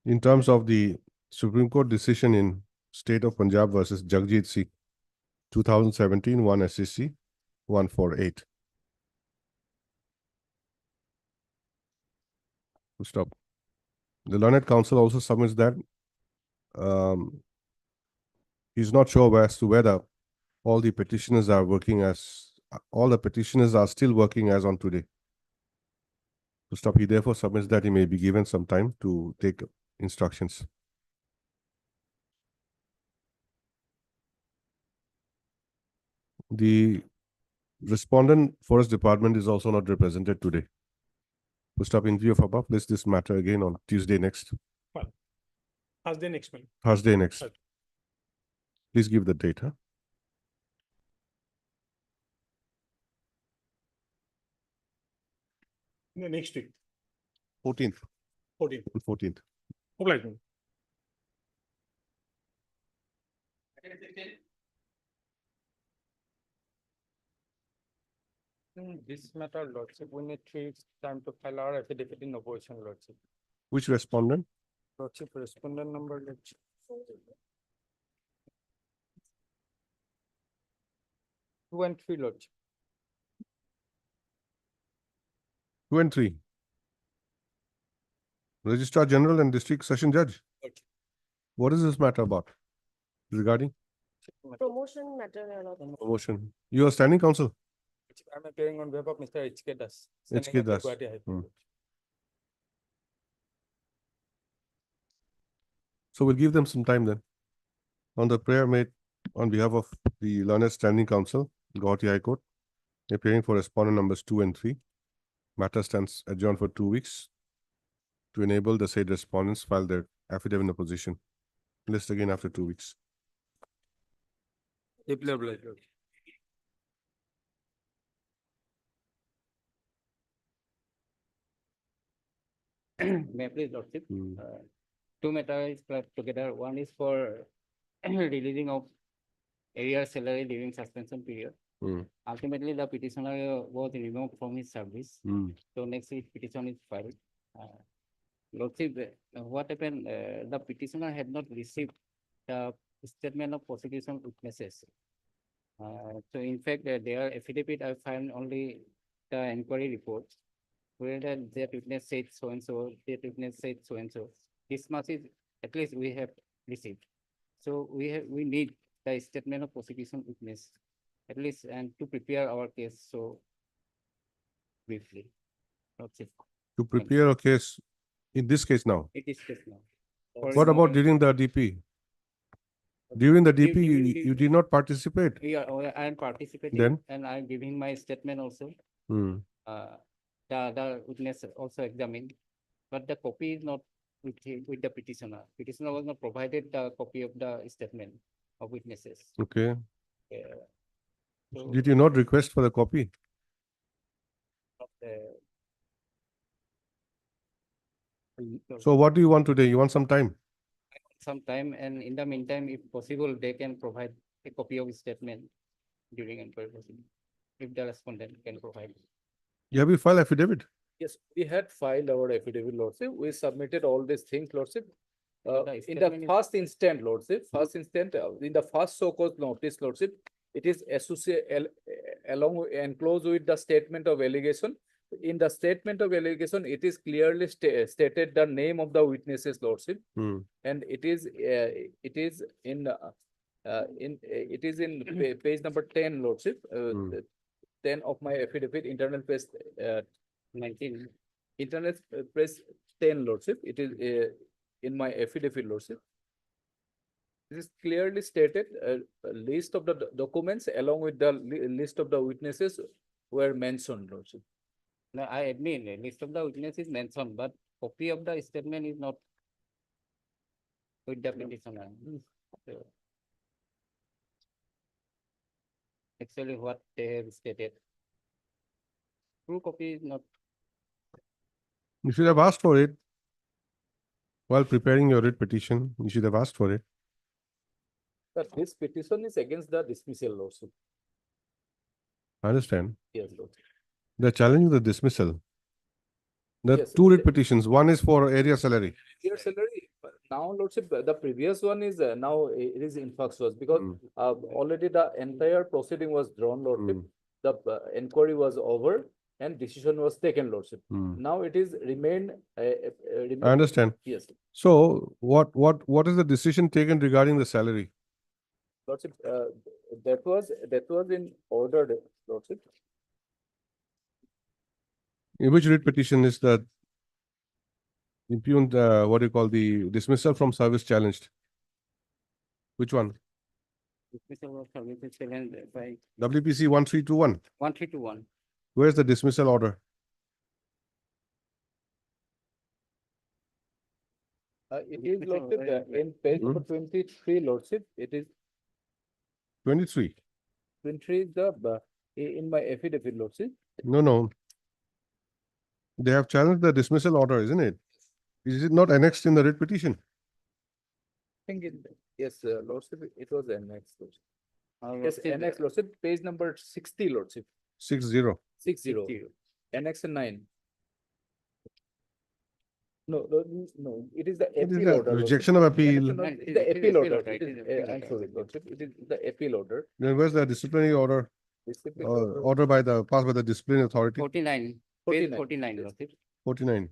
In terms of the Supreme Court decision in State of Punjab versus Jagjit Singh, 2017, 1 SCC 148. Full stop. The Learned Counsel also submits that he's not sure as to whether all the petitioners are working as, all the petitioners are still working as on today. To stop, he therefore submits that he may be given some time to take instructions. The respondent Forest Department is also not represented today. To stop, in view of above, place this matter again on Tuesday next, Thursday next month. Thursday next. Thursday. Please give the date, huh? Next week, 14th. 14. 14th. Obliged. In this matter, Lordship, we need 3 weeks time to file our affidavit in opposition, Lordship. Which respondent? Lordship, respondent number, Lordship. 2 and 3, Lordship. 2 and 3. Registrar General and District Session Judge. Okay. What is this matter about? Regarding Promotion matter, Your Lord. promotion. You are standing counsel? I'm appearing on behalf of Mr. H.K. Das. H.K. standing at the Das. Guwahati High Court. So we'll give them some time then. On the prayer made on behalf of the Learned Standing Council, Guwahati High Court, appearing for respondent numbers 2 and 3. Matter stands adjourned for 2 weeks to enable the said respondents file their affidavit in opposition. List again after 2 weeks. Deeply obliged, Lordship. May I please, Lordship? Two matters clubbed together. One is for releasing of area salary during suspension period. Ultimately, the petitioner was removed from his service. So next week petition is filed. Lordship, what happened? The petitioner had not received the statement of prosecution witnesses. So in fact, their affidavit I found only the inquiry report, where that witness said so and so, that witness said so and so. This much is at least we have received. So we need the statement of prosecution witness, at least, and to prepare our case so briefly. That's it. To prepare a case, in this case now. It is case now. What about during the DP? During the DP, you did not participate? Yeah, I am participating. Then? And I am giving my statement also. The witness also examined, but the copy is not with the petitioner. Petitioner was not provided the copy of the statement of witnesses. Okay. So, Did you not request for the copy? So what do you want today? You want some time? some time, and in the meantime, if possible, they can provide a copy of statement during inquiry proceeding, if the respondent can provide. Have you filed affidavit? Yes, we had filed our affidavit, Lordship. We submitted all these things, Lordship. In the first instant, Lordship, in the first so-called notice, Lordship, it is associated enclosed with the statement of allegation. In the statement of allegation, it is clearly stated the name of the witnesses, Lordship, and it is in page number 10, Lordship. 10 of my affidavit, internal page 19, internal page 10, Lordship. It is in my affidavit, Lordship. This is clearly stated. A list of the documents along with the list of the witnesses were mentioned, Lordship. No, I admit, a list of the witnesses mentioned, but copy of the statement is not. with the petitioner. So, actually, what they have stated. True copy is not. You should have asked for it. While preparing your writ petition, you should have asked for it. But this petition is against the dismissal lawsuit. I understand. Yes, Lordship. They're challenging the dismissal. There are Yes, two writ the- petitions. One is for area salary. Your salary, but now Lordship, the previous one is now it is influx was because already the entire proceeding was drawn, Lordship. The inquiry was over and decision was taken, Lordship. Now it is remained. I understand. Yes, So what is the decision taken regarding the salary? Lordship, that was in order, Lordship. In which writ petition is the impugned, what do you call the dismissal from service challenged? Which one? Dismissal of services challenged by WPC 1321. 1321. Where's the dismissal order? It is Lordship, in page number 23, Lordship, it is 23. 23 is the, in my affidavit, Lordship. No. They have challenged the dismissal order, isn't it? Is it not annexed in the writ petition? Think it, yes, Lordship, it was annexed, Lordship. Yes, Lordship, annex, Lordship, page number 60, Lordship, 60. 60, annex 9. No, it is the It is appeal a order. Lordship. rejection of appeal. It is the appeal order. It is, I'm sorry, Lordship, it is the appeal order. Then where's the disciplinary order? Discipline Order by the, passed by the disciplinary authority? 49. 49. Page 49, Lordship. 49.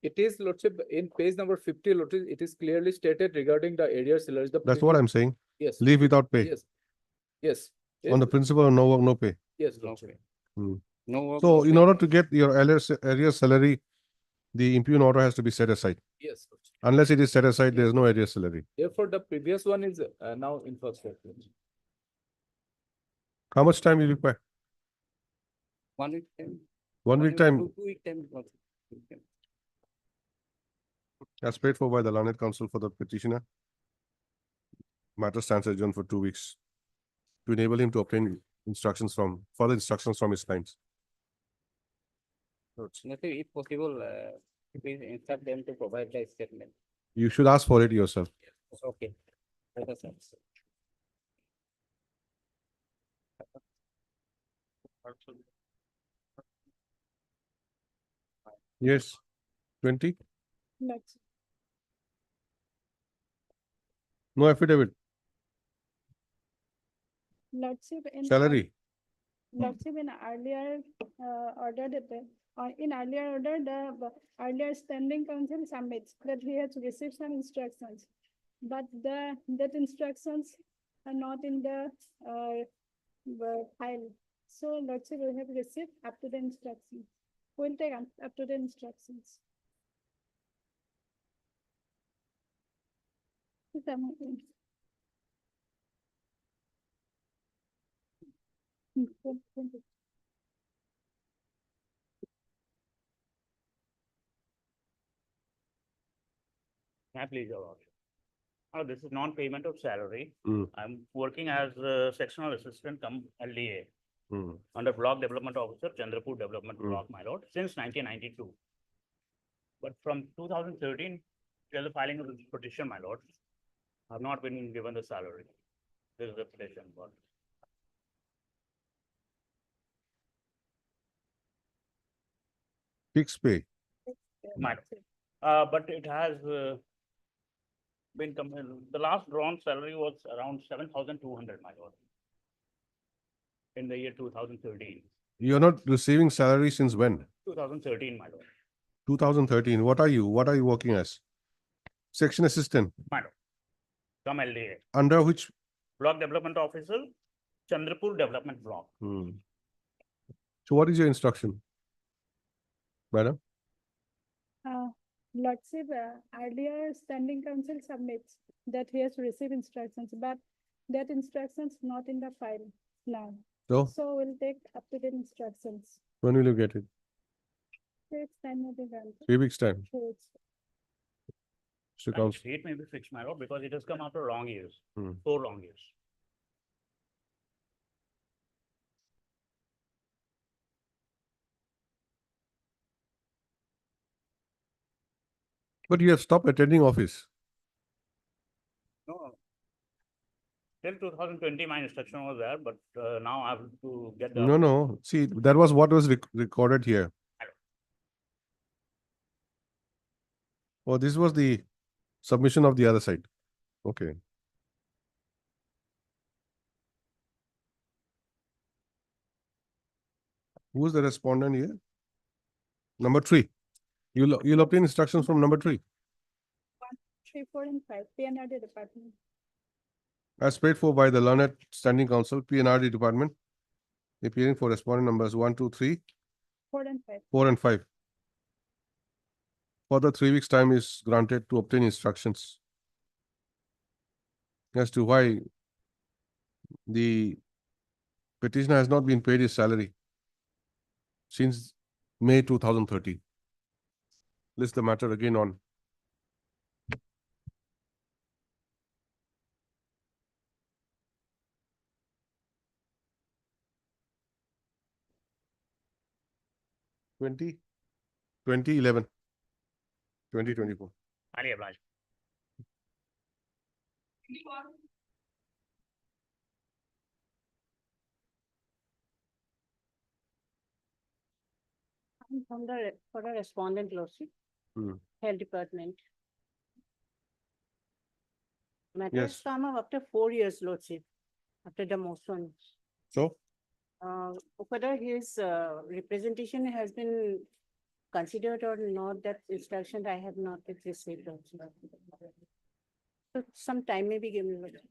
It is, Lordship, in page number 50, Lordship, it is clearly stated regarding the area salaries. That's what I'm saying. Yes. Leave without pay. Yes. Yes. On the principle of no work, no pay. Yes, Lordship. No work. So no in pay. order to get your area salary, the impugned order has to be set aside. Yes, Lordship. Unless it is set aside, there is no area salary. Therefore, the previous one is now in first. How much time will you require? 1 week time. 1 week time, 2 week time. Lordship. as paid for by the learned counsel for the petitioner. Matter stands adjourned for 2 weeks to enable him to obtain further instructions from his clients. Lordship, if possible, please instruct them to provide the statement. You should ask for it yourself. Okay. Let us answer. Yes. 20? Lordship, No affidavit. Lordship, Salary. Lordship, in earlier order, in earlier order, the earlier standing council submits that he has received some instructions. But that instructions are not in the file. So Lordship, we have received up to the instructions. We'll take up to the instructions. Is that my point? May I please, Your Honor? Oh, this is non-payment of salary. Mm. I'm working as a sectional assistant come LDA Mm. under Block Development Officer, Chandrapur Development Mm. Block, my lord, since 1992. But from 2013 till the filing of this petition, my lord, I've not been given the salary. This is the petition, but Fixed pay. my, but it has been, the last drawn salary was around 7,200, my lord. In the year 2013, You're not receiving salary since when? 2013, my lord. 2013. What are you? What are you working as? Section assistant. My lord. Come LDA, Under which? Block Development Officer, Chandrapur Development Block. So what is your instruction? Madam? Lordship, earlier standing council submits that he has received instructions, but that instructions not in the file now. So So we'll take up to the instructions. when will you get it? 3 weeks time. Mr. Council. Date may be fixed, my lord, because it has come after wrong years, Hmm. 4 wrong years. But you have stopped attending office. No. Till 2020, my instruction was there, but now I have to get the. No, no. See, that was what was recorded here. Oh, this was the submission of the other side. Okay. Who is the respondent here? Number 3. You'll obtain instructions from number 3. 3, 4, and 5, PNRD department. As paid for by the Learned Standing Council, PNRD Department, appearing for respondent numbers 1, 2, 3, 4 and 5. 4, and 5. Further 3 weeks' time is granted to obtain instructions as to why the petitioner has not been paid his salary since May 2013. List the matter again on Twenty 2011, 2024. Highly obliged. I'm from for the respondent lordship, Hmm. health department. Matter has Yes. come up after 4 years lordship, after the motion. So, Whether his representation has been considered or not, that instruction I have not yet received also. So some time may be given. Lordship.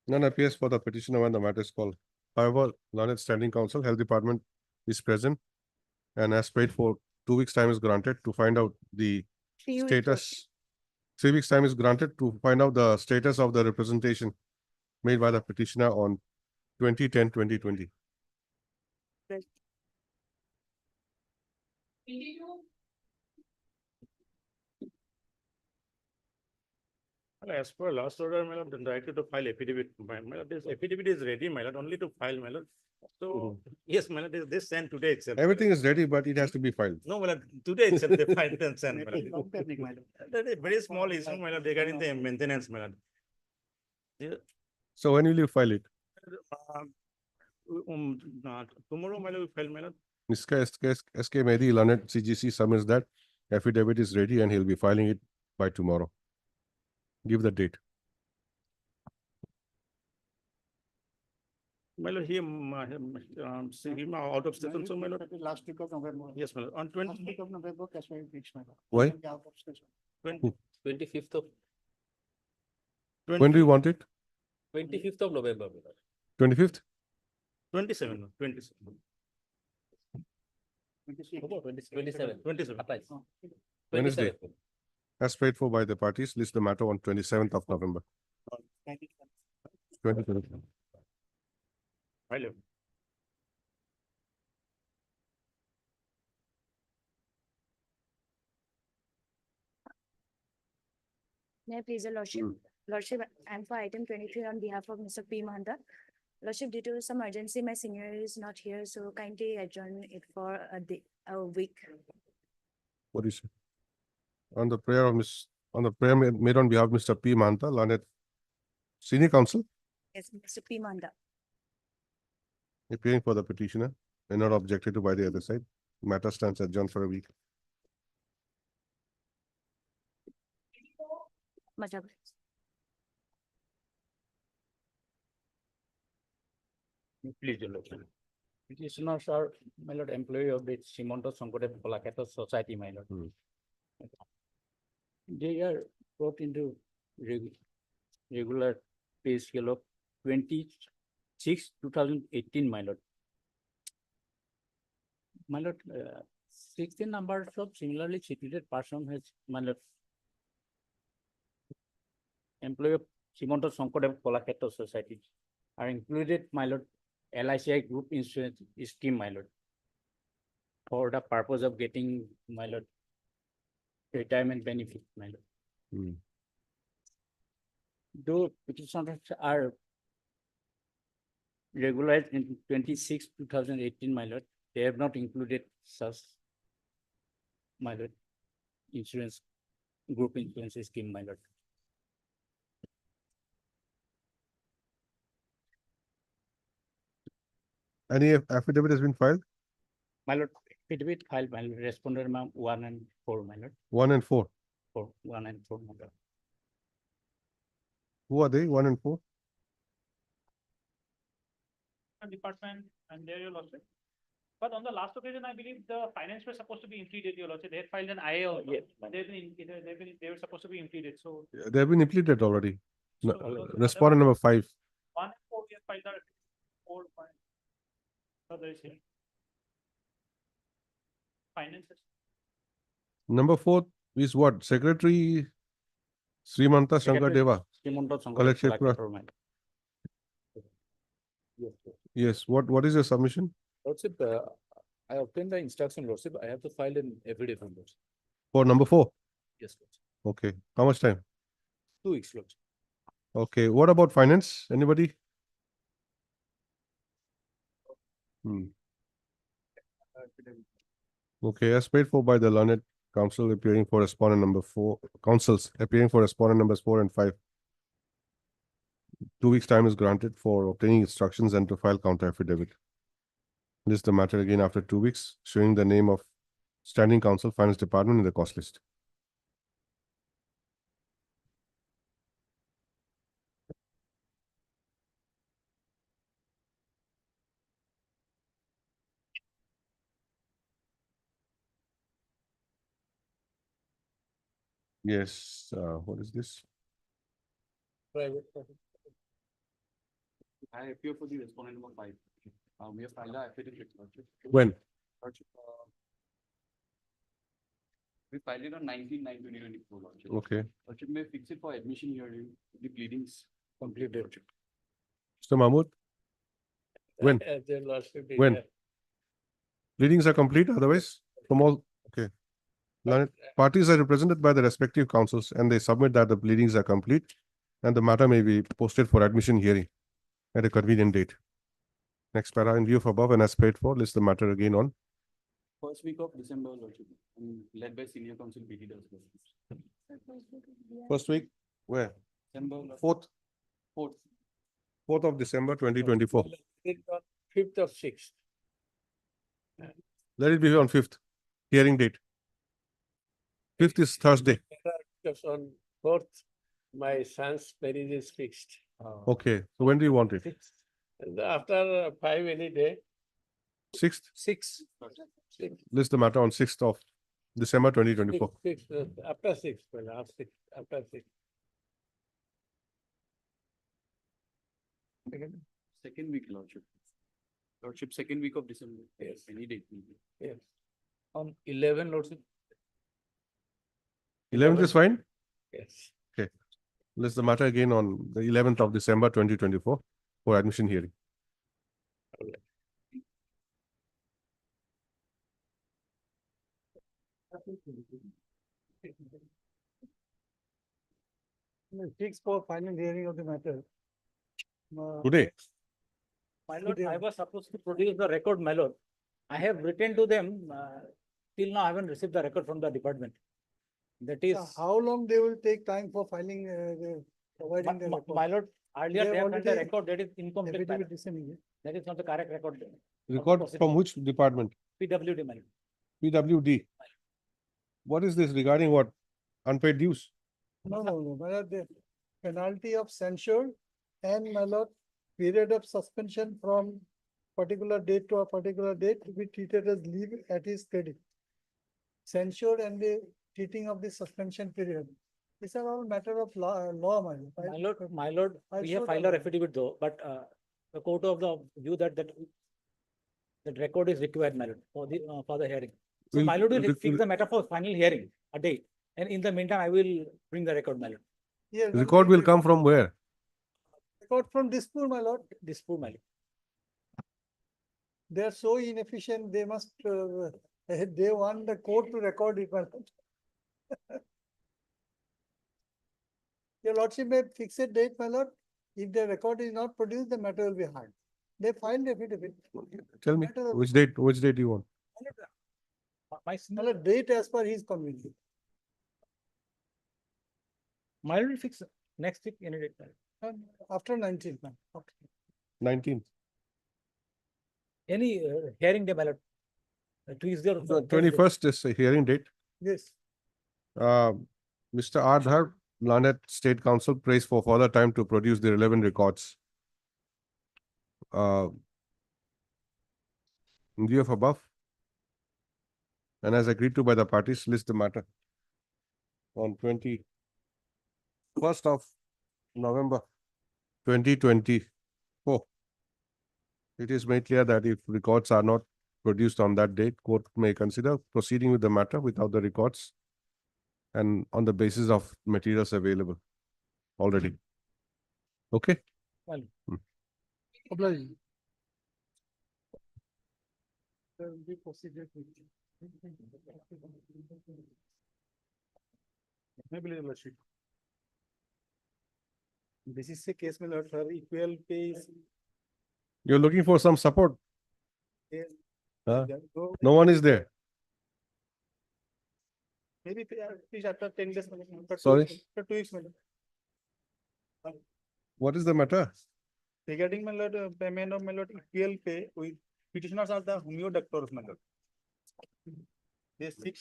none appears for the petitioner when the matter is called. However, Learned Standing Council, Health Department is present and as paid for 2 weeks' time is granted to find out the 3 weeks status. 3 weeks' time is granted to find out the status of the representation made by the petitioner on 2010-2020. lordship. As per last order, my lord, the directed to file affidavit, my lord, this affidavit is ready, my lord, only to file, my lord. So, yes, my lord, this sent today itself. Everything is ready, but it has to be filed. No, my lord, today itself they filed and sent, my lord. That is very small issue, my lord, regarding the maintenance, my lord. Yeah, So when will you file it? Tomorrow, my lord, we file, my lord. Mr. SK Mehdi, Learned CGC submits that affidavit is ready and he'll be filing it by tomorrow. Give the date. My lord, he, see him out of station, so my lord. Last week of November. Yes, my lord, on Last 20. week of November, Kashmir weeks, my lord. Why? He will be out of station. 25th of When do you want it? 25th of November. 25th? 27, 27. 27. 27. Applies. Wednesday. 27th. As paid for by the parties, list the matter on 27th of November. 2020. I live. May I please, your lordship? Lordship, I'm for item 23 on behalf of Mr. P. Mahanta. Lordship, due to some urgency, my senior is not here, so kindly adjourn it for a week. What do you say? On the prayer of on the prayer made on behalf of Mr. P. Mahanta, Learned Senior Counsel, Yes, Mr. P. Mahanta. appearing for the petitioner and not objected to by the other side. Matter stands adjourned for a week. Much obliged. Please, your lordship. Petitioners are, my lord, employee of the Simonto Sankodev Kolaketra Society, my lord. They are brought into regular pay scale of 26, 2018, my lord. My lord, 16 numbers of similarly situated person has, my lord, employee of Simonto Sankodev Kolaketra Society are included, my lord, LICI group insurance scheme, my lord. for the purpose of getting, my lord, retirement benefit, my lord. Hmm. Though petitioners are regularized in 2018, my lord, they have not included such, my lord, insurance, group insurance scheme, my lord. Any affidavit has been filed? My lord, affidavit filed by respondent ma'am 1 and 4, my lord. 1 and 4. 1 and 4, my lord. Who are they? 1 and 4? Department and there, your lordship. But on the last occasion, I believe the finance were supposed to be impleted, your lordship. They had filed an IA also. Yes. They were supposed to be impleted, so. They have been impleted already. No, So, respondent number 5. 1 and 4, we have filed our 4, 5. So there is here. Finances. Number 4 is what? Secretary Srimanta Shankar Deva. Srimanta Shankar Collective. Collector, my lord. Yes, yes. Yes. What is your submission? Lordship, I obtained the instruction, Lordship. I have to file an affidavit, Lordship. For number 4? Yes, Lordship. Okay. How much time? 2 weeks, Lordship. Okay. What about finance? Anybody? Hmm. Okay. As paid for by the learned counsel appearing for respondent number 4, counsels appearing for respondent numbers 4 and 5. 2 weeks time is granted for obtaining instructions and to file counter affidavit. List the matter again after 2 weeks, showing the name of standing counsel, finance department in the cost list. Yes, what is this? Private. I appear for the respondent number 5. We have filed an affidavit, Lordship. When? Lordship, we filed it on 19/9/2024, Lordship. Okay. Lordship may fix it for admission hearing, the pleadings completed. Mr. Mahmood? When? Their lordship. When? Pleadings are complete, otherwise, from all, okay. Learned parties are represented by the respective counsels and they submit that the pleadings are complete and the matter may be posted for admission hearing at a convenient date. Next para, in view of above and as paid for, list the matter again on. First week of December, Lordship, and led by senior counsel BT Das. First week, where? December, Lordship. 4th. 4th. 4th of December, 2024. 5th of 6th. Let it be on 5th, hearing date. 5th is Thursday. Because on 4th, my son's marriage is fixed. Okay, so when do you want it? And after 5 any day. 6th? 6. List the matter on 6th of December 2024. After 6, well, after 6. Second week, Lordship. Lordship, second week of December. Yes. Any date. Yes. On 11, Lordship. 11th is fine? Yes. Okay. List the matter again on the 11th of December 2024 for admission hearing. Fix for final hearing of the matter. Today? My lord, I was supposed to produce the record, my lord. I have written to them, till now I haven't received the record from the department. That is, How long they will take time for filing, providing the record? my lord, earlier They they have have sent a already record that is incomplete. my affidavit lord. is in here. That is not the correct record. Record from which department? PWD, my lord. PWD. What is this regarding what? Unpaid dues? No, my lord, the penalty of censure and my lord, period of suspension from particular date to a particular date to be treated as leave at his credit. Censure and the treating of the suspension period. These are all matter of law, My lord, we have filed our affidavit though, but the court of the view that record is required, my lord, for the hearing. So Will- my lord will will- fix the matter for final hearing, a date. And in the meantime, I will bring the record, my lord. Yeah, Record will come from where? record from Dispur, my lord. Dispur, my lord. They are so inefficient, they must They want the court to record it. My lord. Your lordship may fix a date, my lord. If the record is not produced, the matter will be heard. They filed affidavit. Tell me, Matter of- which date you want? My, My lord, date as per his convenience. my lord will fix next week any date. After 19th, ma'am. Okay. 19th. Any hearing day, my lord. Tuesday or The Thursday. 21st is a hearing date. Yes. Mr. Ardhar, Lanet State Council prays for further time to produce the relevant records. In view of above, and as agreed to by the parties, list the matter. On 21st of November 2024. It is made clear that if records are not produced on that date, court may consider proceeding with the matter without the records and on the basis of materials available already. Okay? Well, Oblige. There will be procedure. Maybe your lordship. This is a case, my lord, for equal pay is. You're looking for some support. Huh? Go- No one is there. Maybe please after 10 days. my lord, after 2 Sorry? weeks, After 2 weeks, my lord. What is the matter? Regarding my lord, payment of my lord equal pay with petitioners are the homeo doctors, my lord. They seek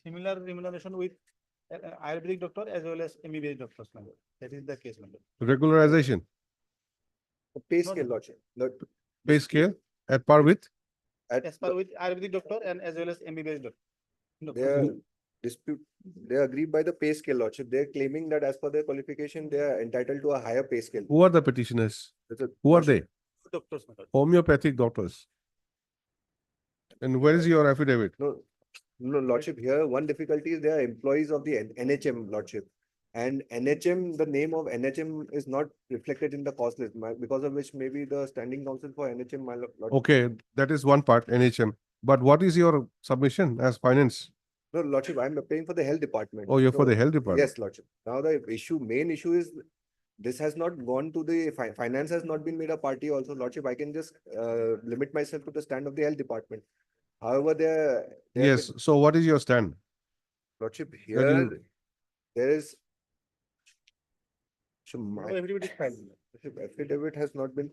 similar remuneration with Ayurvedic doctor as well as MBBS doctors, my lord. That is the case, my lord. Regularization, Pay No, scale, no. lordship. Lord, pay scale at par with? As per with Ayurvedic doctor and as well as MBBS doctor. They are dispute, they are agreed by the pay scale, lordship. They are claiming that as per their qualification, they are entitled to a higher pay scale. Who are the petitioners? That's a- Who are they? Doctors, my lord. Homeopathic doctors. And where is your affidavit? No, no, lordship, here one difficulty is they are employees of the NHM, lordship. And NHM, the name of NHM is not reflected in the cost list, because of which maybe the standing counsel for NHM, my lord. Okay, that is one part, NHM. But what is your submission as finance? No, lordship, I'm applying for the health department. Oh, you're for So- the health department? Yes, lordship. Now the main issue is this has not gone to the finance has not been made a party also, lordship. I can just limit myself to the stand of the health department. However, there have Yes, so what is your stand? lordship, That here you- there is. So No my affidavit is filed. lordship, affidavit has not been.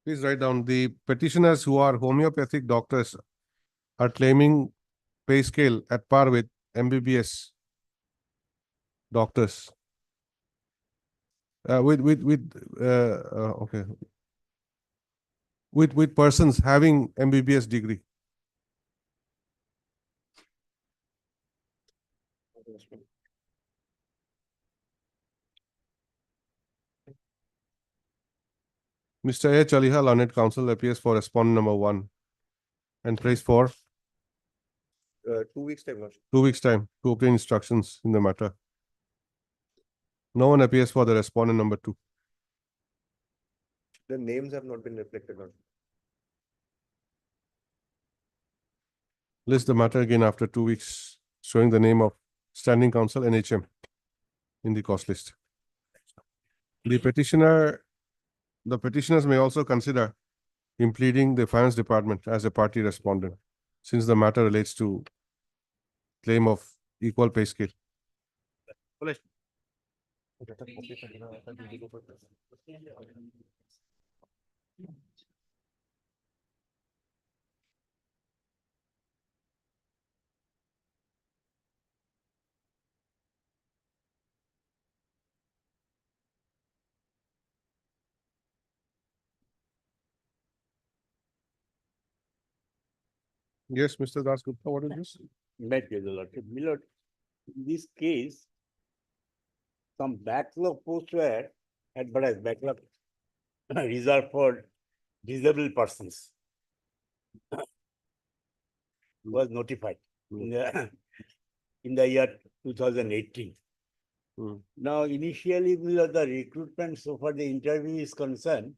Please write down the petitioners who are homeopathic doctors are claiming pay scale at par with MBBS doctors. Okay. With persons having MBBS degree. Mr. A. Chaliha, Learned Counsel appears for respondent number 1 and prays for 2 weeks time, lordship. 2 weeks' time to obtain instructions in the matter. No one appears for the respondent number 2. The names have not been reflected on. List the matter again after 2 weeks, showing the name of standing counsel NHM in the cost list. The petitioners may also consider impleading the finance department as a party respondent, since the matter relates to claim of equal pay scale. Yes, Mr. Das Gupta, what is this? Met with the lordship. My lord, in this case, some backlog posts were advertised, backlog reserved for disabled persons. Was notified in the year 2018. Now, initially, my lord, the recruitment, so far the interview is concerned,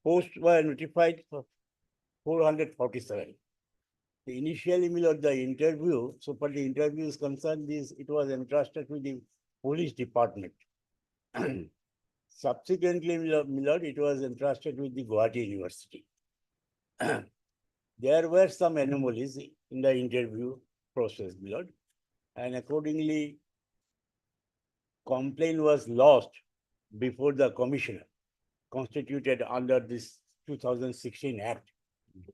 Posts were notified for 447. Initially, the interview, so for the interview is concerned, it was entrusted with the police department. Subsequently, it was entrusted with the Guwahati University. There were some anomalies in the interview process, and accordingly, complaint was lodged before the commissioner constituted under this 2016 Act.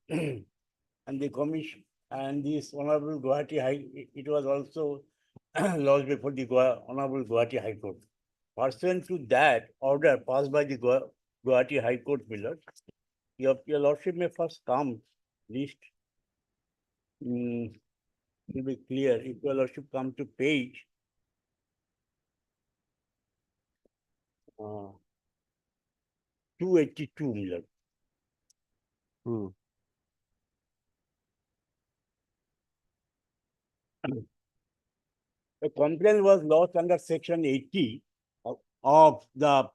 And the commission and this Honorable Guwahati High, it was also lodged before the Honorable Guwahati High Court. Pursuant to that order passed by the Guwahati High Court, your Lordship may first come list. It will be clear if your Lordship come to page 282, Millard. A complaint was lodged under Section 80 of the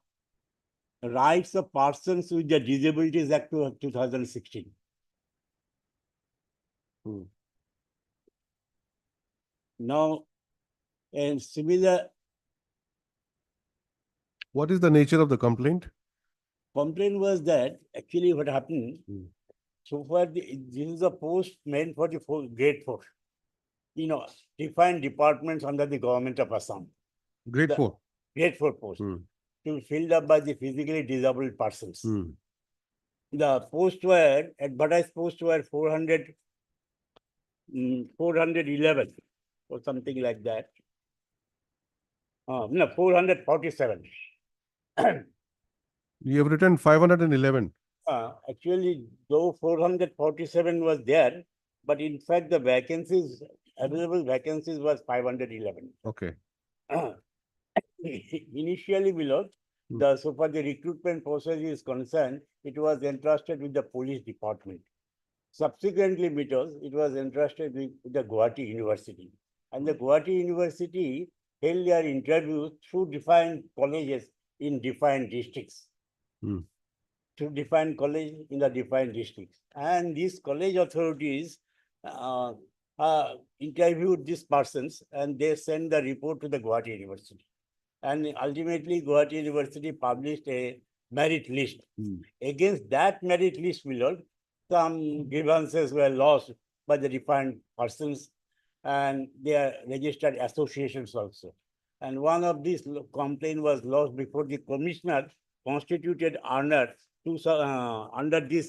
Rights of Persons with the Disabilities Act of 2016. Now, and similar What is the nature of the complaint? complaint was that actually what happened, so far this is a post meant for the grade 4, defined departments under the government of Assam. Grade 4. Grade 4 post to be filled up by the physically disabled persons. The posts were, advertised posts were 411 or something like that. No, 447. You have written 511. Actually, though 447 was there, but in fact, the vacancies, available vacancies was 511. Okay. Initially, so far the recruitment process is concerned, it was entrusted with the police department. Subsequently, it was entrusted with the Guwahati University. And the Guwahati University held their interviews through defined colleges in defined districts. To define college in the defined districts. And these college authorities interviewed these persons and they sent the report to the Guwahati University. And ultimately, Guwahati University published a merit list. Against that merit list, some grievances were lodged by the defined persons and their registered associations also. And one of these complaints was lodged before the commissioner constituted under this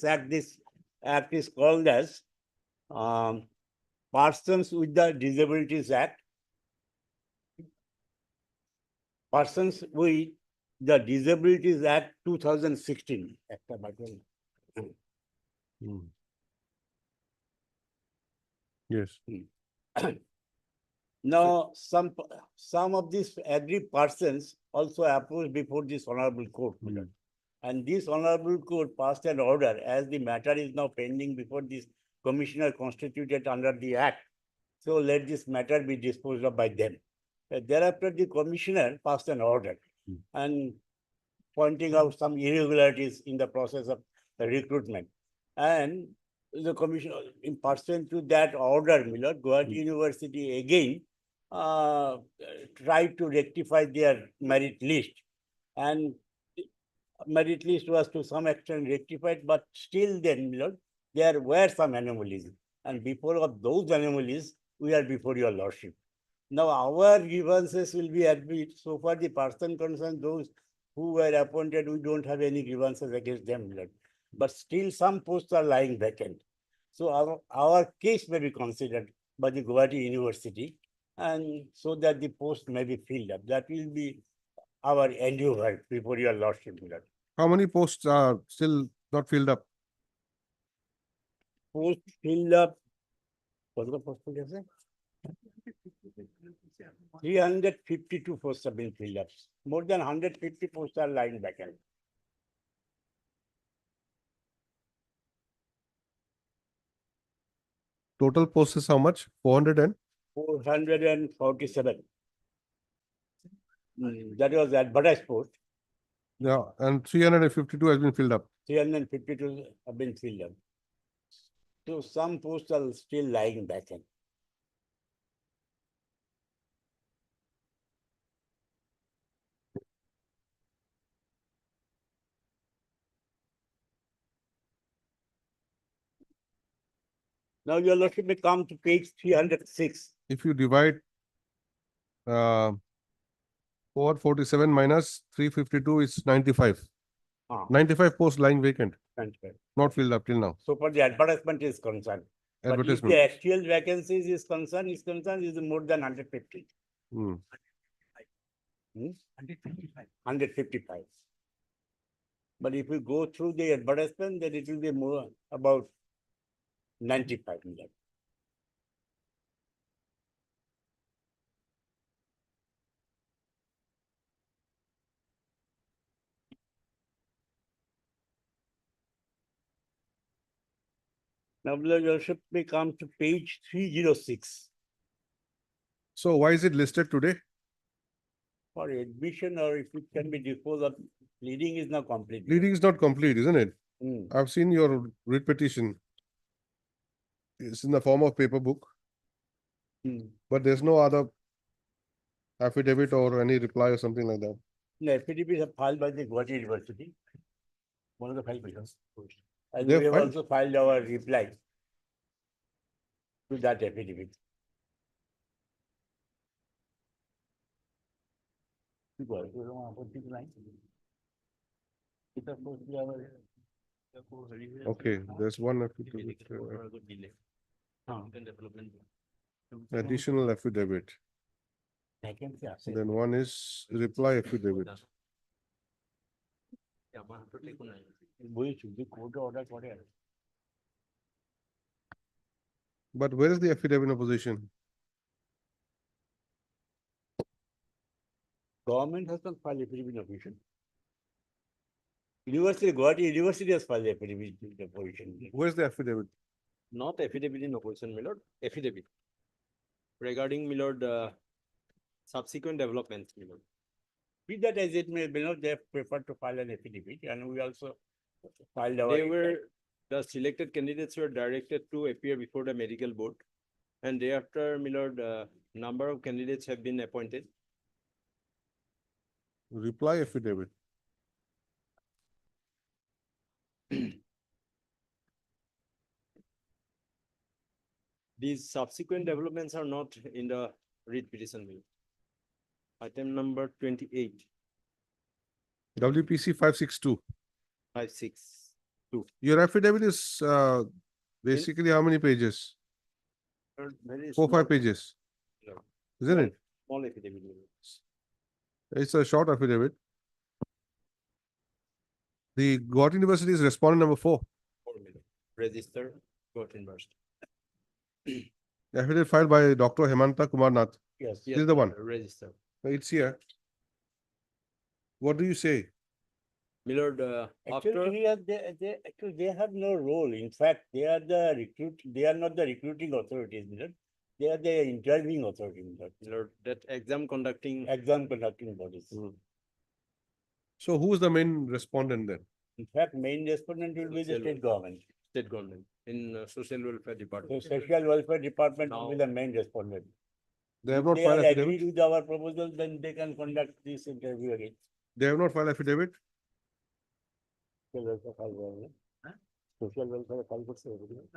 act. This act is called as Persons with the Disabilities Act. Persons with the Disabilities Act 2016. Yes. Now, some of these aggrieved persons also approached before this honorable court. And this honorable court passed an order as the matter is now pending before this commissioner constituted under the act. So let this matter be disposed of by them. Thereafter, the commissioner passed an order and pointing out some irregularities in the process of the recruitment. And the commissioner, in pursuant to that order, Guwahati University again tried to rectify their merit list. And merit list was to some extent rectified, but still then, there were some anomalies. And before of those anomalies, we are before your Lordship. Now, our grievances will be admitted. So far, the person concerned, those who were appointed, we don't have any grievances against them. But still, some posts are lying vacant. So our case may be considered by the Guwahati University, and so that the post may be filled up. That will be our endeavor before your Lordship. How many posts are still not filled up? Post filled up. What's the post? 352 posts have been filled up. More than 150 posts are lying vacant. Total posts is how much? 400 and? 447. That was advertised post. Yeah, and 352 has been filled up. 352 have been filled up. So some posts are still lying vacant. Now your lordship may come to page 306. If you divide 447 minus 352 is 95. Ah. 95 posts lying vacant, 95. not filled up till now. So for the advertisement is concerned. But if Advertisement. the actual vacancies is concerned is more than 150. Hmm. 155. But if you go through the advertisement, then it will be more about 95 million. Now, your lordship may come to page 306 So why is it listed today? for admission, or if it can be disposed of. Pleading is now complete. Leading is not complete, isn't it? Hmm. I've seen your writ petition. It's in the form of paper book, but there's no other affidavit or any reply or something like that. The affidavits are filed by the Guwahati University. One of the five papers. And They we have have filed? also filed our reply to that affidavit. Okay, there's one affidavit. Additional affidavit. Then one is reply affidavit. But where is the affidavit of opposition? Government has not filed affidavit of opposition. University, Guwahati University has filed affidavit of opposition. Where's the affidavit? Not affidavit in opposition, my lord, affidavit regarding, my lord, subsequent developments, my lord. Be that as it may be, they have preferred to file an affidavit, and we also filed our. The selected candidates were directed to appear before the medical board. And thereafter, my lord, number of candidates have been appointed. Reply affidavit. These subsequent developments are not in the writ petition, my lord. Item number 28. WPC 562. 562. Your affidavit is basically how many pages? Very 4-5 small. pages, No. isn't it? Small affidavit, my lord. It's a short affidavit. The Guwahati University is respondent number 4. 4 million. Register, Guwahati University. Affidavit filed by Dr. Hemanta Kumar Nath. Yes. This is the one. Register. It's here. What do you say? My lord, Actually, they have no role. In fact, they are not the recruiting authorities, they are the interviewing authority. My lord, that exam conducting bodies. So who is the main respondent then? In fact, main respondent will be the Social state government. State government in social welfare So department. social welfare department will be Now- the main respondent. They have If not they filed are affidavit. agreed with our proposal, then they can conduct this interview again. They have not filed affidavit. Social welfare file government. Social welfare file for everyone.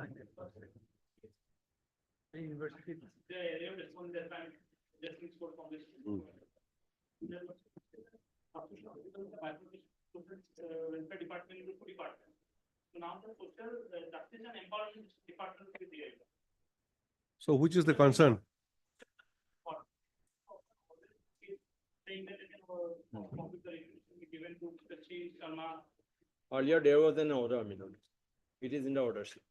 Welfare department into two departments. So now the social justice and empowerment department will be there. So which is the concern? Saying that it can copy the resolution be given to Sachi Sharma. Earlier, there was an order, my lord. It is in the order sheet.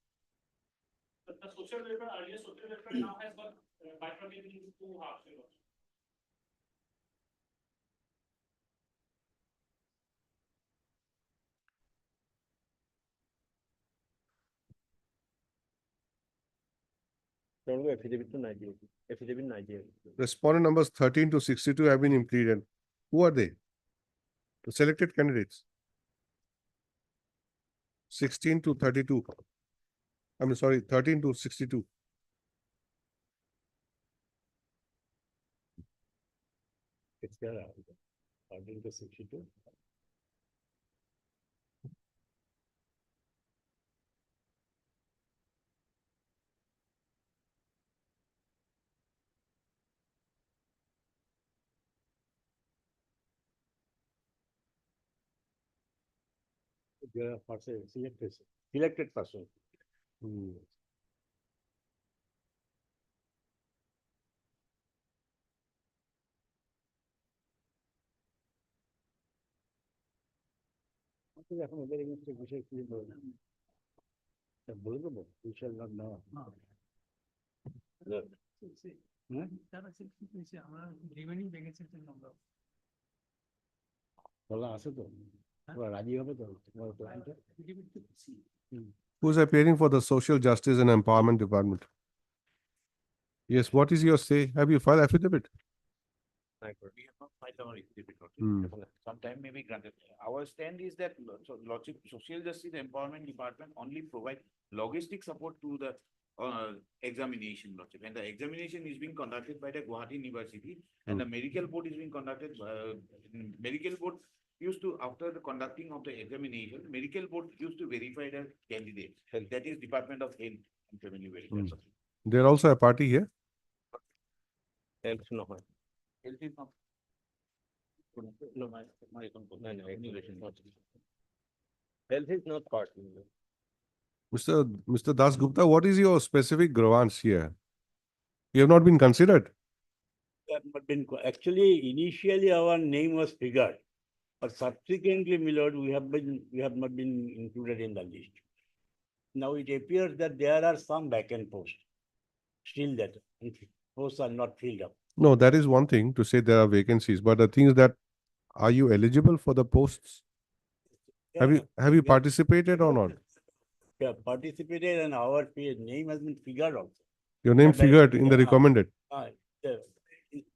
But the social welfare, earlier social welfare now has got bifurcated into two halves. affidavit Nigeria. Respondent numbers 13 to 62 have been impleaded. Who are they? The selected candidates. 16 to 32. I'm sorry, 13 to 62. It's there, 13 to 62. There are person, selected person. এখন ওদের against এ বিষয় কি বলবো? তা বলে দেবো? We shall not know. হ্যাঁ? বলা আছে তো? ওরা রাজি হবে তো? তোমার প্ল্যানটা? Who's appearing for the Social Justice and Empowerment Department? Yes, what is your say? Have you filed affidavit? We have not filed our affidavit. Hmm. Sometime may be granted. Our stand is that Lordship, Social Justice Empowerment Department only provide logistic support to the examination, Lordship. And the examination is being conducted by the Guwahati University, and the medical board is being conducted. Medical board used to, after the conducting of the examination, medical board used to verify the candidates. That is Department of Health and Family Welfare. There also a party here. Health is not. Health is not part. Mr. Das Gupta, what is your specific grievance here? You have not been considered. Have not been, actually, initially our name was figured, but subsequently, my lord, we have not been included in the list. Now it appears that there are some vacant posts, still that posts are not filled up. No, that is one thing to say there are vacancies, but the thing is that, are you eligible for the posts? Have you participated or not? We have participated and our name has been figured also. Your name figured in the recommended,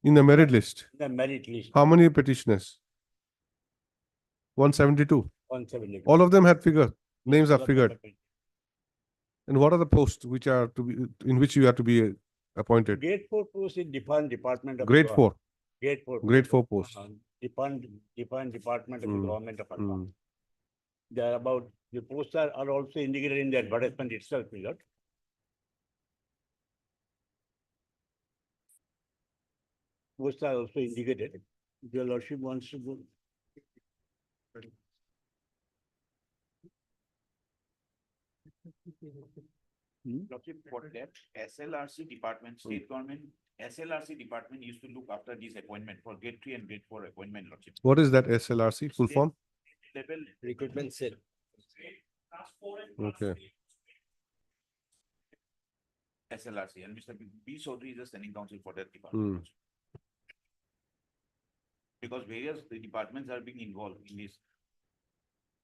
in the merit list. The merit list. How many petitioners? 172. 172. All of them had figure, names are figured. And what are the posts which are to be, in which you have to be appointed? Grade 4 post in defined department of. Grade 4. Grade 4. Grade 4 post. Defined department of the government of Assam. There are about, the posts are also indicated in the advertisement itself, my lord. Posts are also indicated. If your lordship wants to go. Lordship, for that, SLRC department, state government, SLRC department used to look after this appointment for grade 3 and grade 4 appointment, Lordship. What is that SLRC, full form? Level Recruitment cell. Okay. SLRC, and Mr. B. Chaudhary is the standing counsel for that department. Because various departments are being involved in this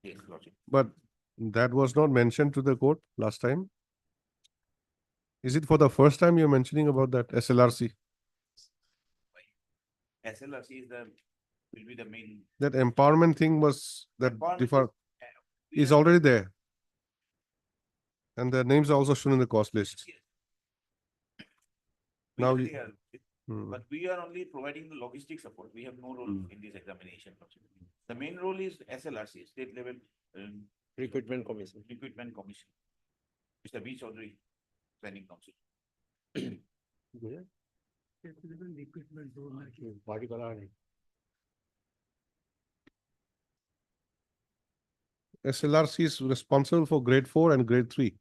case, Lordship. But that was not mentioned to the court last time. Is it for the first time you're mentioning about that SLRC? SLRC is will be the main. That empowerment thing was, that Empowerment is already there. And the names are also shown in the cost list. Now, They are, but we are only providing the logistic support. We have no role in this examination. The main role is SLRC, state level Recruitment commission. Recruitment Commission. Mr. B. Chaudhary, planning council. SLRC is responsible for grade 4 and grade 3.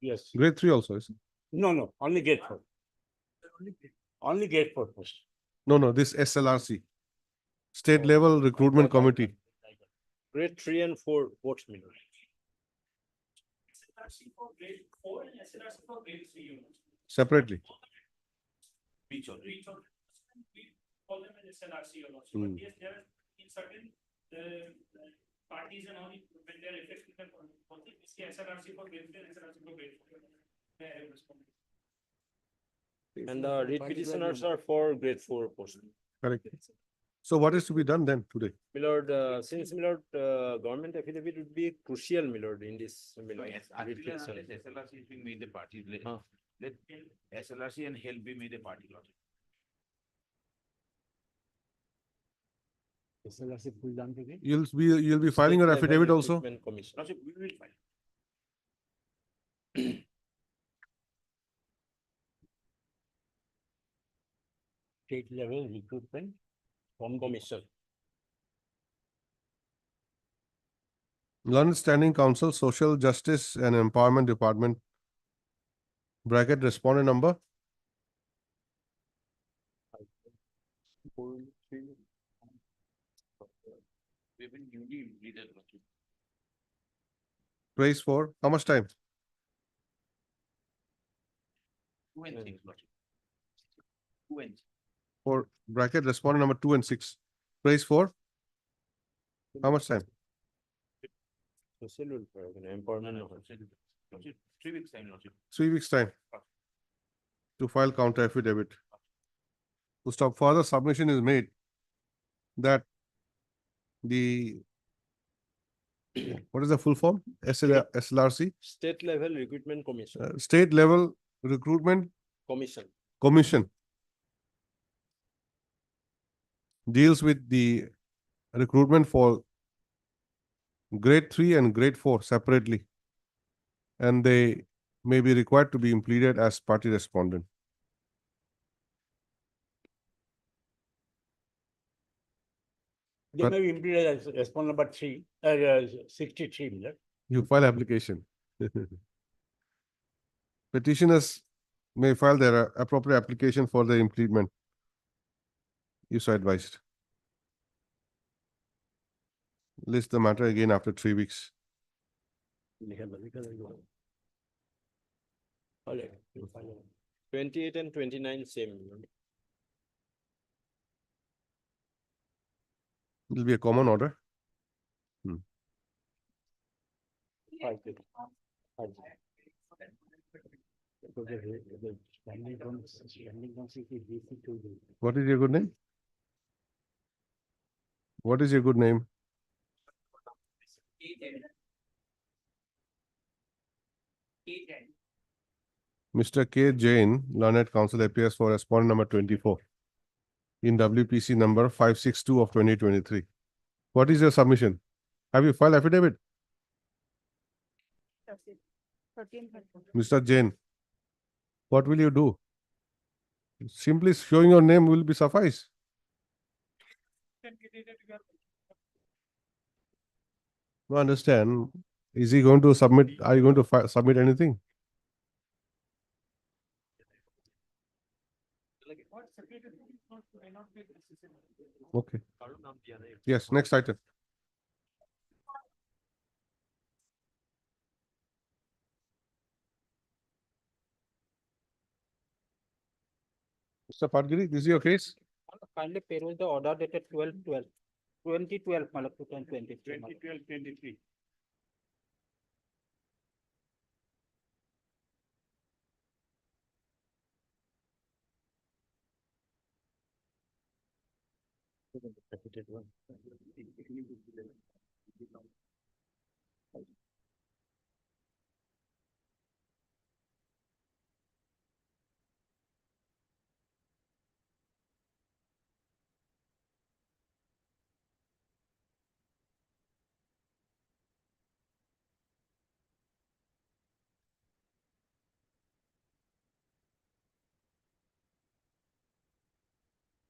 Yes. Grade 3 also, is it? No, only grade 4. Only grade 4 post. No, this SLRC, State Level Recruitment Committee. Grade 3 and 4 votes, my lord. SLRC for grade 4 and SLRC for grade 3 units. Separately. B. Chaudhary. We call them as SLRC or also, but yes, there are in certain parties and all, when they are effective, we see SLRC for grade 3 and SLRC for grade 4. They have responded. And the read petitioners are for grade 4 portion. Correct. So what is to be done then today? My lord, since my lord, government affidavit would be crucial, my lord, in this. My lord, Yes, read until and petition. unless SLRC is being made a party, Huh. let SLRC and HELP be made a party, Lordship. You'll be filing your State level affidavit also? recruitment commission. Lordship, we will file. State level recruitment from Commission. London Standing Council, Social Justice and Empowerment Department. Bracket respondent number. We've been newly implemented, Lordship. Praise for how much time? 2 and 6, Lordship. 2 and 6. For bracket respondent number 2 and 6. Praise for how much time? Social welfare, empowerment. Lordship, 3 weeks time, Lordship. 3 weeks time to file counter affidavit. To stop further submission is made that the what is the full form? SLRC, State level recruitment commission. State Level Recruitment Commission. Commission deals with the recruitment for grade 3 and grade 4 separately, and they may be required to be implemented as party respondent. They But- may be implemented as respond number 3, 63, my lord. You file application. Petitioners may file their appropriate application for the implement. You so advised. List the matter again after 3 weeks. All right, we'll file it. 28 and 29 same. my lord. It will be a common order. File it. File it. Because the standing council is DC to the. What is your good name? What is your good name? Mr. K. Jain, Learned Counsel appears for respondent number 24 in WPC number 562 of 2023. What is your submission? Have you filed affidavit? Mr. Jain, what will you do? Simply showing your name will be suffice. No, understand. Is he going to submit? Are you going to submit anything? Okay. Yes, next item. Mr. Padgiri, this is your case? Kindly peruse the order dated 12/12, 2012, my lord, 2023. 2012-23.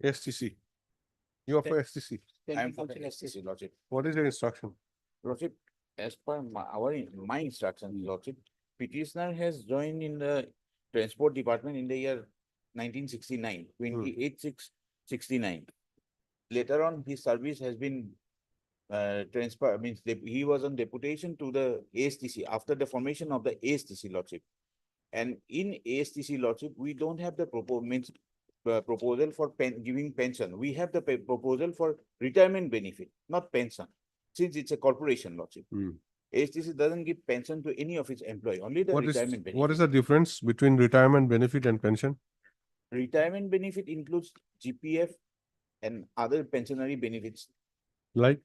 STC. You are for STC. I am for STC, Lordship. What is your instruction? Lordship, as per my instruction, Lordship, petitioner has joined in the transport department in the year 1969, 28/6/69. Later on, his service has been transferred, means he was on deputation to the ASTC after the formation of the ASTC, Lordship. And in ASTC, Lordship, we don't have the proposal for giving pension. We have the proposal for retirement benefit, not pension, since it's a corporation, Lordship. ASTC doesn't give pension to any of its employee, only the What retirement benefit. is the difference between retirement benefit and pension? retirement benefit includes GPF and other pensionary benefits, Like,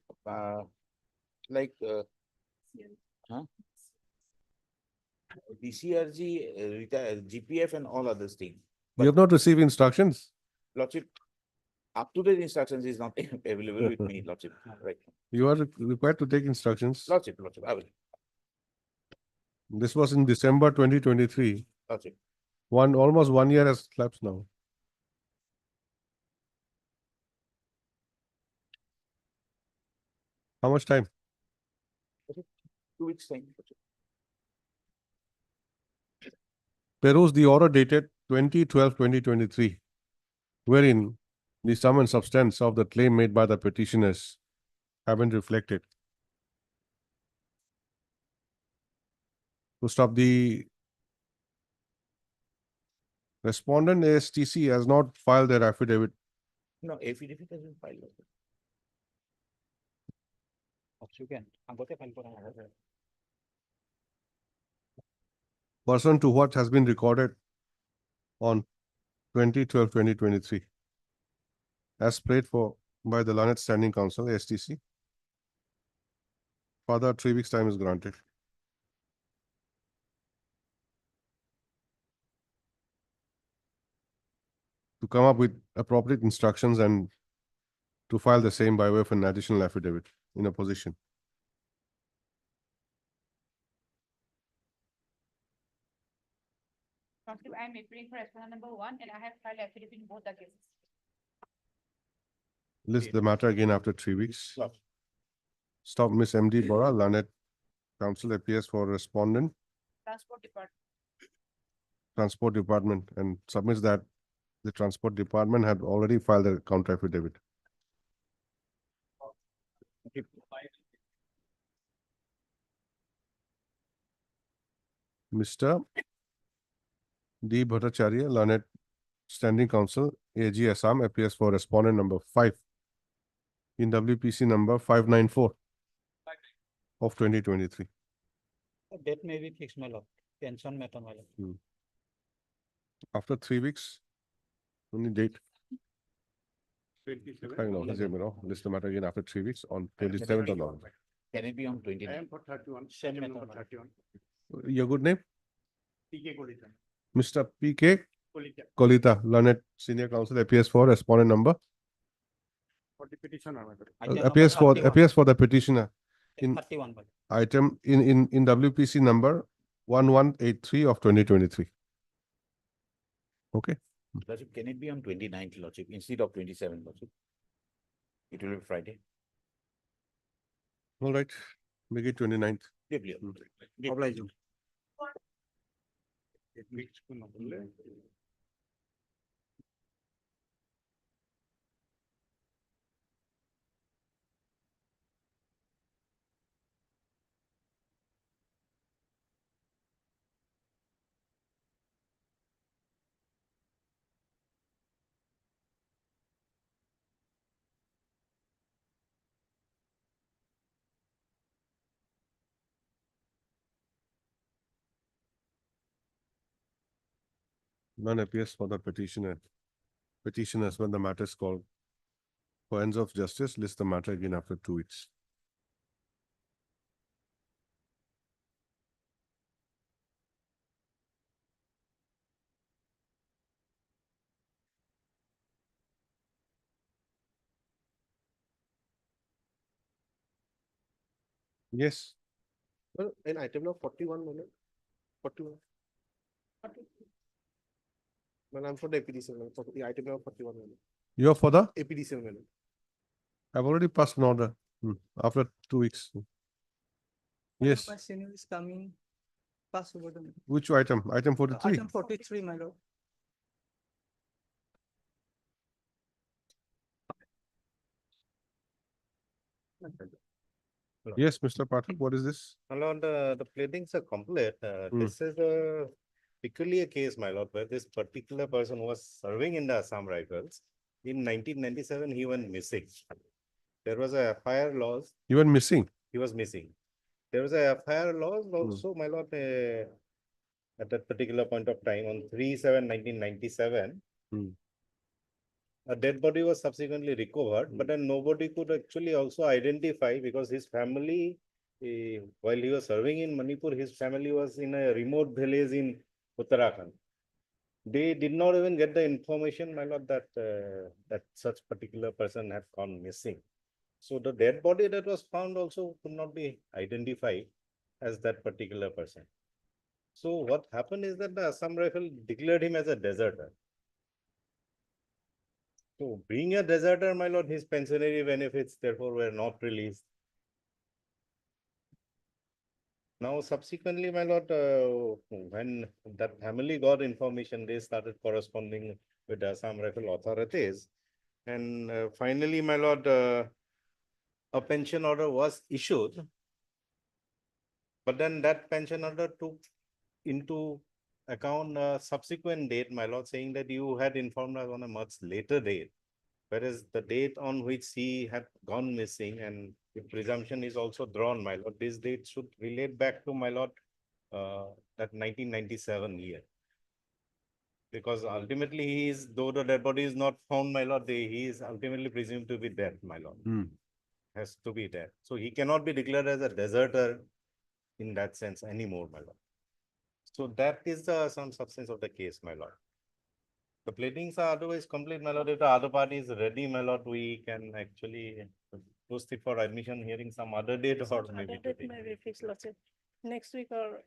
like, huh? DCRG, GPF and all others things. you have not received instructions? Lordship, up to date instructions is not available with me, Lordship, right? You are required to take instructions. Lordship, I will. This was in December 2023. Lordship. Almost 1 year has elapsed now. How much time? 2 weeks time. Lordship. Peruse the order dated 20/12/2023, wherein the sum and substance of the claim made by the petitioners have been reflected. To stop, the respondent ASTC has not filed their affidavit. No, affidavit has been filed. Lordship. You can. আগতে file করা হবে। Pursuant to what has been recorded on 20/12/2023, as prayed for by the Learned Standing Council, ASTC. Further 3 weeks' time is granted. To come up with appropriate instructions and to file the same by way of an additional affidavit in opposition. Lordship, I am appearing for respondent number 1 and I have filed affidavit in both the cases. List the matter again after 3 weeks. Stop Miss MD Bora, Learned Council appears for respondent, Transport Department. Transport Department, and submits that the Transport Department had already filed a counter affidavit. Mr. D. Bhattacharya, Learned Standing Council, AG Assam, appears for respondent number 5 in WPC number 594 of 2023. That may be fixed, my lord. Pension matter, my lord. After 3 weeks, only date. 27. I know, list the matter again after 3 weeks on 27th of November. Can it be on I 29? am for 31. Same item matter, number madam. 31. Your good name? PK Kolita. Mr. P.K. Kolita. Kolita, Learned Senior Counsel, appears for respondent number, For the petitioner, my lord. Item appears number for 31. appears for the petitioner in 31, my lord. item in WPC number 1183 of 2023. Okay. Lordship, can it be on 29th, Lordship, instead of 27th, Lordship? It will be Friday. All right. Make it 29th. Deeply. Oblige you. Mixed কোনো বললে None appears for the petitioner. Petitioners, when the matter is called for ends of justice, list the matter again after 2 weeks. Yes. Well, in item number 41, minute, 41. Well, I'm for the APD 7, for the item number 41. Minute. You're for the? APD 7. Minute. I've already passed an order after 2 weeks. Yes. Question is coming, pass over the. Which item? Item 43? Item 43, my lord. Yes, Mr. Pathak, what is this? My lord, the pleadings are complete. Hmm. This is a peculiar case, my lord, where this particular person was serving in the Assam Rifles. In 1997, he went missing. There was a FIR laws. You went missing? He was missing. There was a FIR laws also, my lord, at that particular point of time on 3/7/1997, A dead body was subsequently recovered, but then nobody could actually also identify because his family, while he was serving in Manipur, his family was in a remote village in Uttarakhand. They did not even get the information, my lord, that that such particular person had gone missing. So the dead body that was found also could not be identified as that particular person. So what happened is that the Assam Rifle declared him as a deserter. So being a deserter, my lord, his pensionary benefits therefore were not released. Now subsequently, my lord, when that family got information, they started corresponding with the Assam Rifle authorities. And finally, my lord, a pension order was issued. But then that pension order took into account a subsequent date, my lord, saying that you had informed us on a much later date. Whereas the date on which he had gone missing and the presumption is also drawn, my lord, this date should relate back to, my lord, that 1997 year. Because ultimately he is, though the dead body is not found, my lord, he is ultimately presumed to be dead, my lord. Has to be dead. So he cannot be declared as a deserter in that sense anymore, my lord. So that is the some substance of the case, my lord. The pleadings are otherwise complete, my lord. If the other party is ready, my lord, we can actually post it for admission hearing some other date or maybe today. Maybe fix lordship next week or.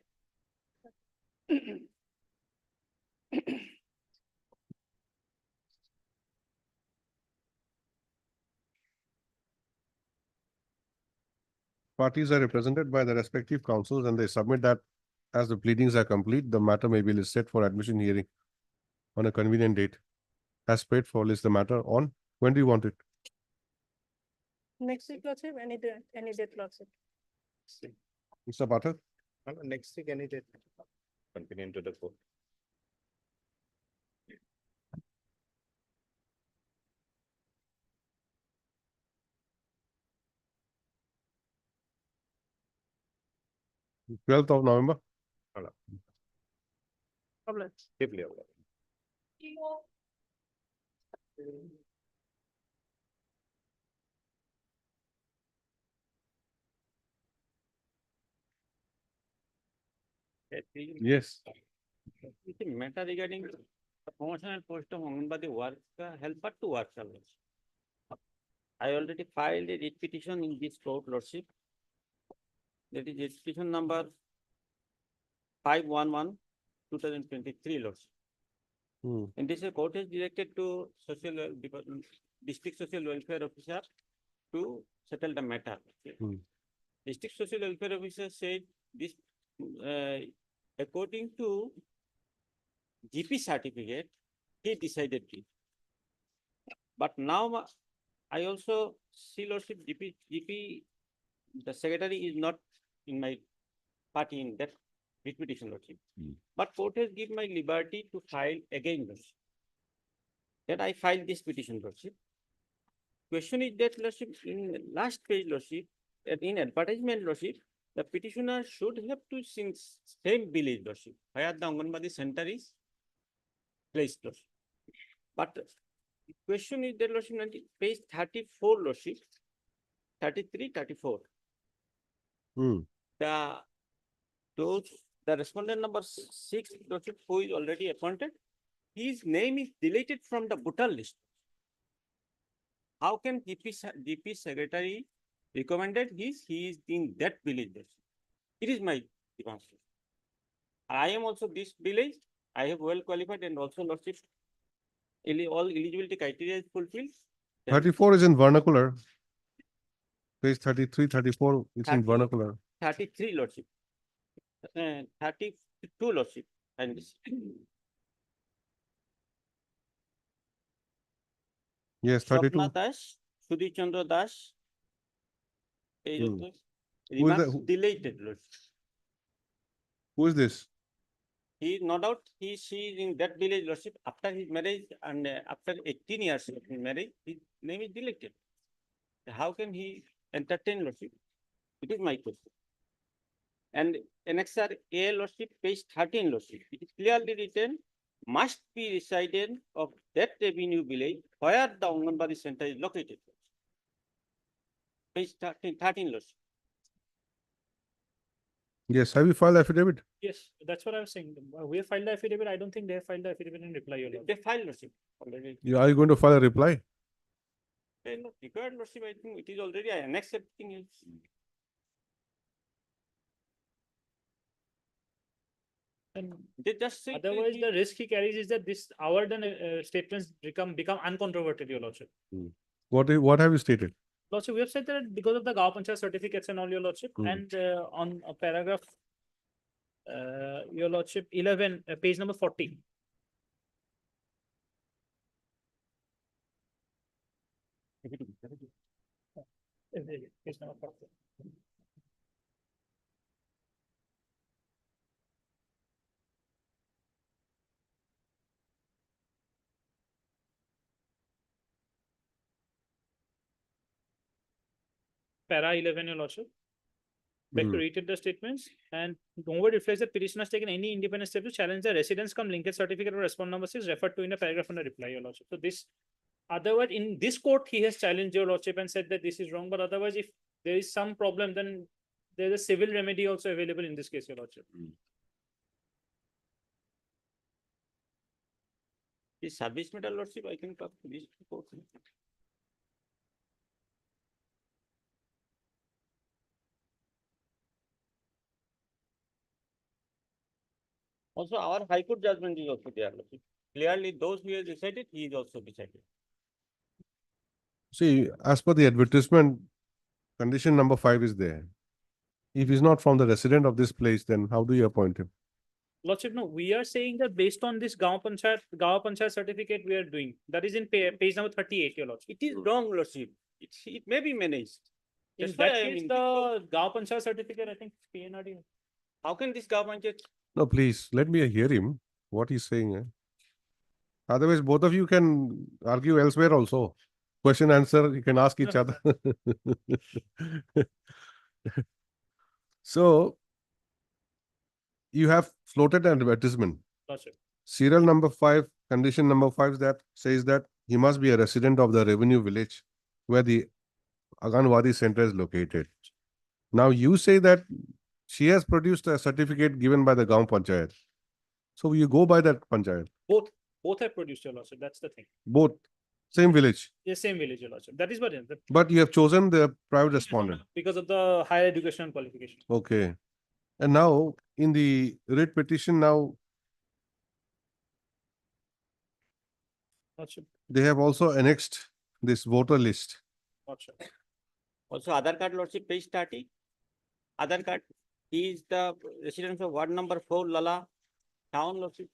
Parties are represented by the respective councils and they submit that as the pleadings are complete, the matter may be listed for admission hearing on a convenient date. As paid for, list the matter on, when do you want it? Next week, lordship, any date, lordship. Mr. Pathak? Next week, any date. Convenient to the court. Twelfth of November? Problem. Yes. It's a matter regarding the promotional post of Anganwadi worker, helper to worker. I already filed a writ petition in this court, lordship. That is writ petition number 511/2023, lordship. And this court is directed to district social welfare officer to settle the matter. District social welfare officer said this, according to GP certificate, he decided it. But now I also see, lordship, GP, the secretary is not in my party in that writ petition, lordship. But court has given my liberty to file again, lordship. Then I filed this petition, lordship. Question is that, lordship, in last page, lordship, in advertisement, lordship, the petitioner should have to sing same village, lordship, where the Anganwadi center is placed, lordship. But the question is that, lordship, page 34, lordship, 33, 34. The respondent number 6, lordship, who is already appointed, his name is deleted from the voter list. How can DP secretary recommended he is in that village? It is my demonstration. I am also this village. I have well qualified and also, lordship, all eligibility criteria is fulfilled. 34 is in vernacular. Page 33, 34, it's in 30, vernacular. 33, lordship. 32, lordship. And Yes, 32. Swapna Das, Sudhi Chandra Das. Who is Remarks that? deleted, lordship. Who is this? He, no doubt, she is in that village, lordship. After his marriage and after 18 years of his marriage, his name is deleted. How can he entertain, lordship? It is my question. And annexure A, lordship, page 13, lordship. It is clearly written must be resident of that revenue village where the Anganwadi center is located. Page 13, Lordship. Yes, have you filed affidavit? Yes, that's what I was saying. We have filed the affidavit. I don't think they have filed the affidavit in reply, Your Lordship. They filed, Lordship, already. Are you going to file a reply? They not required, Lordship, I think it is already annexed, everything else. And They just say. otherwise, the risk he carries is that this our done statements become uncontroverted, Your Lordship. What have you stated? Lordship, we have said that because of the Gaon Panchayat certificates and all, Your Lordship, Hmm. and on a paragraph, Your Lordship, 11, page number 40. Page number 40. Para 11, Your Lordship. Back to Hmm. reiterate the statements, and nowhere reflects that petitioner has taken any independent step to challenge the residence come linkage certificate or respond number 6 referred to in a paragraph on the reply, Your Lordship. So this, otherwise, in this court, he has challenged, Your Lordship, and said that this is wrong, but otherwise, if there is some problem, then there is a civil remedy also available in this case, Your Lordship. Is service medal, Lordship, I can talk to this court. Also, our High Court judgment is also there, Lordship. Clearly, those who have decided, he is also decided. See, as per the advertisement, condition number 5 is there. If he's not from the resident of this place, then how do you appoint him? Lordship, no, we are saying that based on this Gaon Panchayat certificate we are doing, that is in page number 38, Your Lordship. It is wrong, Lordship. It may be managed. In That's why that I am case, in the Gaon Panchayat certificate, I think, PNRD. How can this government get? No, please, let me hear him, what he's saying. Otherwise, both of you can argue elsewhere also. Question, answer, you can ask each other. So, you have floated an advertisement. Lordship. Serial number 5, condition number 5 that says that he must be a resident of the revenue village where the Anganwadi center is located. Now you say that she has produced a certificate given by the Gaon Panchayat. So you go by that Panchayat. Both have produced, Your Lordship, that's the thing. Both, same village. The same village, Your Lordship. That is what, But you have chosen the private respondent. because of the higher educational qualification. Okay. And now in the writ petition now, Lordship, they have also annexed this voter list. Lordship. Also, Aadhaar card, Lordship, page 30. Aadhaar card, he is the resident of ward number 4, Lala, town, Lordship.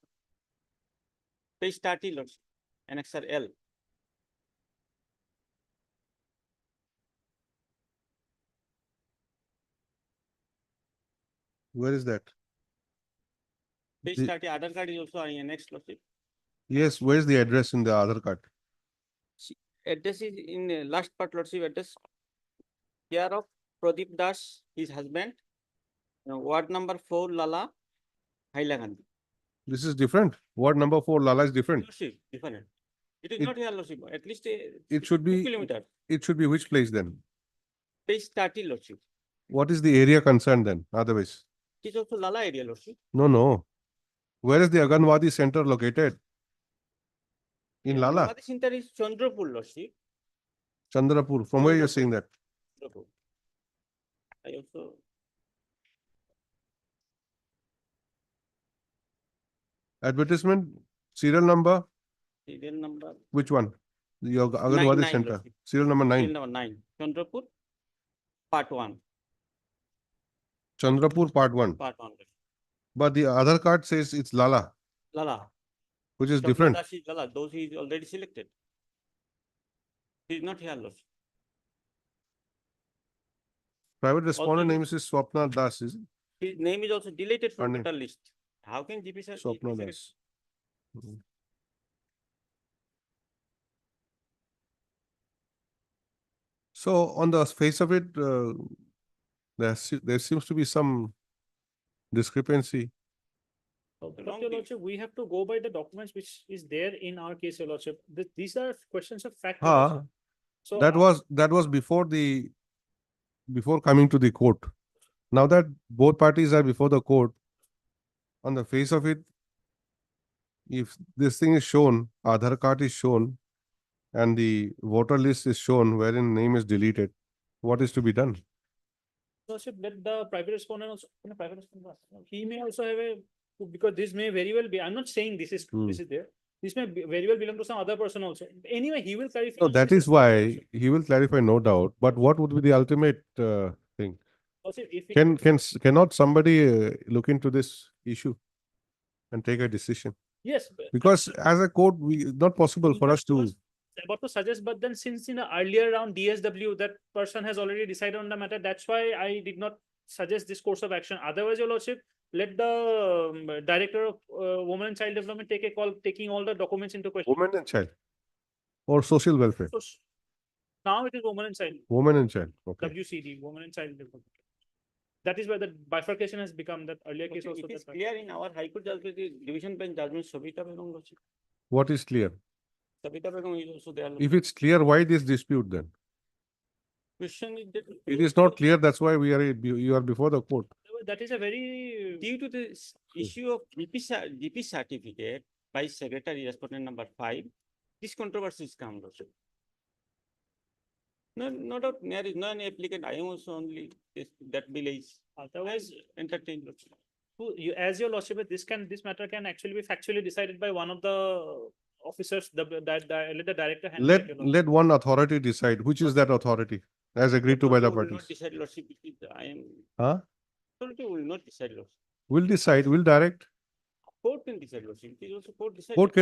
Page 30, Lordship, annexer L. Where is that? Page The- 30, Aadhaar card is also annexed, Lordship. Yes, where is the address in the Aadhaar card? Address is in last part, Lordship, address. Care of Pradeep Das, his husband. Ward number 4, Lala, Hailakandi. This is different. Ward number 4, Lala is different. Lordship, different. It is It- not here, Lordship, at least It should 2 be, kilometers. it should be which place then? Page 30, Lordship. What is the area concerned then, otherwise? It is also Lala area, Lordship. No. Where is the Anganwadi center located? In Lala, Anganwadi center is Chandrapur, Lordship. Chandrapur. From where you're saying that? Chandrapur. I also. Advertisement, serial number, Serial number. which one? Your Anganwadi nine, center, Lordship. serial number Serial 9. number 9, Chandrapur, part 1. Chandrapur part 1. Part 1. But the Aadhaar card says it's Lala, Lala. which is Dr. different. Das is Lala, those he is already selected. He is not here, Lordship. Private respondent Also- name is Swapna Das, is it? His name is also deleted from Surname. voter list. How can GP sir? Swapna Das. Mhm. So on the face of it, there seems to be some discrepancy. But Wrong Your Your Lordship, we have to go by the documents which is there in our case, Your Lordship. These are questions of fact. Your Lordship. So that was before coming to the court. Now that both parties are before the court, on the face of it, if this thing is shown, Aadhaar card is shown, and the voter list is shown wherein name is deleted, what is to be done? Lordship, let the private respondent also, private respondent, he may also have a, because this may very well be, I'm not saying this is there. This may very well belong to some other person also. Anyway, he will clarify. So that is why he will clarify, no doubt. But what would be the ultimate thing? Lordship, if it- Cannot somebody look into this issue and take a decision? Yes. Because as a court, not possible for us to. About to suggest, but then since in the earlier round DSW, that person has already decided on the matter. That's why I did not suggest this course of action. Otherwise, Your Lordship, let the Director of Women and Child Development take a call, taking all the documents into question. Women and child or social welfare? So now it is Women and Child. Women and child, okay. WCD, Women and Child Development. That is where the bifurcation has become. That earlier case also. It is clear in our High Court judgment, the division bench judgment, Sabita Begum, Lordship. What is clear? Sabita Begum is also there. If it's clear, why this dispute then? Question is that. It is not clear, that's why you are before the court. That is a very. Due to this issue of GP certificate by Secretary Respondent number 5, this controversy is come, Lordship. No doubt, there is no any applicant. I am also only that bill is otherwise entertained. Lordship. As Your Lordship, this matter can actually be factually decided by one of the officers. Let the director handle it, Your Lordship. Let one authority decide. Which is that authority? As agreed to by the Will not parties. decide, Lordship. I am. Huh? Authority will not decide, Lordship. Will decide, will direct. Court can decide, Lordship. It is also court decide. Court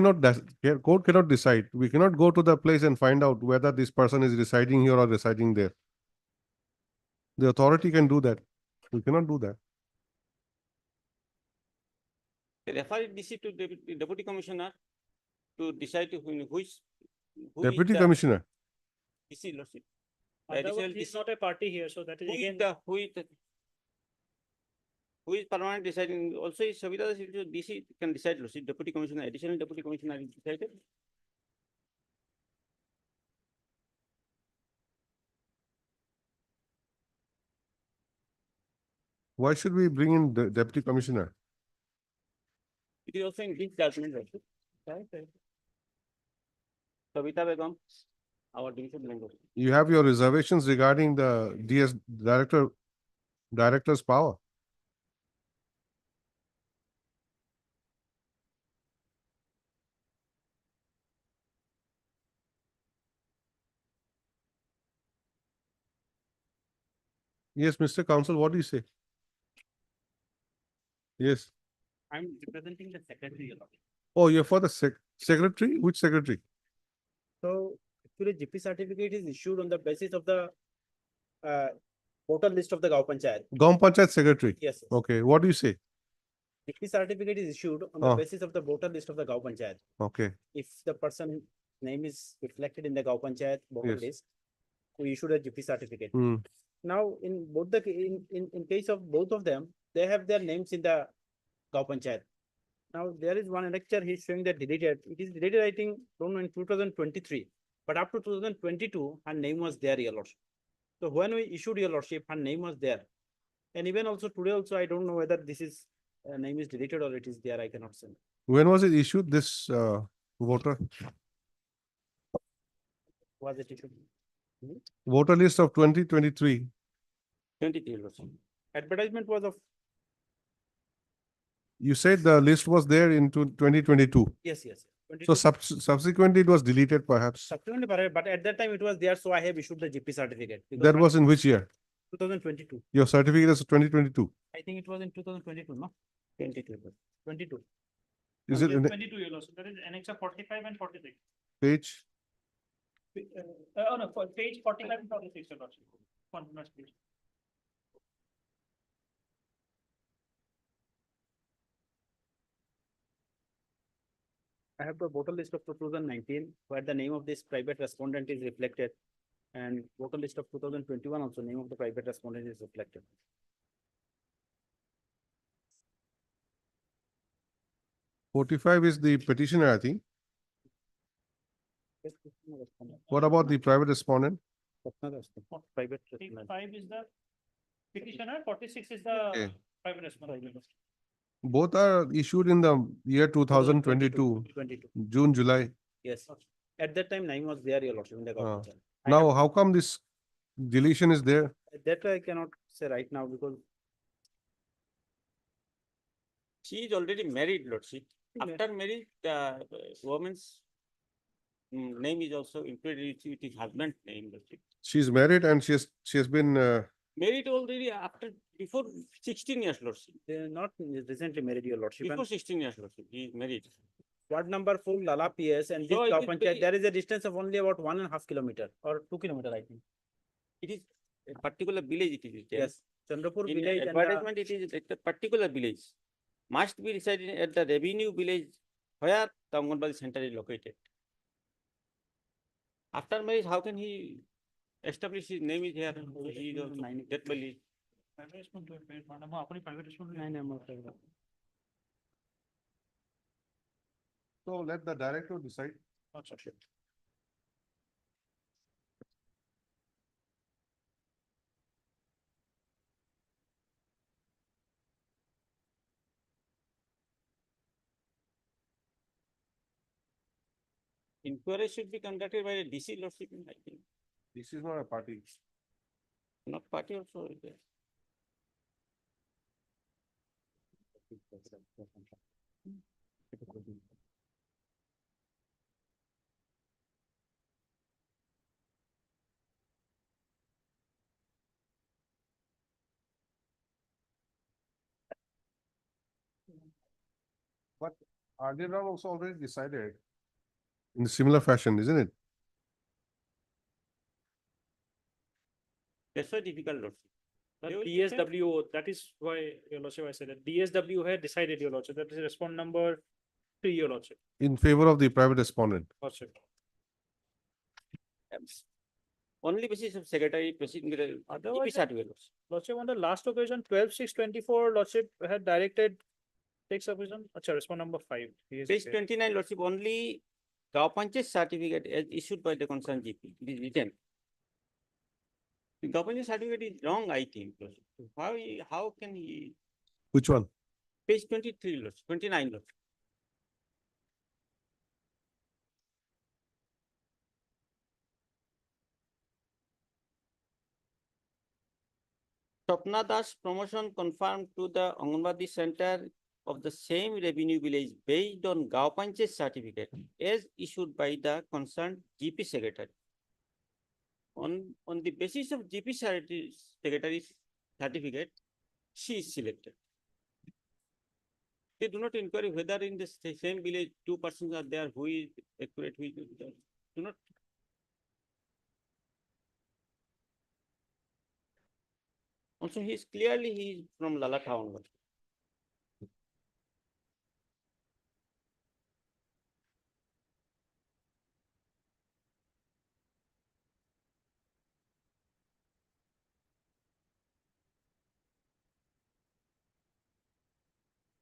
cannot decide. We cannot go to the place and find out whether this person is residing here or residing there. The authority can do that. We cannot do that. Refer DC to Deputy Commissioner to decide who is Deputy Commissioner. DC, Lordship. Otherwise, he is not a party here, so that is again. Who is permanent deciding? Also, is Sabita DC can decide, Lordship. Deputy Commissioner, additional Deputy Commissioner is decided. Why should we bring in the Deputy Commissioner? It is also in this judgment, Lordship. Sabita Begum, our division member. You have your reservations regarding the director's power. Yes, Mr. Counsel, what do you say? Yes. I'm representing the secretary. Oh, you're for the secretary? Which secretary? So actually GP certificate is issued on the basis of the voter list of the Gaon Panchayat. Gaon Panchayat secretary? Yes. Okay, what do you say? GP certificate is issued on the basis of the voter list of the Gaon Panchayat. Okay. If the person name is reflected in the Gaon Panchayat voter Yes. list, we issued a GP certificate. Hmm. Now, in both the in case of both of them, they have their names in the Gaon Panchayat. Now, there is one lecture he's showing that deleted. It is deleted, I think, don't know, in 2023. But up to 2022, her name was there, Your Lordship. So when we issued, Your Lordship, her name was there. And even also today also, I don't know whether this is name is deleted or it is there. I cannot say. When was it issued, this voter? Was it issued? Voter list of 2023. 23, Lordship. Advertisement was of. You said the list was there in 2022. Yes. So subsequently it was deleted perhaps. Subsequently, but at that time it was there, so I have issued the GP certificate. That was in which year? 2022. Your certificate is 2022. I think it was in 2022, no? 22. Is it in the 22 Your Lordship. That is Annexa 45 and 46. page? No, page 45 and 46, Your Lordship. Continuous page. I have the voter list of 2019 where the name of this private respondent is reflected, and voter list of 2021 also name of the private respondent is reflected. 。 I am representing the secretary. Your Lordship. 2023. 2023 Your Lordship. That is Annexa 45 and 46. 45 is the petitioner, I think. What about the private respondent? Private. 5 is the petitioner, 46 is the Okay. private respondent. Both are issued in the year 2022, 22. June, July. Yes. At that time, Naeem was there, your lordship, in the Ah. government. Now, how come this deletion is there? That I cannot say right now because She is already married, lordship. After marriage, the woman's name is also included with his husband's name, lordship. She's married and she has been Married already after, before 16 years, lordship. they are not recently married, your lordship. Before And 16 years, lordship, he is married. Ward number 4, Lala PS, and this So it Gaon is Panchayat, very- there is a distance of only about 1.5 kilometer or 2 kilometer, I think. It is a particular village it is written. Yes, Chandrapur In village the and the, advertisement, it is at a particular village. Must be resided at the revenue village where the Anganwadi center is located. After marriage, how can he establish his name is here? He is also that village. Private respondent, madam, apni private respondent. nine number of- So let the director decide. Acha, sure. Inquiry should be conducted by the DC lordship, I think. This is not a party. Not party also is there. But earlier on also already decided in a similar fashion, isn't it? That's why difficult lordship. That They will DSW, that is why, your lordship, I said that DSW had decided, your lordship, that is respond number 3, your lordship. In favor of the private respondent. Lordship. Only basis of secretary, president, GP Otherwise, certificate. Lordship, on the last occasion, 12/6/24, Lordship had directed take submission, acha, respond number 5. He is Page okay. 29, lordship, only Gaon Panchayat certificate as issued by the concerned GP, it is written. The Gaon Panchayat certificate is wrong, I think, lordship. How can he, Which one? page 23, lordship, 29, lordship. Swapna Das promotion confirmed to the Anganwadi center of the same revenue village based on Gaon Panchayat certificate as issued by the concerned GP secretary. On the basis of GP secretary's certificate, she is selected. They do not inquire whether in the same village 2 persons are there, who is accurate, who is not. Do not. Also, he is from Lala town.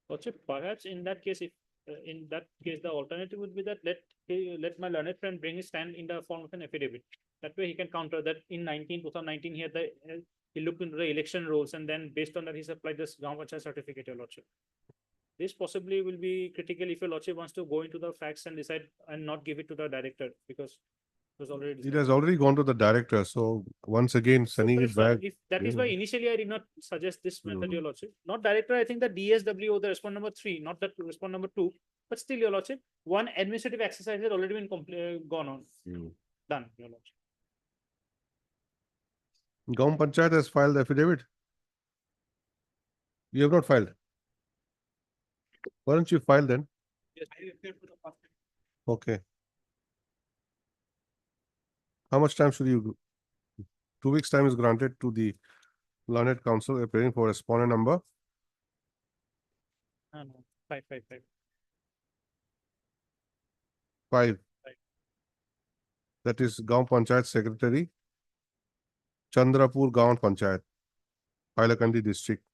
Lordship, perhaps in that case, if the alternative would be that let my learned friend bring his stand in the form of an affidavit. That way he can counter that in 2019 he looked into the election rules and then based on that he supplied this Gaon Panchayat certificate, your lordship. This possibly will be critical if your lordship wants to go into the facts and decide and not give it to the director because it was already It decided. has already gone to the director, so once again sending it back. If that is why yeah. initially I did not suggest this method, your lordship. Not director, I think the DSW or the respond number 3, not that respond number 2, but still, your lordship, one administrative exercise had already been gone on, done, your lordship. Gaon Panchayat has filed affidavit. You have not filed. Why don't you file then? Yes, I appeared for the first time. Okay. How much time should you do? 2 weeks' time is granted to the learned counsel appearing for respondent number. No, 5. 5. That is Gaon Panchayat Secretary, Chandrapur Gaon Panchayat, Hailakandi district,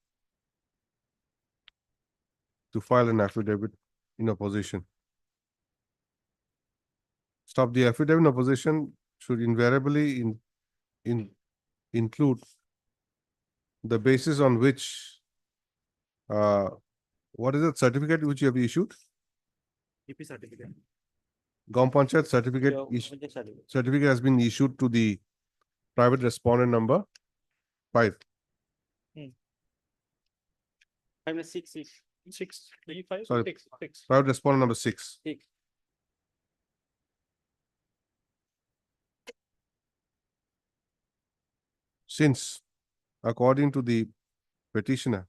to file an affidavit in opposition. Stop. The affidavit in opposition should invariably include the basis on which what is the certificate which you have issued? EP certificate. Gaon Panchayat certificate, certificate has been issued to the private respondent number 5. 6, Sorry, 6. private respondent number 6. Since, according to the petitioner,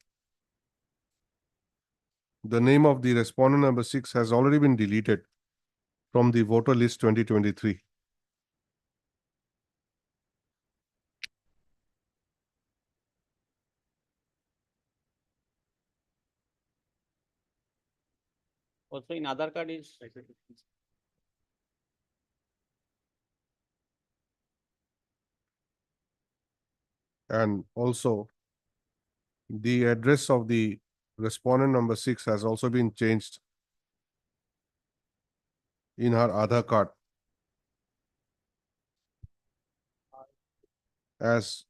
the name of the respondent number 6 has already been deleted from the voter list 2023. Also in Aadhaar card is. And also, the address of the respondent number 6 has also been changed in her Aadhaar card as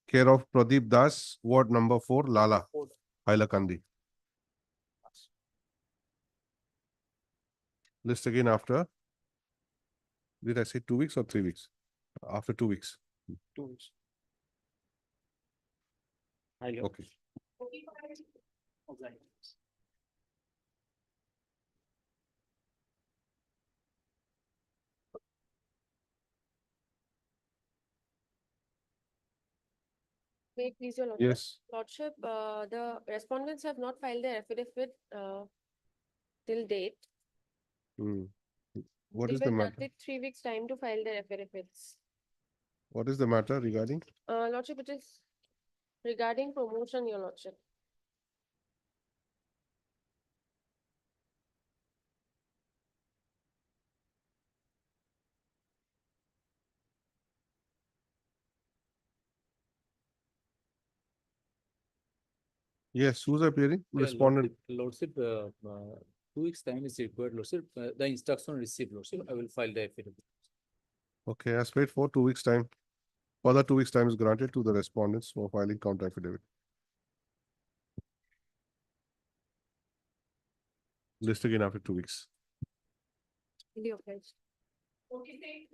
care of Pradeep Das, ward number 4, Lala, Hailakandi. List again after, did I say 2 weeks or 3 weeks? After 2 weeks. 2 weeks. Okay. Wait, please, your lordship. Yes. Lordship, the respondents have not filed their affidavit till date. What They is were the matter? granted 3 weeks time to file their affidavits. What is the matter regarding? Lordship, it is regarding promotion, your lordship. Yes, who's appearing? Yeah, Respondent. Lordship, 2 weeks time is required, Lordship. The instruction received, Lordship. I will file the affidavit. Okay, as paid for 2 weeks time. Further 2 weeks time is granted to the respondents for filing counter affidavit. List again after 2 weeks. Really obliged. Okay.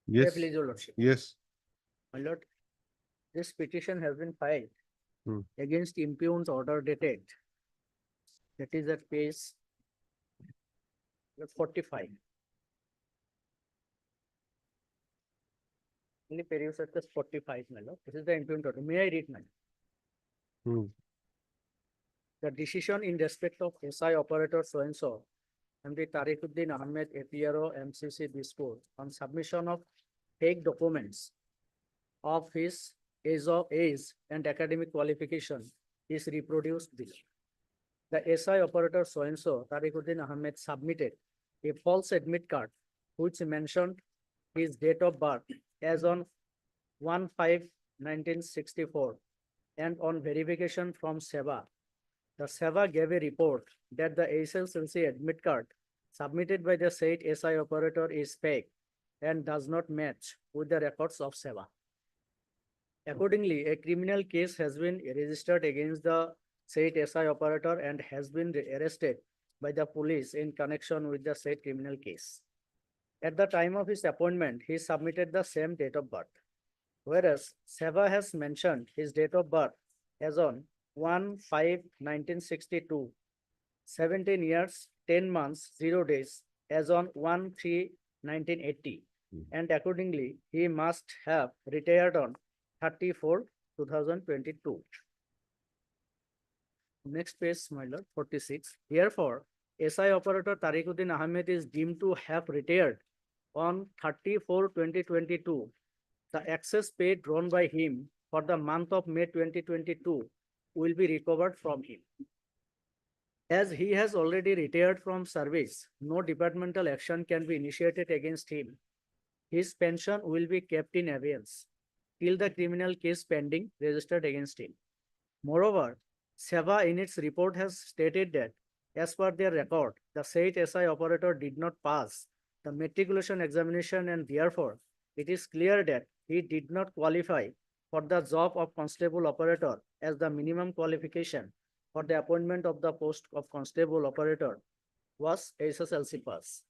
Yes. Please, your lordship. Yes. My lord, this petition has been filed Hmm. against impugned order dated. That is at page 45. Only periods at this 45, my lord. This is the impugned order. May I read, my lord? The decision in respect of SI operator so-and-so and the Tariquddin Ahmed APRO MCC Dispur on submission of fake documents of his age and academic qualification is reproduced below. The SI operator so-and-so Tariquddin Ahmed submitted a false admit card which mentioned his date of birth as on 1/5/1964 and on verification from SEBA. The SEBA gave a report that the SSLC admit card submitted by the said SI operator is fake and does not match with the records of SEBA. Accordingly, a criminal case has been registered against the said SI operator and has been arrested by the police in connection with the said criminal case. At the time of his appointment, he submitted the same date of birth, whereas SEBA has mentioned his date of birth as on 1/5/1962, 17 years, 10 months, 0 days, as on 1/3/1980, and accordingly, he must have retired on 30/4/2022. Next page, my lord, 46. Therefore, SI operator Tariquddin Ahmed is deemed to have retired on 30/4/2022. The excess pay drawn by him for the month of May 2022 will be recovered from him. As he has already retired from service, no departmental action can be initiated against him. His pension will be kept in abeyance till the criminal case pending registered against him. Moreover, SEBA in its report has stated that as per their record, the said SI operator did not pass the matriculation examination and therefore it is clear that he did not qualify for the job of constable operator as the minimum qualification for the appointment of the post of constable operator was SSLC pass.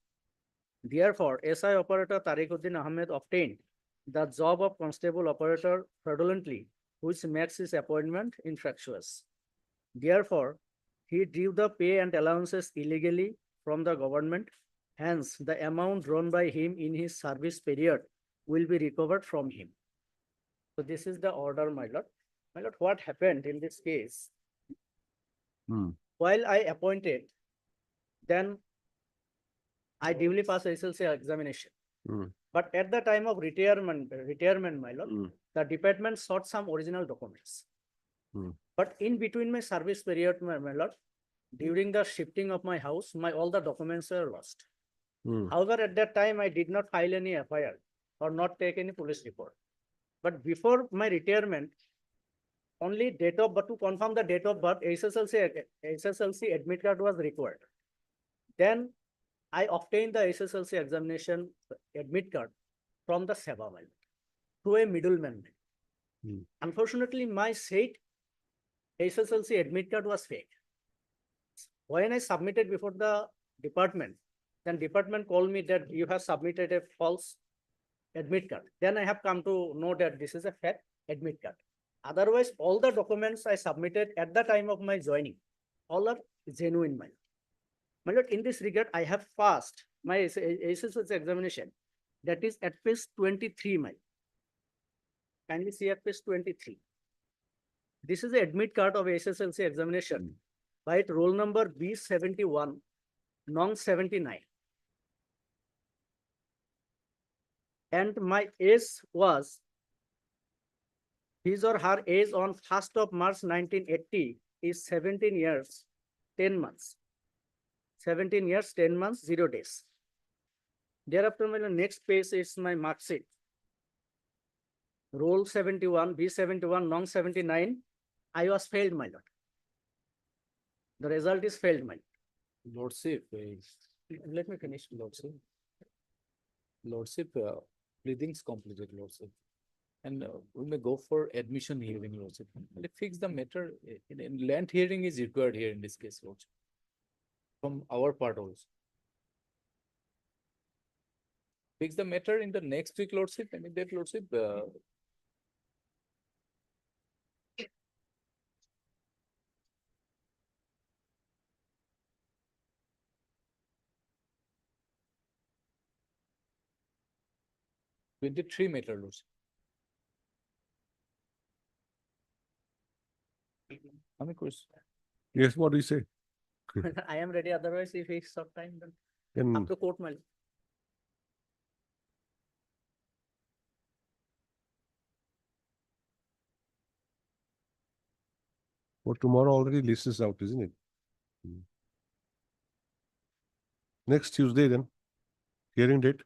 Therefore, SI operator Tariquddin Ahmed obtained the job of constable operator fraudulently, which makes his appointment infractious. Therefore, he drew the pay and allowances illegally from the government. Hence, the amount drawn by him in his service period will be recovered from him. So this is the order, my lord. My lord, what happened in this case? While I appointed, then I duly passed SLC examination. But at the time of retirement, my lord, the department sought some original documents. But in between my service period, my lord, during the shifting of my house, all the documents were lost. However, at that time, I did not file any FIR or not take any police report. But before my retirement, only date of birth, to confirm the date of birth, SSLC admit card was required. Then I obtained the SSLC examination admit card from the SEBA through a middleman. Unfortunately, my said SSLC admit card was fake. When I submitted before the department, then department called me that you have submitted a false admit card. Then I have come to know that this is a fake admit card. Otherwise, all the documents I submitted at the time of my joining, all are genuine. My lord, in this regard, I have passed my SSLC examination. That is at page 23, my. Kindly see at page 23. This is the admit card of SSLC examination by roll number B71, non 79. And my age was, his or her age on 1st of March 1980 is 17 years, 10 months. 17 years, 10 months, 0 days. Thereafter, my next page is my mark sheet. Roll 71, B71, non 79. I was failed, my lord. The result is failed, my Lordship, Let me finish, lordship. Lordship, pleadings completed, Lordship. And we may go for admission hearing, Lordship. Let's fix the matter. In land hearing is required here in this case, Lordship. From our part also. Fix the matter in the next week, Lordship. Any date, Lordship. (23) matter, Lordship. Yes, what do you say? I am ready. Otherwise, if it's short time, then Can- up to court, my lord. For tomorrow already list is out, isn't it? Next Tuesday then, hearing date.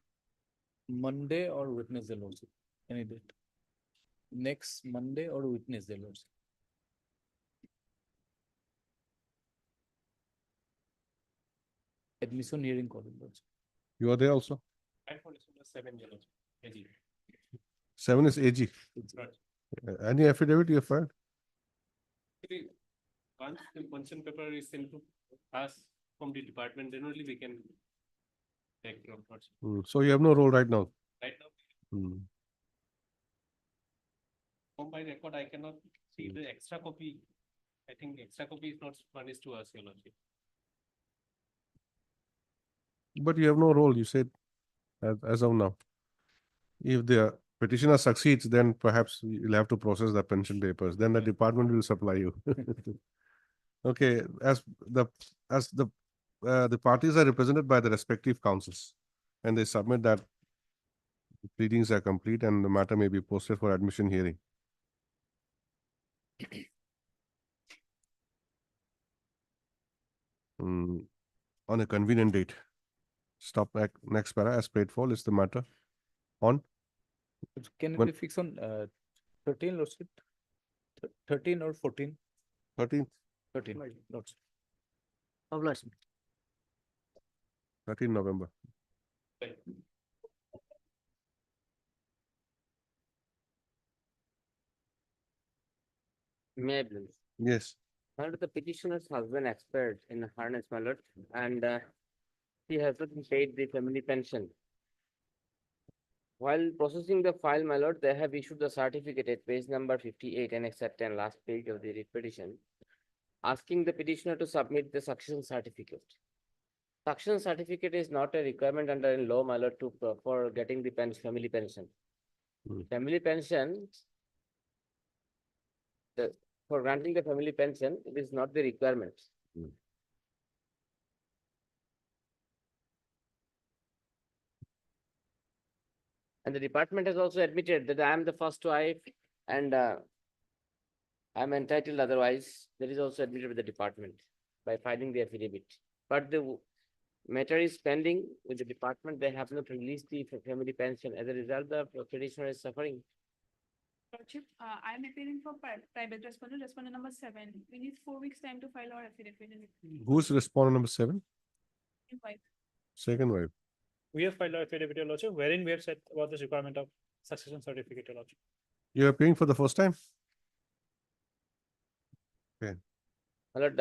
Monday or Wednesday, Lordship. Any date. Next Monday or Wednesday, Lordship. Admission hearing call, Lordship. You are there also? And for 7 years, AG. 7 is AG. Right. Any affidavit you have filed? Actually, once the consent paper is sent to us from the department, then only we can take your thoughts. So you have no role right now. Right now, from my record, I cannot see the extra copy. I think extra copy is not furnished to us, Your Lordship. But you have no role, you said, as of now. If the petitioner succeeds, then perhaps you'll have to process the pension papers. Then the department will supply you. Okay, as the parties are represented by the respective councils, and they submit that pleadings are complete and the matter may be posted for admission hearing. on a convenient date. Stop at next para as paid for is the matter on Can it When- be fixed on 13, Lordship? 13 or 14? 13th, 13, Lordship. Publish. 13 November. May I please? Yes. My lord, the petitioner's husband expired in harness, my lord, and he has not paid the family pension. While processing the file, my lord, they have issued the certificate at page number 58 and except 10 last page of the writ petition, asking the petitioner to submit the succession certificate. Succession certificate is not a requirement under in law, my lord, for getting the family pension. Family pension, for granting the family pension, it is not the requirement. And the department has also admitted that I am the first wife and I am entitled otherwise. That is also admitted by the department by filing the affidavit. But the matter is pending with the department. They have not released the family pension. As a result, the petitioner is suffering. Lordship, I am appearing for private respondent, respondent number 7. We need 4 weeks time to file our affidavit. Who's respondent number 7? Invite. Second wife. We have filed our affidavit, Your Lordship, wherein we have said about this requirement of succession certificate, Your Lordship. You are paying for the first time? My lord,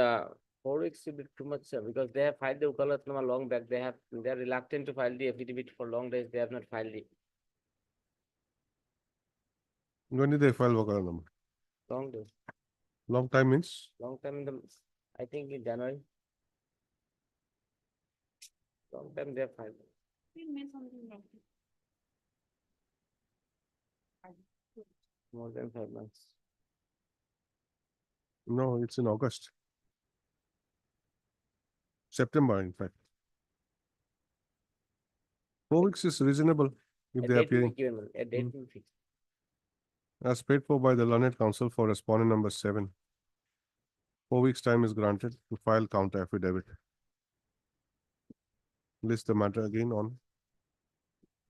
4 weeks should be too much, sir, because they have filed the Ukalatnama long back. They are reluctant to file the affidavit for long days. They have not filed it. When did they file Wakala number? Long days. Long time means? Long time in the, I think in January. Long time they have filed. We made something wrong. More than 5 months. No, it's in August. September, in fact. 4 weeks is reasonable if A they are date will be appearing. given, a date will be fixed. As paid for by the learned counsel for respondent number 7. 4 weeks time is granted to file counter affidavit. List the matter again on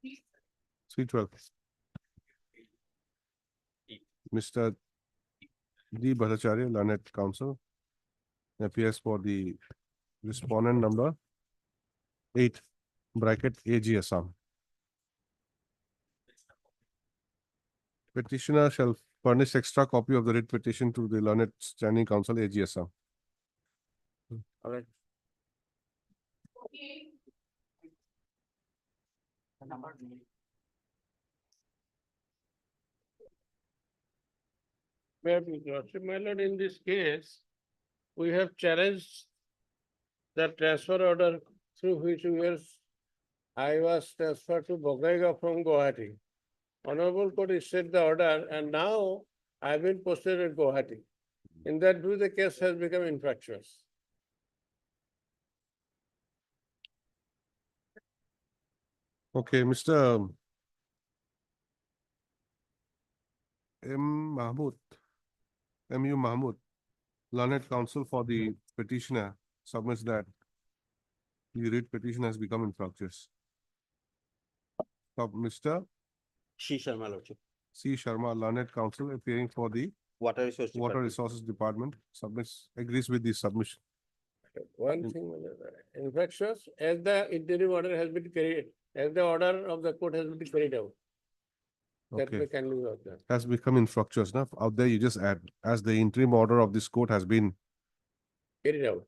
312. Mr. D. Bhattacharya, learned counsel, appears for the respondent number 8, bracket AG Assam. Petitioner shall furnish extra copy of the writ petition to the learned standing counsel AG Assam. All right. My lord, in this case, we have challenged the transfer order through which I was transferred to Bogaigaon from Guwahati. Honorable Court issued the order and now I've been posted at Guwahati. In that view, the case has become infractuous. Okay, Mr. M.U. Mahmood, learned counsel for the petitioner, submits that the writ petition has become infractious. Mr. C. Sharma, Lordship. C. Sharma, learned counsel, appearing for the Water Resources Department, submits, agrees with the submission. One thing, infractious, as the interim order has been carried, as the order of the court has been carried out. That Okay. we can leave out there. Has become infractious. Now, out there you just add, as the interim order of this court has been Carried out.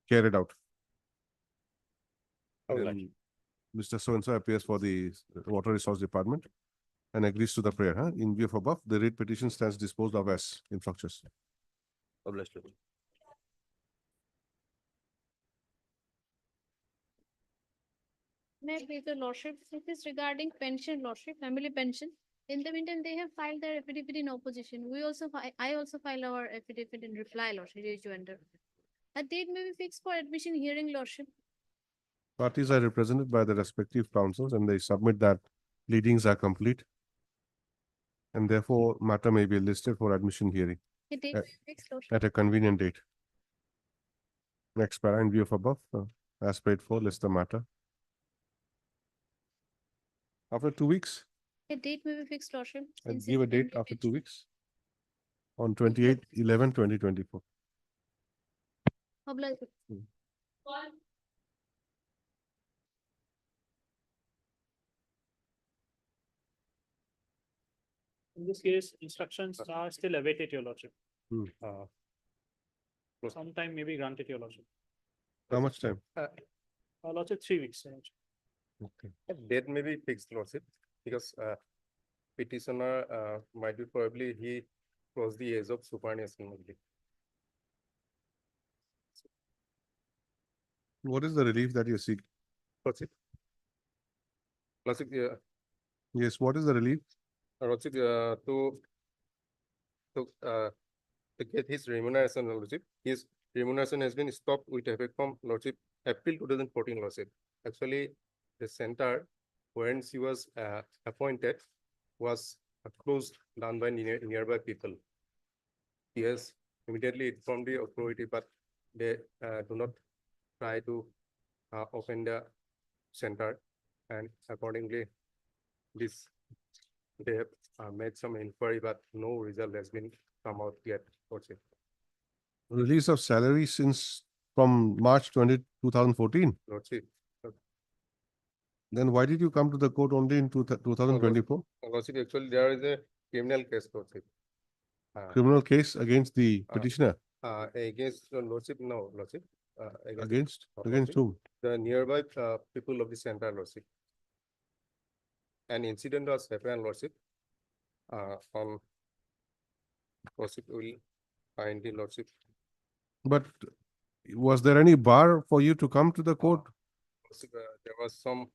carried out. All Then right. Mr. So-and-so appears for the Water Resource Department and agrees to the prayer. In view of above, the writ petition stands disposed of as infractious. Published, Lordship. May I please, the lordship, it is regarding pension, lordship, family pension. In the meantime, they have filed their affidavit in opposition. I also file our affidavit in reply, lordship, as you enter. A date may be fixed for admission hearing, lordship. Parties are represented by the respective councils and they submit that pleadings are complete. And therefore, matter may be listed for admission hearing A date may be fixed, lordship. at a convenient date. Next para in view of above, as paid for, list the matter. After 2 weeks, A date may be fixed, Lordship. and since give a it's been date after 2 repeated. weeks. On 28/11/2024. Oblige. In this case, instructions are still awaited, your lordship. Hmm. Sometime may be granted, your lordship. How much time? Lordship, 3 weeks. Your lordship. Okay. Date may be fixed, lordship, because petitioner might be probably he crossed the age of superannuation only. What is the relief that you seek? Lordship? Lordship, yes, what is the relief? Lordship, to get his remuneration, lordship, his remuneration has been stopped with effect from lordship April 2014, lordship. Actually, the center when she was appointed was closed down by nearby people. He has immediately informed the authority, but they do not try to open the center, and accordingly, this they have made some inquiry, but no result has been come out yet. Release of salary since from March 2014. Lordship. Then why did you come to the court only in 2024? Lordship, actually there is a criminal case, Lordship. Criminal case against the petitioner? Against Lordship, no, Lordship. Against whom? The nearby people of the center, Lordship. An incident was happened, Lordship. On Lordship will find the Lordship. But was there any bar for you to come to the court? Lordship, there was some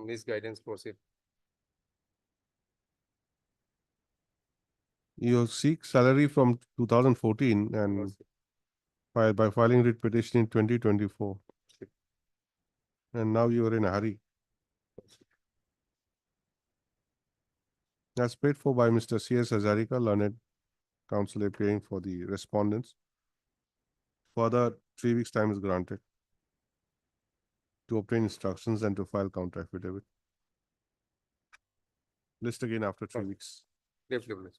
misguidance, Lordship. You seek salary from 2014 and by filing writ petition in 2024. And now you are in a hurry. As paid for by Mr. C.S. Hazarika, learned counsel appearing for the respondents. Further 3 weeks time is granted to obtain instructions and to file counter affidavit. List again after 3 weeks. Definitely.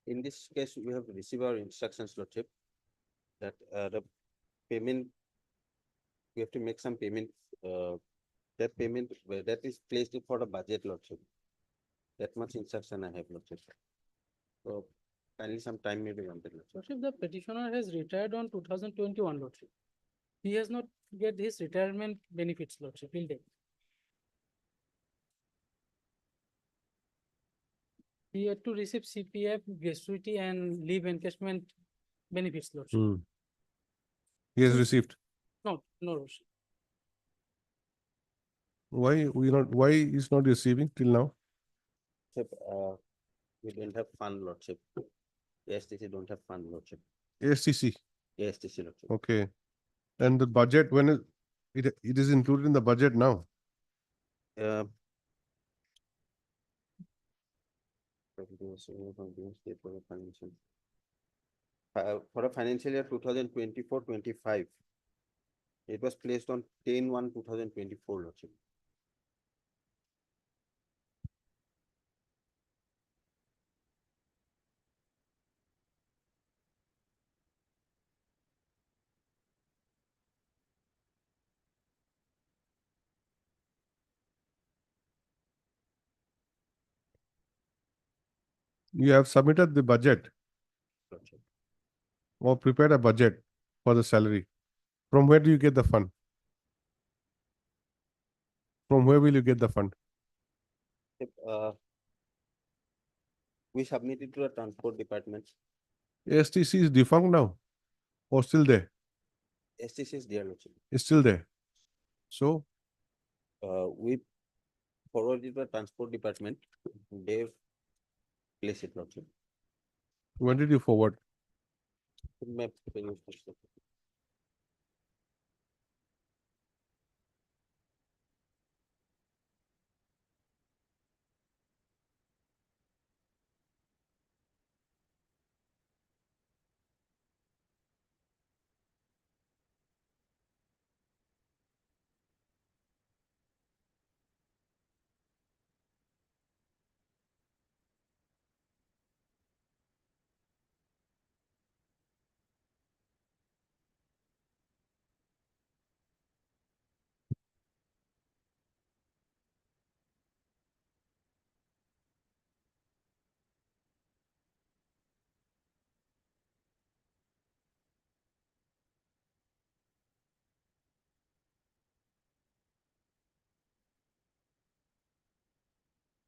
In this case, we have received our instructions, Lordship, that the payment, we have to make some payment, that payment that is placed for the budget, Lordship. That much instruction I have, Lordship. So kindly some time may be wanted, Lordship. Lordship, the petitioner has retired on 2021, Lordship. He has not get his retirement benefits, Lordship, till date. He had to receive CPF, gratuity and leave encashment benefits, Lordship. He has received. No, Lordship. Why is not receiving till now? Lordship, we don't have fund, Lordship. ASTC don't have fund, Lordship. ASTC. ASTC, Lordship. Okay. And the budget, when it is included in the budget now? For a financial year 2024-25, it was placed on 10/1/2024, Lordship. You have submitted the budget or prepared a budget for the salary. From where do you get the fund? From where will you get the fund? We submitted to the transport department. ASTC is defunct now or still there? STC is there, Lordship. It's still there. So We forwarded to the transport department. They place it, Lordship. when did you forward?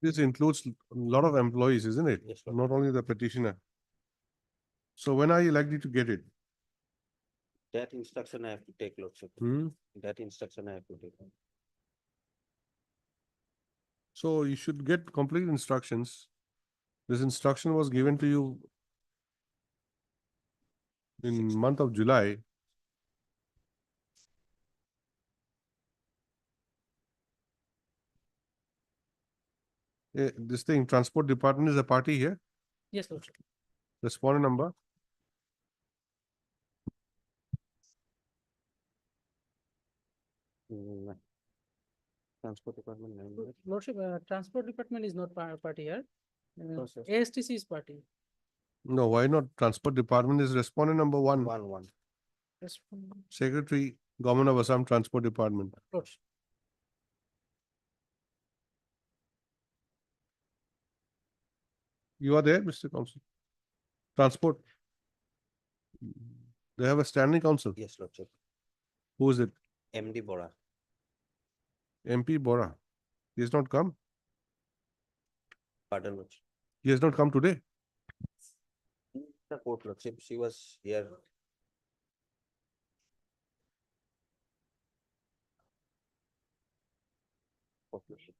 This includes a lot of employees, isn't it? Yes, Lord. Not only the petitioner. So when are you likely to get it? That instruction I have to take, Lordship. Hmm? That instruction I have to take. So you should get complete instructions. This instruction was given to you in month of July. This thing, Transport Department is a party here. Yes, Lordship. Respondent number. Transport Department. Lordship, Transport Department is not party here. No, sir. ASTC is party. No, why not? Transport Department is respondent number one. One. Secretary, Government of Assam Transport Department. Lordship. You are there, Mr. Council? Transport. They have a standing council. Yes, Lordship. Who is it? MD Bora. MP Bora. He has not come. Pardon, Lordship. He has not come today. The court, Lordship, she was here. Court, Lordship.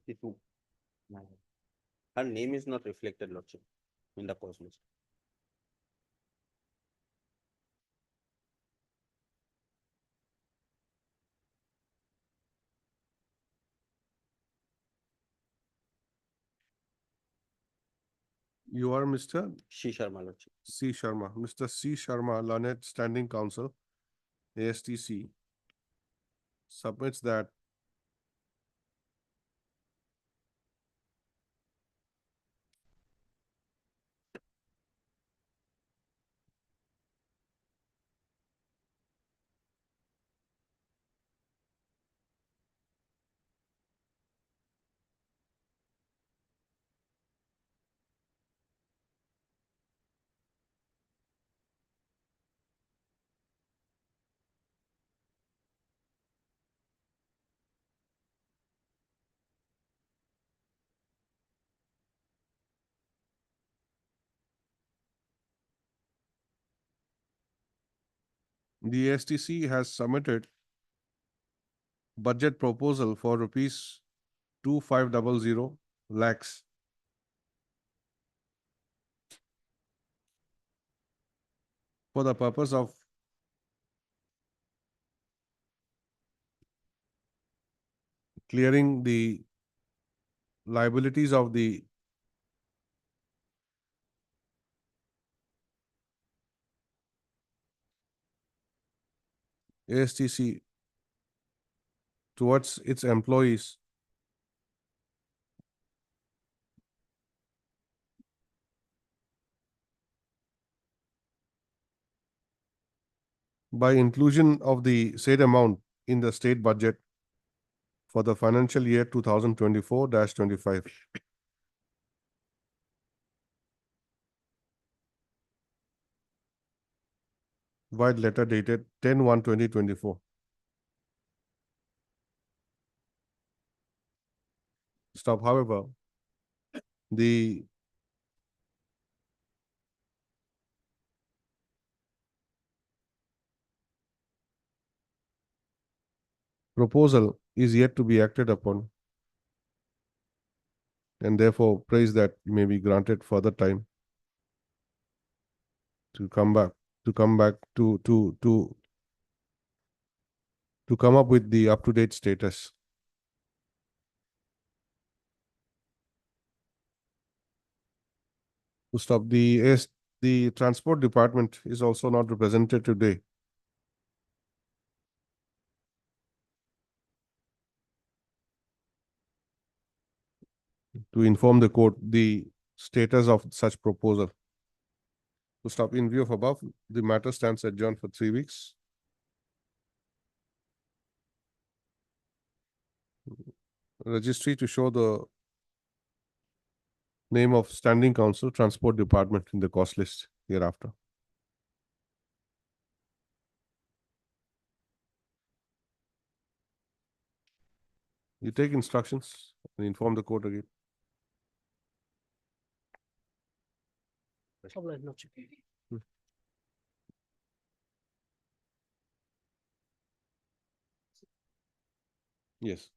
$52. Her name is not reflected, Lordship, in the cause list. You are Mr. C. Sharma, Lordship. C. Sharma. Mr. C. Sharma, Learned Standing Council, ASTC, submits that the ASTC has submitted budget proposal for rupees 2500 lakhs for the purpose of clearing the liabilities of the ASTC towards its employees by inclusion of the said amount in the state budget for the financial year 2024-25. Vide letter dated 10/1/2024. Stop, however, the proposal is yet to be acted upon, and therefore prays that may be granted further time to come back to come up with the up-to-date status. To stop, the Transport Department is also not represented today. To inform the court the status of such proposal. To stop, in view of above, the matter stands adjourned for 3 weeks. Registry to show the name of Standing Council, Transport Department in the cost list hereafter. . . You take instructions and inform the court again. All right, Lordship. Yes.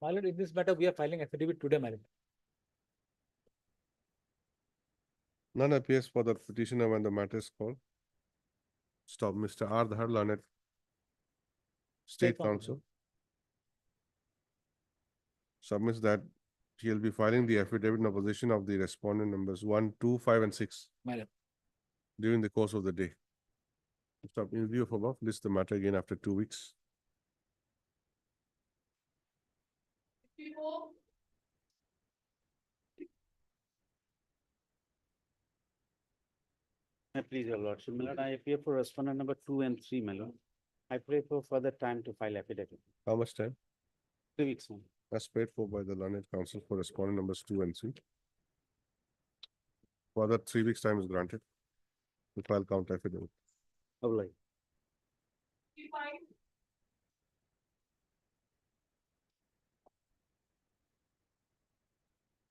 My lord, in this matter, we are filing affidavit today, my lord. None appears for the petitioner when the matter is called. Stop. Mr. R. Dhar, learned State Counsel submits that he'll be filing the affidavit in opposition of the respondent numbers 1, 2, 5, and 6 My lord. during the course of the day. Stop. In view of above, list the matter again after 2 weeks. Please, your lordship, my lord, I appear for respondent number 2 and 3, my lord. I pray for further time to file affidavit. How much time? 3 weeks, my lord. As paid for by the learned counsel for respondent numbers 2 and 3. Further 3 weeks time is granted to file counter affidavit. Obliged.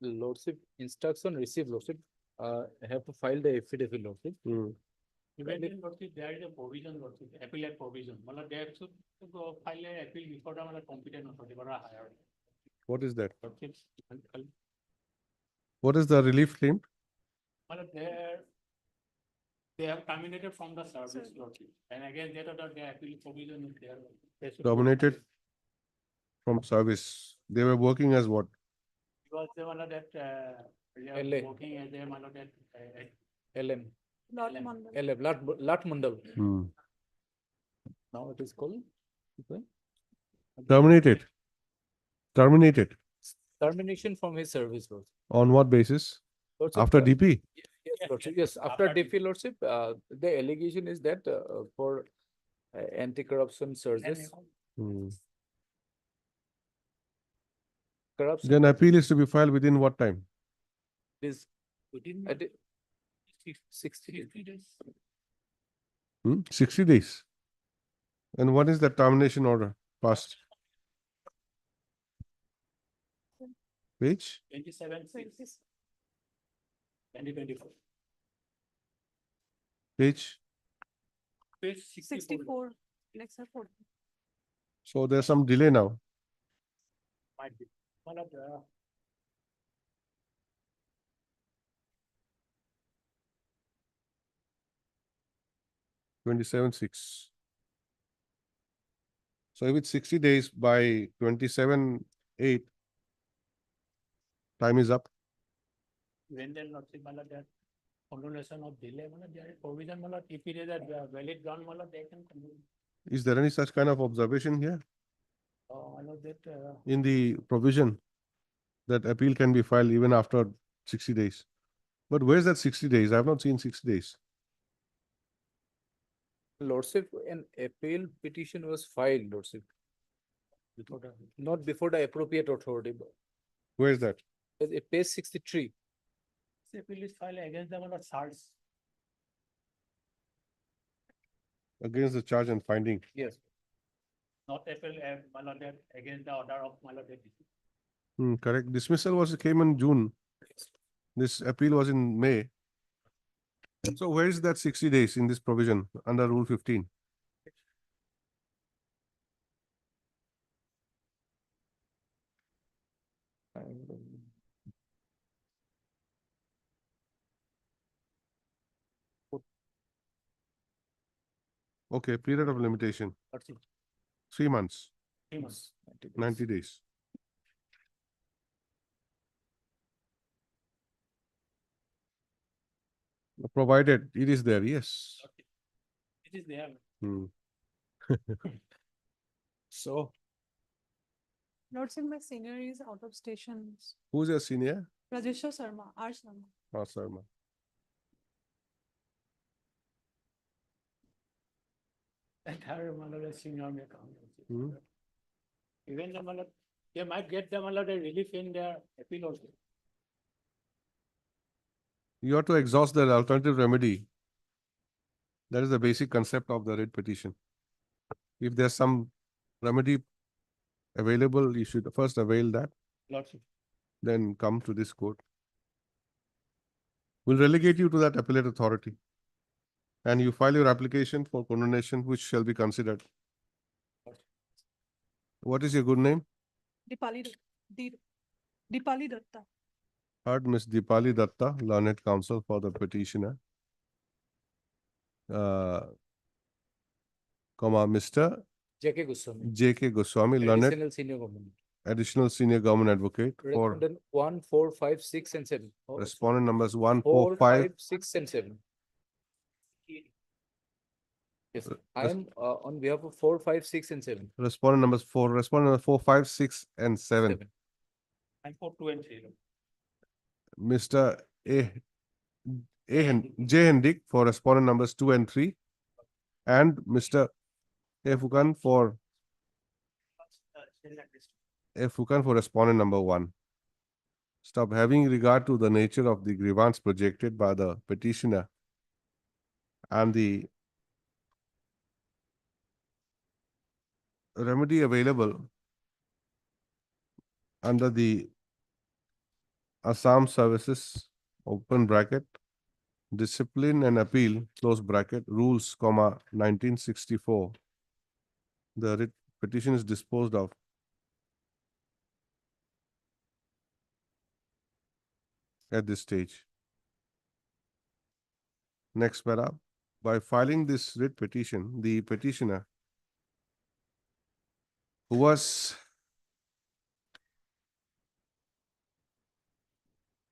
Lordship, instruction received, lordship, I have to file the affidavit, lordship. Even in Lordship, there is a provision, Lordship, appellate provision. Matlab they have to go file a appeal before the matlab competent authority or a higher. What is that? Lordship, What is the relief claimed? matlab they have terminated from the service, Lordship. And again, they thought that their appeal provision is there. They should go Terminated file. from service. They were working as what? Because they were that, they are LA. working as a matlab that, LM. Lot LM. Mandal. LM, Lat Mandal. Hmm. Now it is called. Okay. Terminated. Terminated. Termination from his service, lordship. On what basis? Lordship, After DP? Yes, lordship, yes, after DP, lordship, the allegation is that for anti-corruption surges. Hmm. Corruption Then appeal is to be filed within what time? is Within at 60 days. 60 days. And what is the termination order passed? Page? 27/6. 2024. Page? Page 64. 64. Next are 40. So there's some delay now. Might be. Matlab, 27/6. So if it's 60 days by 27/8, time is up. when they're not, matlab that condonation of delay, matlab there is provision, matlab if it is a valid ground, matlab they can continue. Is there any such kind of observation here I know that, in the provision that appeal can be filed even after 60 days? But where's that 60 days? I have not seen 60 days. Lordship, an appeal petition was filed, lordship. Not before the appropriate authority, but Where is that? it page 63. the appeal is filed against them on SARS. Against the charge and finding. Yes. Not appeal, matlab that against the order of matlab that. Correct. Dismissal came in June. This appeal was in May. So where is that 60 days in this provision under Rule 15? Okay, period of limitation, 3 months, 3 months. 90 days. Provided it is there, yes. It is there. Hmm. So Lordship, my senior is out of stations. who's your senior? Rajeshwar Sharma, R Sharma. Oh, Sarma. Entire matlab senior may come. Hmm. Even the matlab, they might get the matlab the relief in their appeal also. You have to exhaust the alternative remedy. That is the basic concept of the writ petition. If there's some remedy available, you should first avail that, Lordship. then come to this court. We'll relegate you to that appellate authority. And you file your application for condonation, which shall be considered. What is your good name? Dipali, Dipali Datta. Heard Miss Dipali Datta, learned counsel for the petitioner. Mr. J.K. Goswami. J.K. Goswami, learned Additional senior government. additional senior government advocate for Respondent 1, 4, 5, 6 and 7. respondent numbers 1, 4, 4, 5. 6 and 7. Yes, I am on behalf of 4, 5, 6 and 7. Respondent numbers 4, respondent number 4, 5, 6 and 7. And for 2 and 3. Mr. J. Hendik for respondent numbers 2 and 3. And Mr. A. Fukan for respondent number 1. Stop having regard to the nature of the grievance projected by the petitioner and the remedy available under the Assam Services, open bracket, discipline and appeal, close bracket, rules, 1964. The writ petition is disposed of. At this stage. Next para, by filing this writ petition, the petitioner who was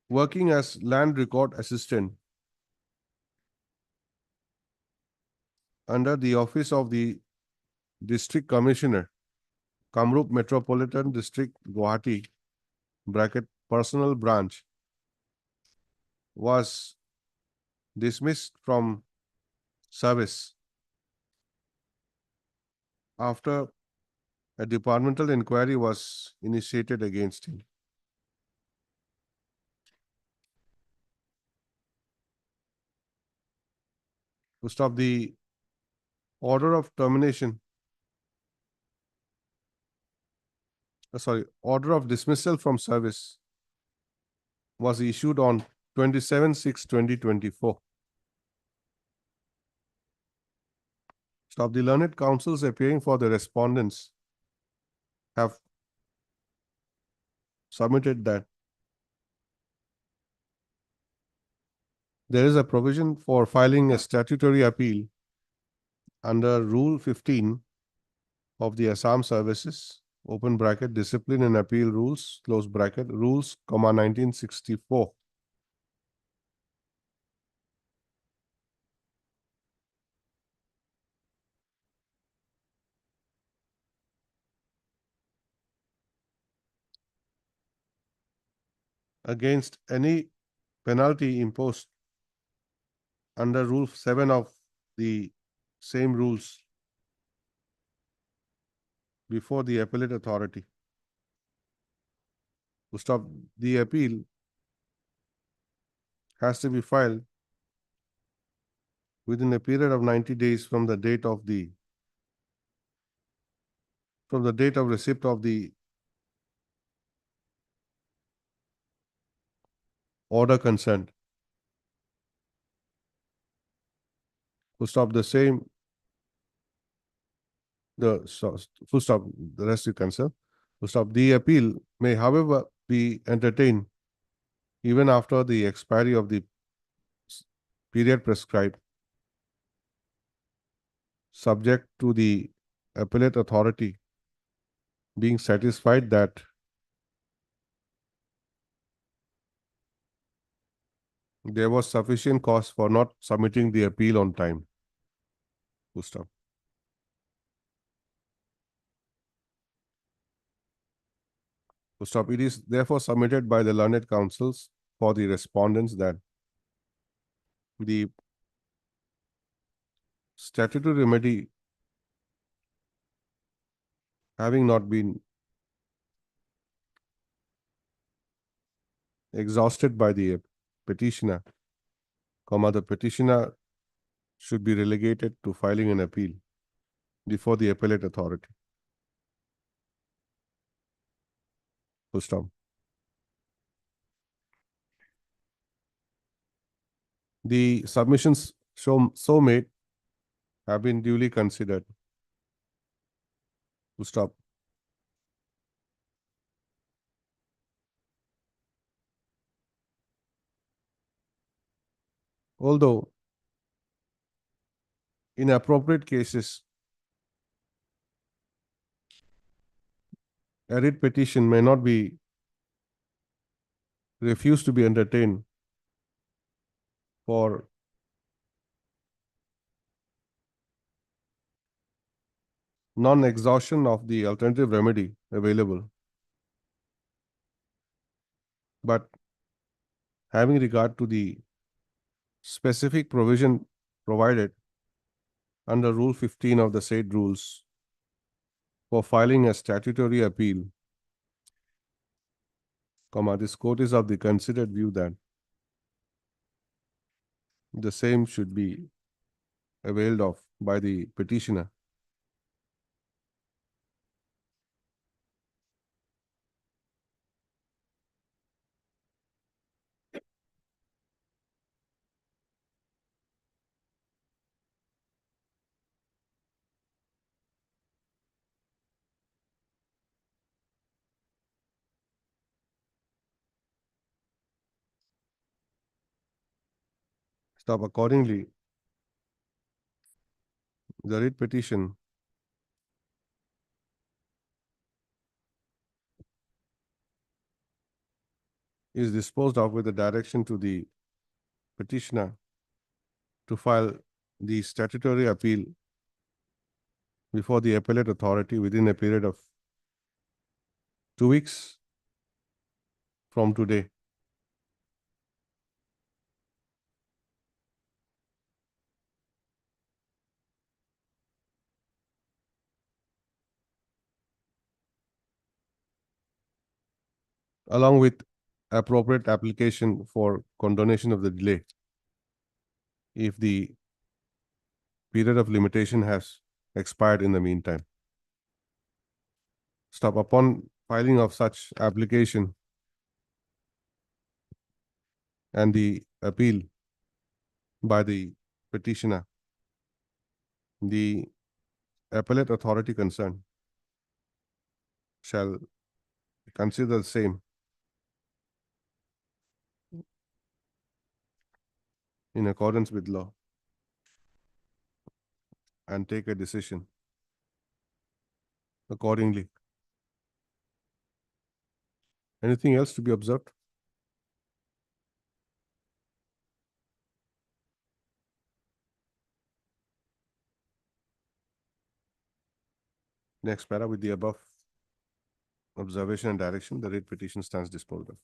working as land record assistant under the office of the District Commissioner, Kamrup Metropolitan District, Guwahati, bracket, personal branch, was dismissed from service after a departmental inquiry was initiated against him. To stop the order of termination, order of dismissal from service was issued on 27/6/2024. Stop the learned counsels appearing for the respondents have submitted that there is a provision for filing a statutory appeal under Rule 15 of the Assam Services, open bracket, discipline and appeal rules, close bracket, rules, 1964. Against any penalty imposed under Rule 7 of the same rules before the appellate authority. To stop the appeal has to be filed within a period of 90 days from the date of receipt of the order consent. To stop the same, full stop, the rest you cancel. To stop the appeal may, however, be entertained even after the expiry of the period prescribed, subject to the appellate authority being satisfied that there was sufficient cause for not submitting the appeal on time. Full stop. Full stop. It is therefore submitted by the learned counsels for the respondents that the statutory remedy having not been exhausted by the petitioner, the petitioner should be relegated to filing an appeal. before the appellate authority. Full stop. The submissions so made have been duly considered. Full stop. Although in appropriate cases, a writ petition may not be refused to be entertained for non-exhaustion of the alternative remedy available. But having regard to the specific provision provided under Rule 15 of the said rules for filing a statutory appeal, this court is of the considered view that the same should be availed of by the petitioner. Stop. Accordingly, the writ petition is disposed of with the direction to the petitioner to file the statutory appeal before the appellate authority within a period of 2 weeks from today. Along with appropriate application for condonation of the delay if the period of limitation has expired in the meantime. Stop. Upon filing of such application and the appeal by the petitioner, the appellate authority concerned shall consider the same in accordance with law and take a decision accordingly. Anything else to be observed? Next para, with the above observation and direction, the writ petition stands disposed of.